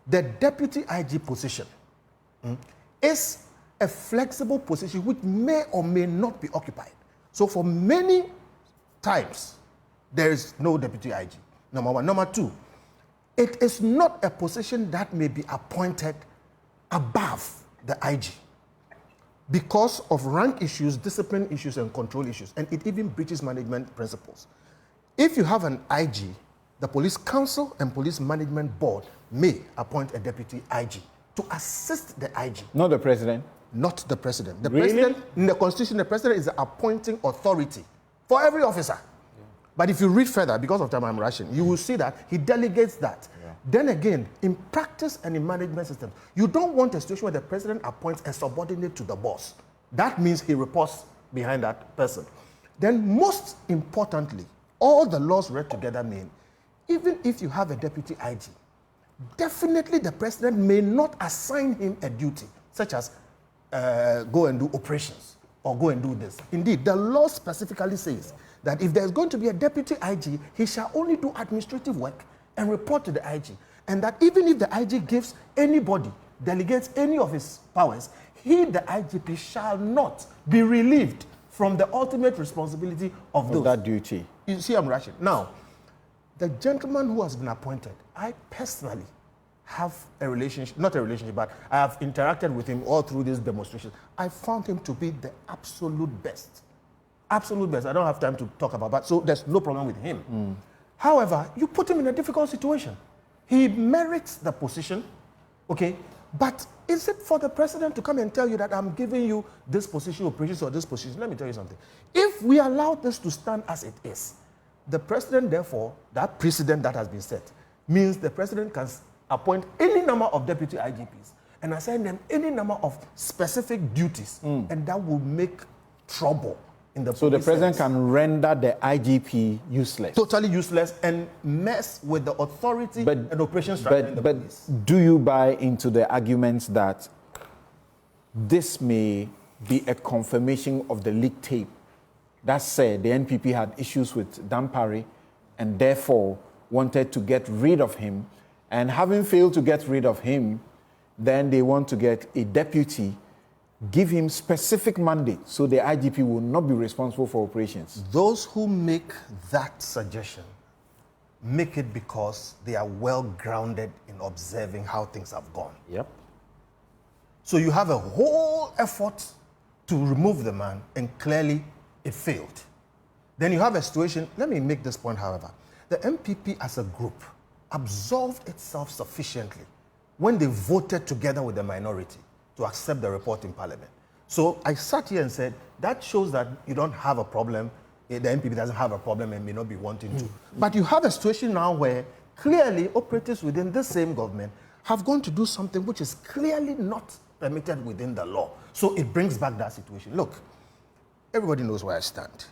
the Deputy IG position is a flexible position which may or may not be occupied. So for many times, there is no Deputy IG, number 1. Number 2, it is not a position that may be appointed above the IG because of rank issues, discipline issues, and control issues, and it even breaches management principles. If you have an IG, the Police Council and Police Management Board may appoint a Deputy IG to assist the IG. Not the President? Not the President. The Really? President, in the Constitution, the President is the appointing authority for every officer. But if you read further, because of time I'm rushing, you will see that he delegates that. Then again, in practice and in management systems, you don't want a situation where the President appoints a subordinate to the boss. That means he reports behind that person. Then most importantly, all the laws read together mean, even if you have a Deputy IG, definitely the President may not assign him a duty, such as go and do operations or go and do this. Indeed, the law specifically says that if there's going to be a Deputy IG, he shall only do administrative work and report to the IG. And that even if the IG gives anybody, delegates any of his powers, he, the IGP, shall not be relieved from the ultimate responsibility of those. that duty. You see, I'm rushing. Now, the gentleman who has been appointed, I personally have a relationship, not a relationship, but I have interacted with him all through this demonstration. I found him to be the absolute best. Absolute best. I don't have time to talk about that, so there's no problem with him. However, you put him in a difficult situation. He merits the position, okay? But is it for the President to come and tell you that I'm giving you this position, operations, or this position? Let me tell you something. If we allow this to stand as it is, the President, therefore, that precedent that has been set, means the President can appoint any number of Deputy IGPs and assign them any number of specific duties, and that will make trouble in the So the police President service. can render the IGP useless. Totally useless and mess with the authority and operation structure in the but police. do you buy into the arguments that this may be a confirmation of the leaked tape that said the NPP had issues with Dampare and therefore wanted to get rid of him, and having failed to get rid of him, then they want to get a deputy, give him specific mandate so the IGP will not be responsible for operations? Those who make that suggestion make it because they are well grounded in observing how things have gone. Yep. So you have a whole effort to remove the man, and clearly it failed. Then you have a situation, let me make this point, however. The MPP as a group absolved itself sufficiently when they voted together with the minority to accept the report in Parliament. So I sat here and said, that shows that you don't have a problem, the MPP doesn't have a problem and may not be wanting to. But you have a situation now where clearly operatives within this same government have gone to do something which is clearly not permitted within the law. So it brings back that situation. Look, everybody knows where I stand.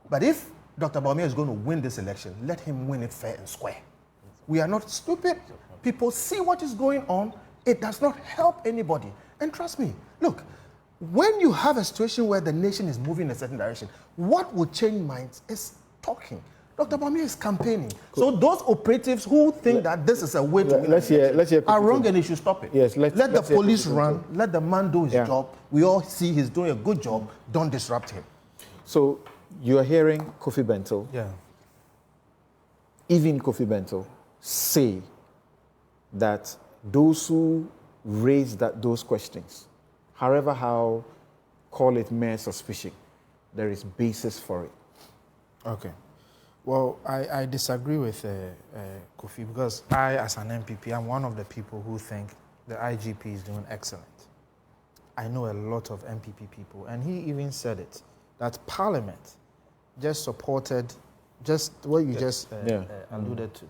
But if Dr. Bawumia is going to win this election, let him win it fair and square. We are not stupid. People see what is going on. It does not help anybody. And trust me, look, when you have a situation where the nation is moving in a certain direction, what will change minds is talking. Dr. Bawumia is campaigning. So those operatives who think that this is a way to win are wrong, and they should stop it. Yes, let the police run, let the man do his job. We all see he's doing a good job. Don't disrupt him. So you are hearing Kofi Bentil, even Kofi Bentil, say that those who raise those questions, however how, call it mere suspicion, there is basis for it. Okay. Well, I disagree with Kofi, because I, as an MPP, I'm one of the people who think the IGP is doing excellent. I know a lot of MPP people, and he even said it, that Parliament just supported just what you just alluded to.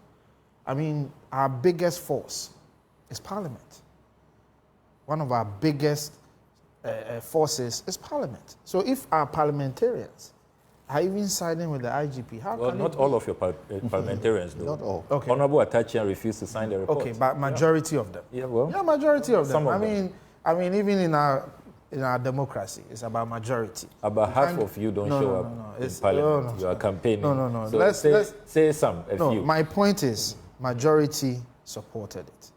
I mean, our biggest force is Parliament. One of our biggest forces is Parliament. So if our parliamentarians are even siding with the IGP, how well, can not all of your parliamentarians, though. Not all. Okay. Honorable Atachian refused to sign the report. Okay, but majority of them. Yeah, well. Yeah, majority of them. Some of them. I mean, even in our democracy, it's about majority. About half of you don't show up in Parliament. You are campaigning. No. So let's say a few. My point is, majority supported it.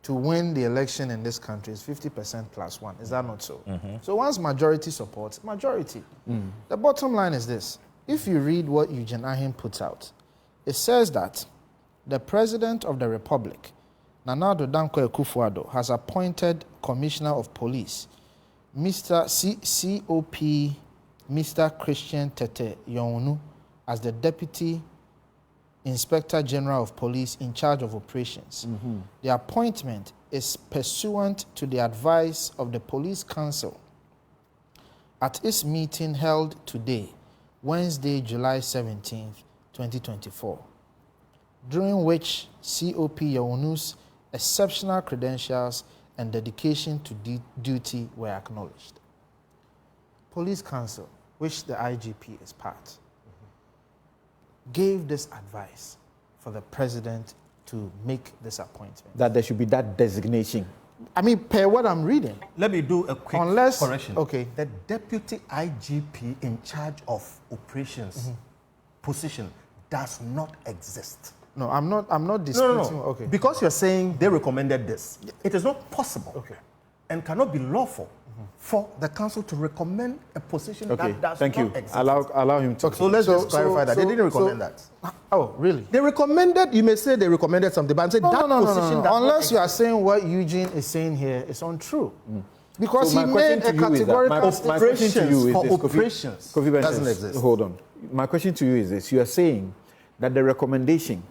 To win the election in this country is 50% plus one. Is that not so? So once majority supports, majority. The bottom line is this. If you read what Eugene Ahin puts out, it says that the President of the Republic, Nana Addo Dankwa Akufo-Addo, has appointed Commissioner of Police, Mr. COP, Mr. Christian Tete Yonu, as the Deputy Inspector General of Police in charge of operations. The appointment is pursuant to the advice of the Police Council at its meeting held today, Wednesday, July 17th, 2024, during which COP Yonu's exceptional credentials and dedication to duty were acknowledged. Police Council, which the IGP is part, gave this advice for the president to make this appointment. That there should be that designation. I mean, per what I'm reading. Let me do a quick correction. Okay. The deputy IGP in charge of operations position does not exist. No, I'm not disputing. No. Okay. Because you're saying they recommended this. It is not possible and cannot be lawful for the council to recommend a position that does not exist. Allow him to. So let's just clarify that. They didn't recommend that. Oh, really? They recommended, you may say they recommended something, but I'm saying position no. Unless you are saying what Eugene is saying here is untrue. Because So he my made question a to you is that- categorical my question to you is for this, operations Kofi Benson, doesn't exist. Hold on. My question to you is this. You are saying that the recommendation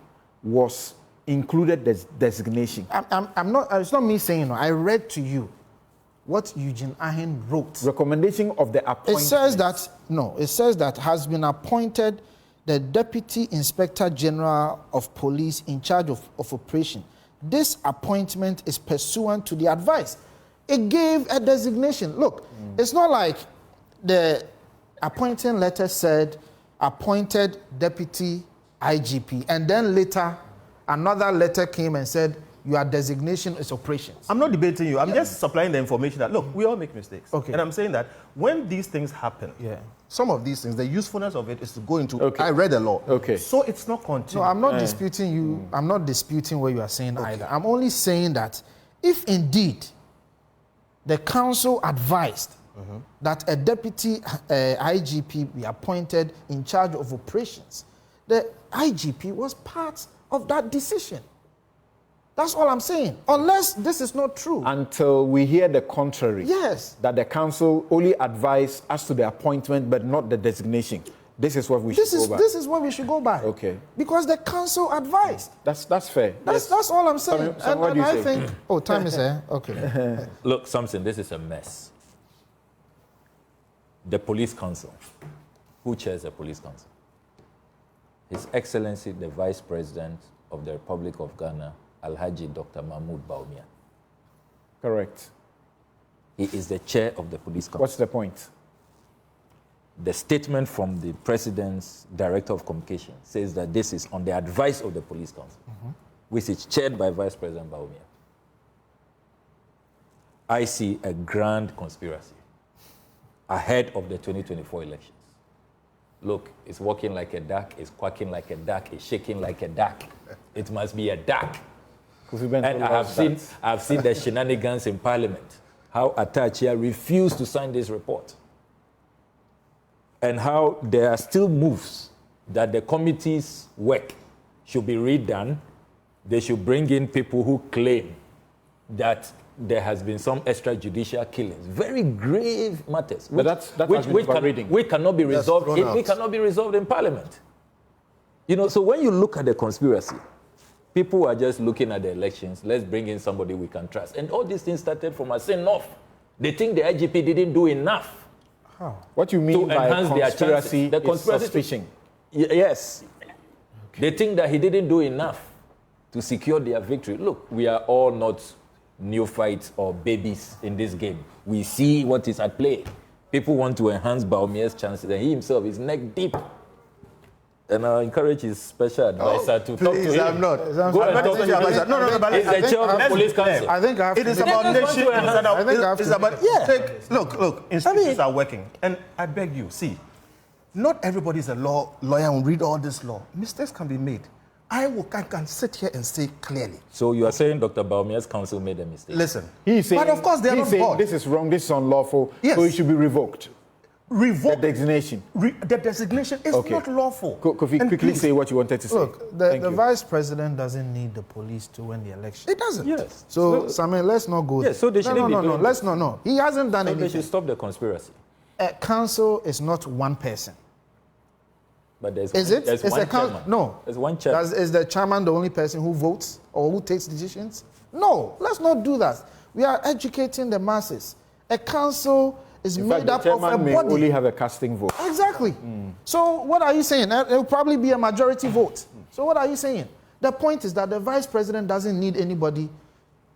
was included the designation. I'm not, it's not me saying, I read to you what Eugene Ahin wrote. Recommendation of the appointment. It says that has been appointed the Deputy Inspector General of Police in charge of operation. This appointment is pursuant to the advice. It gave a designation. Look, it's not like the appointing letter said appointed Deputy IGP, and then later another letter came and said your designation is operations. I'm not debating you. I'm just supplying the information that, look, we all make mistakes. Okay. And I'm saying that when these things happen, some of these things, the usefulness of it is to go into, I read the law. Okay. So it's not continuous. No, I'm not disputing you. I'm not disputing what you are saying either. I'm only saying that if indeed the council advised that a deputy IGP be appointed in charge of operations, the IGP was part of that decision. That's all I'm saying. Unless this is not true. Until we hear the contrary. Yes. That the council only advised as to the appointment but not the designation. This is what we should go by. This is what we should go by. Okay. Because the council advised. That's fair. That's all I'm saying. So what do you I say? think. Oh, time is here. Okay. Look, Samson, this is a mess. The Police Council. Who chairs the Police Council? His Excellency, the Vice President of the Republic of Ghana, Alhaji Dr. Mahmoud Bawumia. Correct. He is the chair of the Police Council. What's the point? The statement from the President's Director of Communication says that this is on the advice of the Police Council, which is chaired by Vice President Bawumia. I see a grand conspiracy ahead of the 2024 elections. Look, it's walking like a duck, it's quacking like a duck, it's shaking like a duck. It must be a duck. And I have seen the shenanigans in Parliament, how Atachia refused to sign this report, and how there are still moves that the committee's work should be redone. They should bring in people who claim that there has been some extrajudicial killings, very grave matters, but which cannot be resolved. It cannot be resolved in Parliament. You know, so when you look at the conspiracy, people are just looking at the elections. Let's bring in somebody we can trust, and all these things started from us saying north. They think the IGP didn't do enough. How? What you mean by conspiracy? The conspiracy suspicion. Yes. Okay. They think that he didn't do enough to secure their victory. Look, we are all not neophytes or babies in this game. We see what is at play. People want to enhance Baumia's chances, and he himself is neck deep. And I encourage his special advisor to talk to him. I'm not. Go and talk to him. No, but it's the chair of the police council. I think it is about nation. It's about Look, institutions are working, and I beg you, see, not everybody is a lawyer and read all this law. Mistakes can be made. I can sit here and say clearly. So you are saying Dr. Baumia's council made a mistake? Listen, he's saying, but of course they are not God. This is wrong. This is unlawful. Yes. So it should be revoked. Revoke the designation. The designation is not lawful. Kofi, quickly say what you wanted to say. Look, the vice president doesn't need the police to win the election. It doesn't. Yes. So Samuel, let's not go there. So they shouldn't be doing No. Let's not. No, he hasn't done anything. They should stop the conspiracy. A council is not one person. But there's one chairman. No. There's one chairman. Is the chairman the only person who votes or who takes decisions? No. Let's not do that. We are educating the masses. A council is made up of a body. May only have a casting vote. Exactly. So what are you saying? It will probably be a majority vote. So what are you saying? The point is that the vice president doesn't need anybody,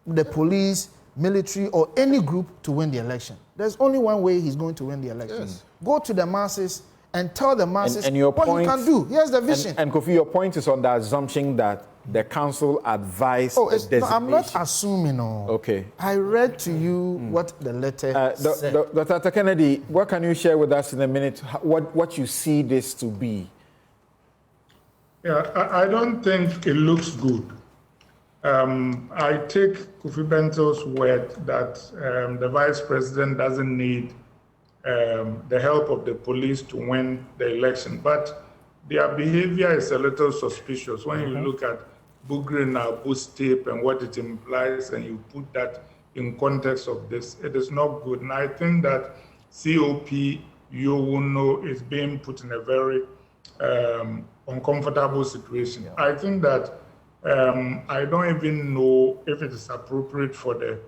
the police, military, or any group to win the election. There's only one way he's going to win the election. Yes. Go to the masses and tell the masses what you can do. Here's the vision. And Kofi, your point is on the assumption that the council advised designation. No, I'm not assuming. Okay. I read to you what the letter said. Dr. Kennedy, what can you share with us in a minute? What you see this to be? Yeah, I don't think it looks good. I take Kofi Bento's word that the vice president doesn't need the help of the police to win the election, but their behavior is a little suspicious when you look at Bulgarian tape and what it implies, and you put that in context of this. It is not good, and I think that COP Yowuno is being put in a very uncomfortable situation. Yeah. I think that I don't even know if it is appropriate for the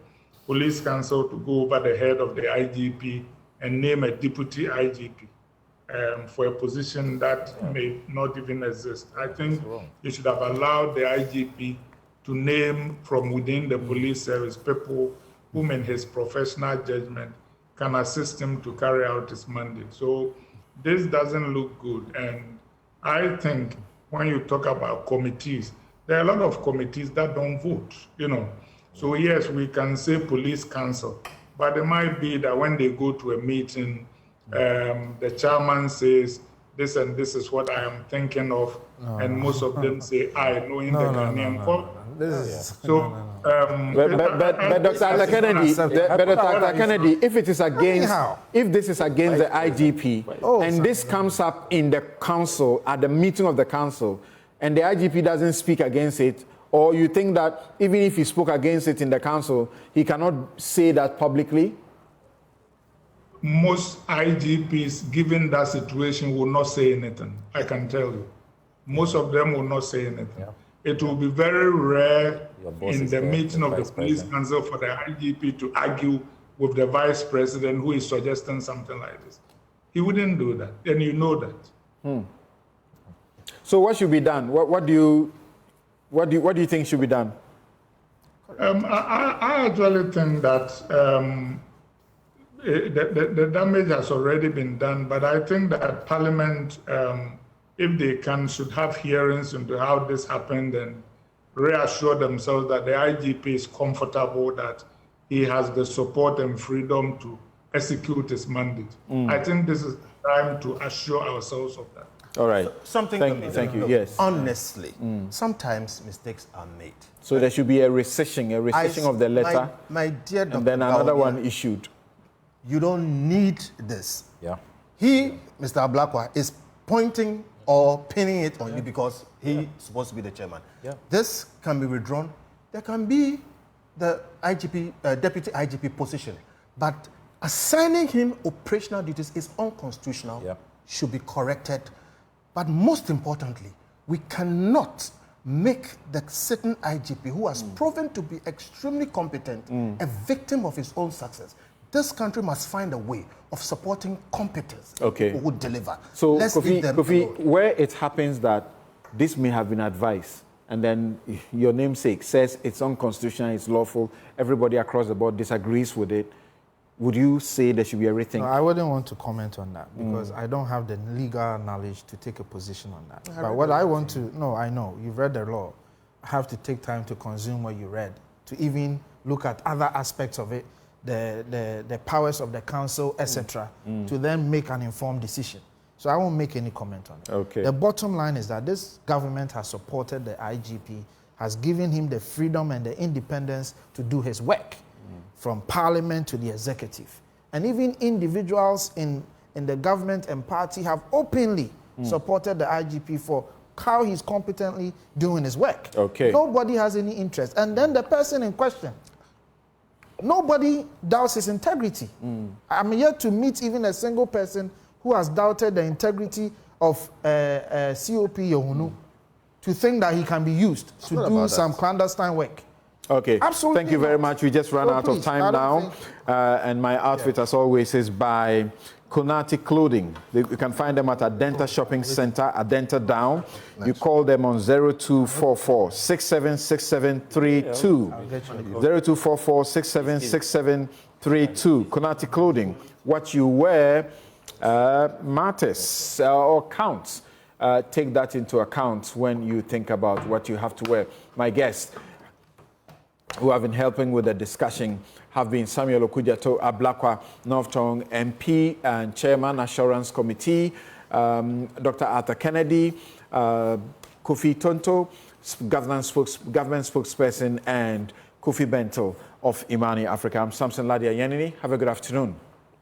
police council to go over the head of the IGP and name a deputy IGP for a position that may not even exist. I think they should have allowed the IGP to name from within the police service people whom in his professional judgment can assist him to carry out his mandate. So this doesn't look good. And I think when you talk about committees, there are a lot of committees that don't vote, So yes, we can say police council, but it might be that when they go to a meeting, the chairman says, this and this is what I am thinking of, and most of them say, I knowing the Ghanaian culture. But Dr. Kennedy, if it is against, if this is against the IGP, and this comes up in the council, at the meeting of the council, and the IGP doesn't speak against it, or you think that even if he spoke against it in the council, he cannot say that publicly? Most IGPs, given that situation, will not say anything. I can tell you. Most of them will not say anything. Yeah. It will be very rare in the meeting of the police council for the IGP to argue with the vice president who is suggesting something like this. He wouldn't do that, and you know that. So what should be done? What do you think should be done? I actually think that the damage has already been done, but I think that Parliament, if they can, should have hearings into how this happened and reassure themselves that the IGP is comfortable that he has the support and freedom to execute his mandate. I think this is the time to assure ourselves of that. All right. Thank you. Yes. Honestly, sometimes mistakes are made. So there should be a rescission of the letter, my dear Dr. and then another one issued. You don't need this. Yeah. He, Mr. Ablakwa, is pointing or pinning it on you because he's supposed to be the chairman. Yeah. This can be withdrawn. There can be the IGP, deputy IGP position, but assigning him operational duties is unconstitutional, should be corrected. But most importantly, we cannot make the sitting IGP, who has proven to be extremely competent, a victim of his own success. This country must find a way of supporting competence, people who deliver. So, Kofi, where it happens that this may have been advised, and then your namesake says it's unconstitutional, it's lawful, everybody across the board disagrees with it, would you say there should be a rethink? No, I wouldn't want to comment on that because I don't have the legal knowledge to take a position on that. But what I want to, no, I know, you've read the law. I have to take time to consume what you read, to even look at other aspects of it, the powers of the council, etc., to then make an informed decision. So I won't make any comment on it. Okay. The bottom line is that this government has supported the IGP, has given him the freedom and the independence to do his work, from parliament to the executive. And even individuals in the government and party have openly supported the IGP for how he's competently doing his work. Okay. Nobody has any interest. And then the person in question, nobody doubts his integrity. I'm yet to meet even a single person who has doubted the integrity of COP Yohunu to think that he can be used to do some clandestine work. Okay, absolutely. Thank you very much. We just ran out of time now. And my outfit, as always, is by Konati Clothing. You can find them at Adenta Shopping Center, Adenta Down. You call them on 0244 676732. 0244 676732. Konati Clothing. What you wear matters or counts. Take that into account when you think about what you have to wear. My guests who have been helping with the discussion have been Samuel Okudjato Ablakwa, North Tongue MP and Chairman, Assurance Committee, Dr. Arthur Kennedy, Kofi Tonto, government spokesperson, and Kofi Bentel of Imani Africa. I'm Samson Lardy, Anyenini. Have a good afternoon.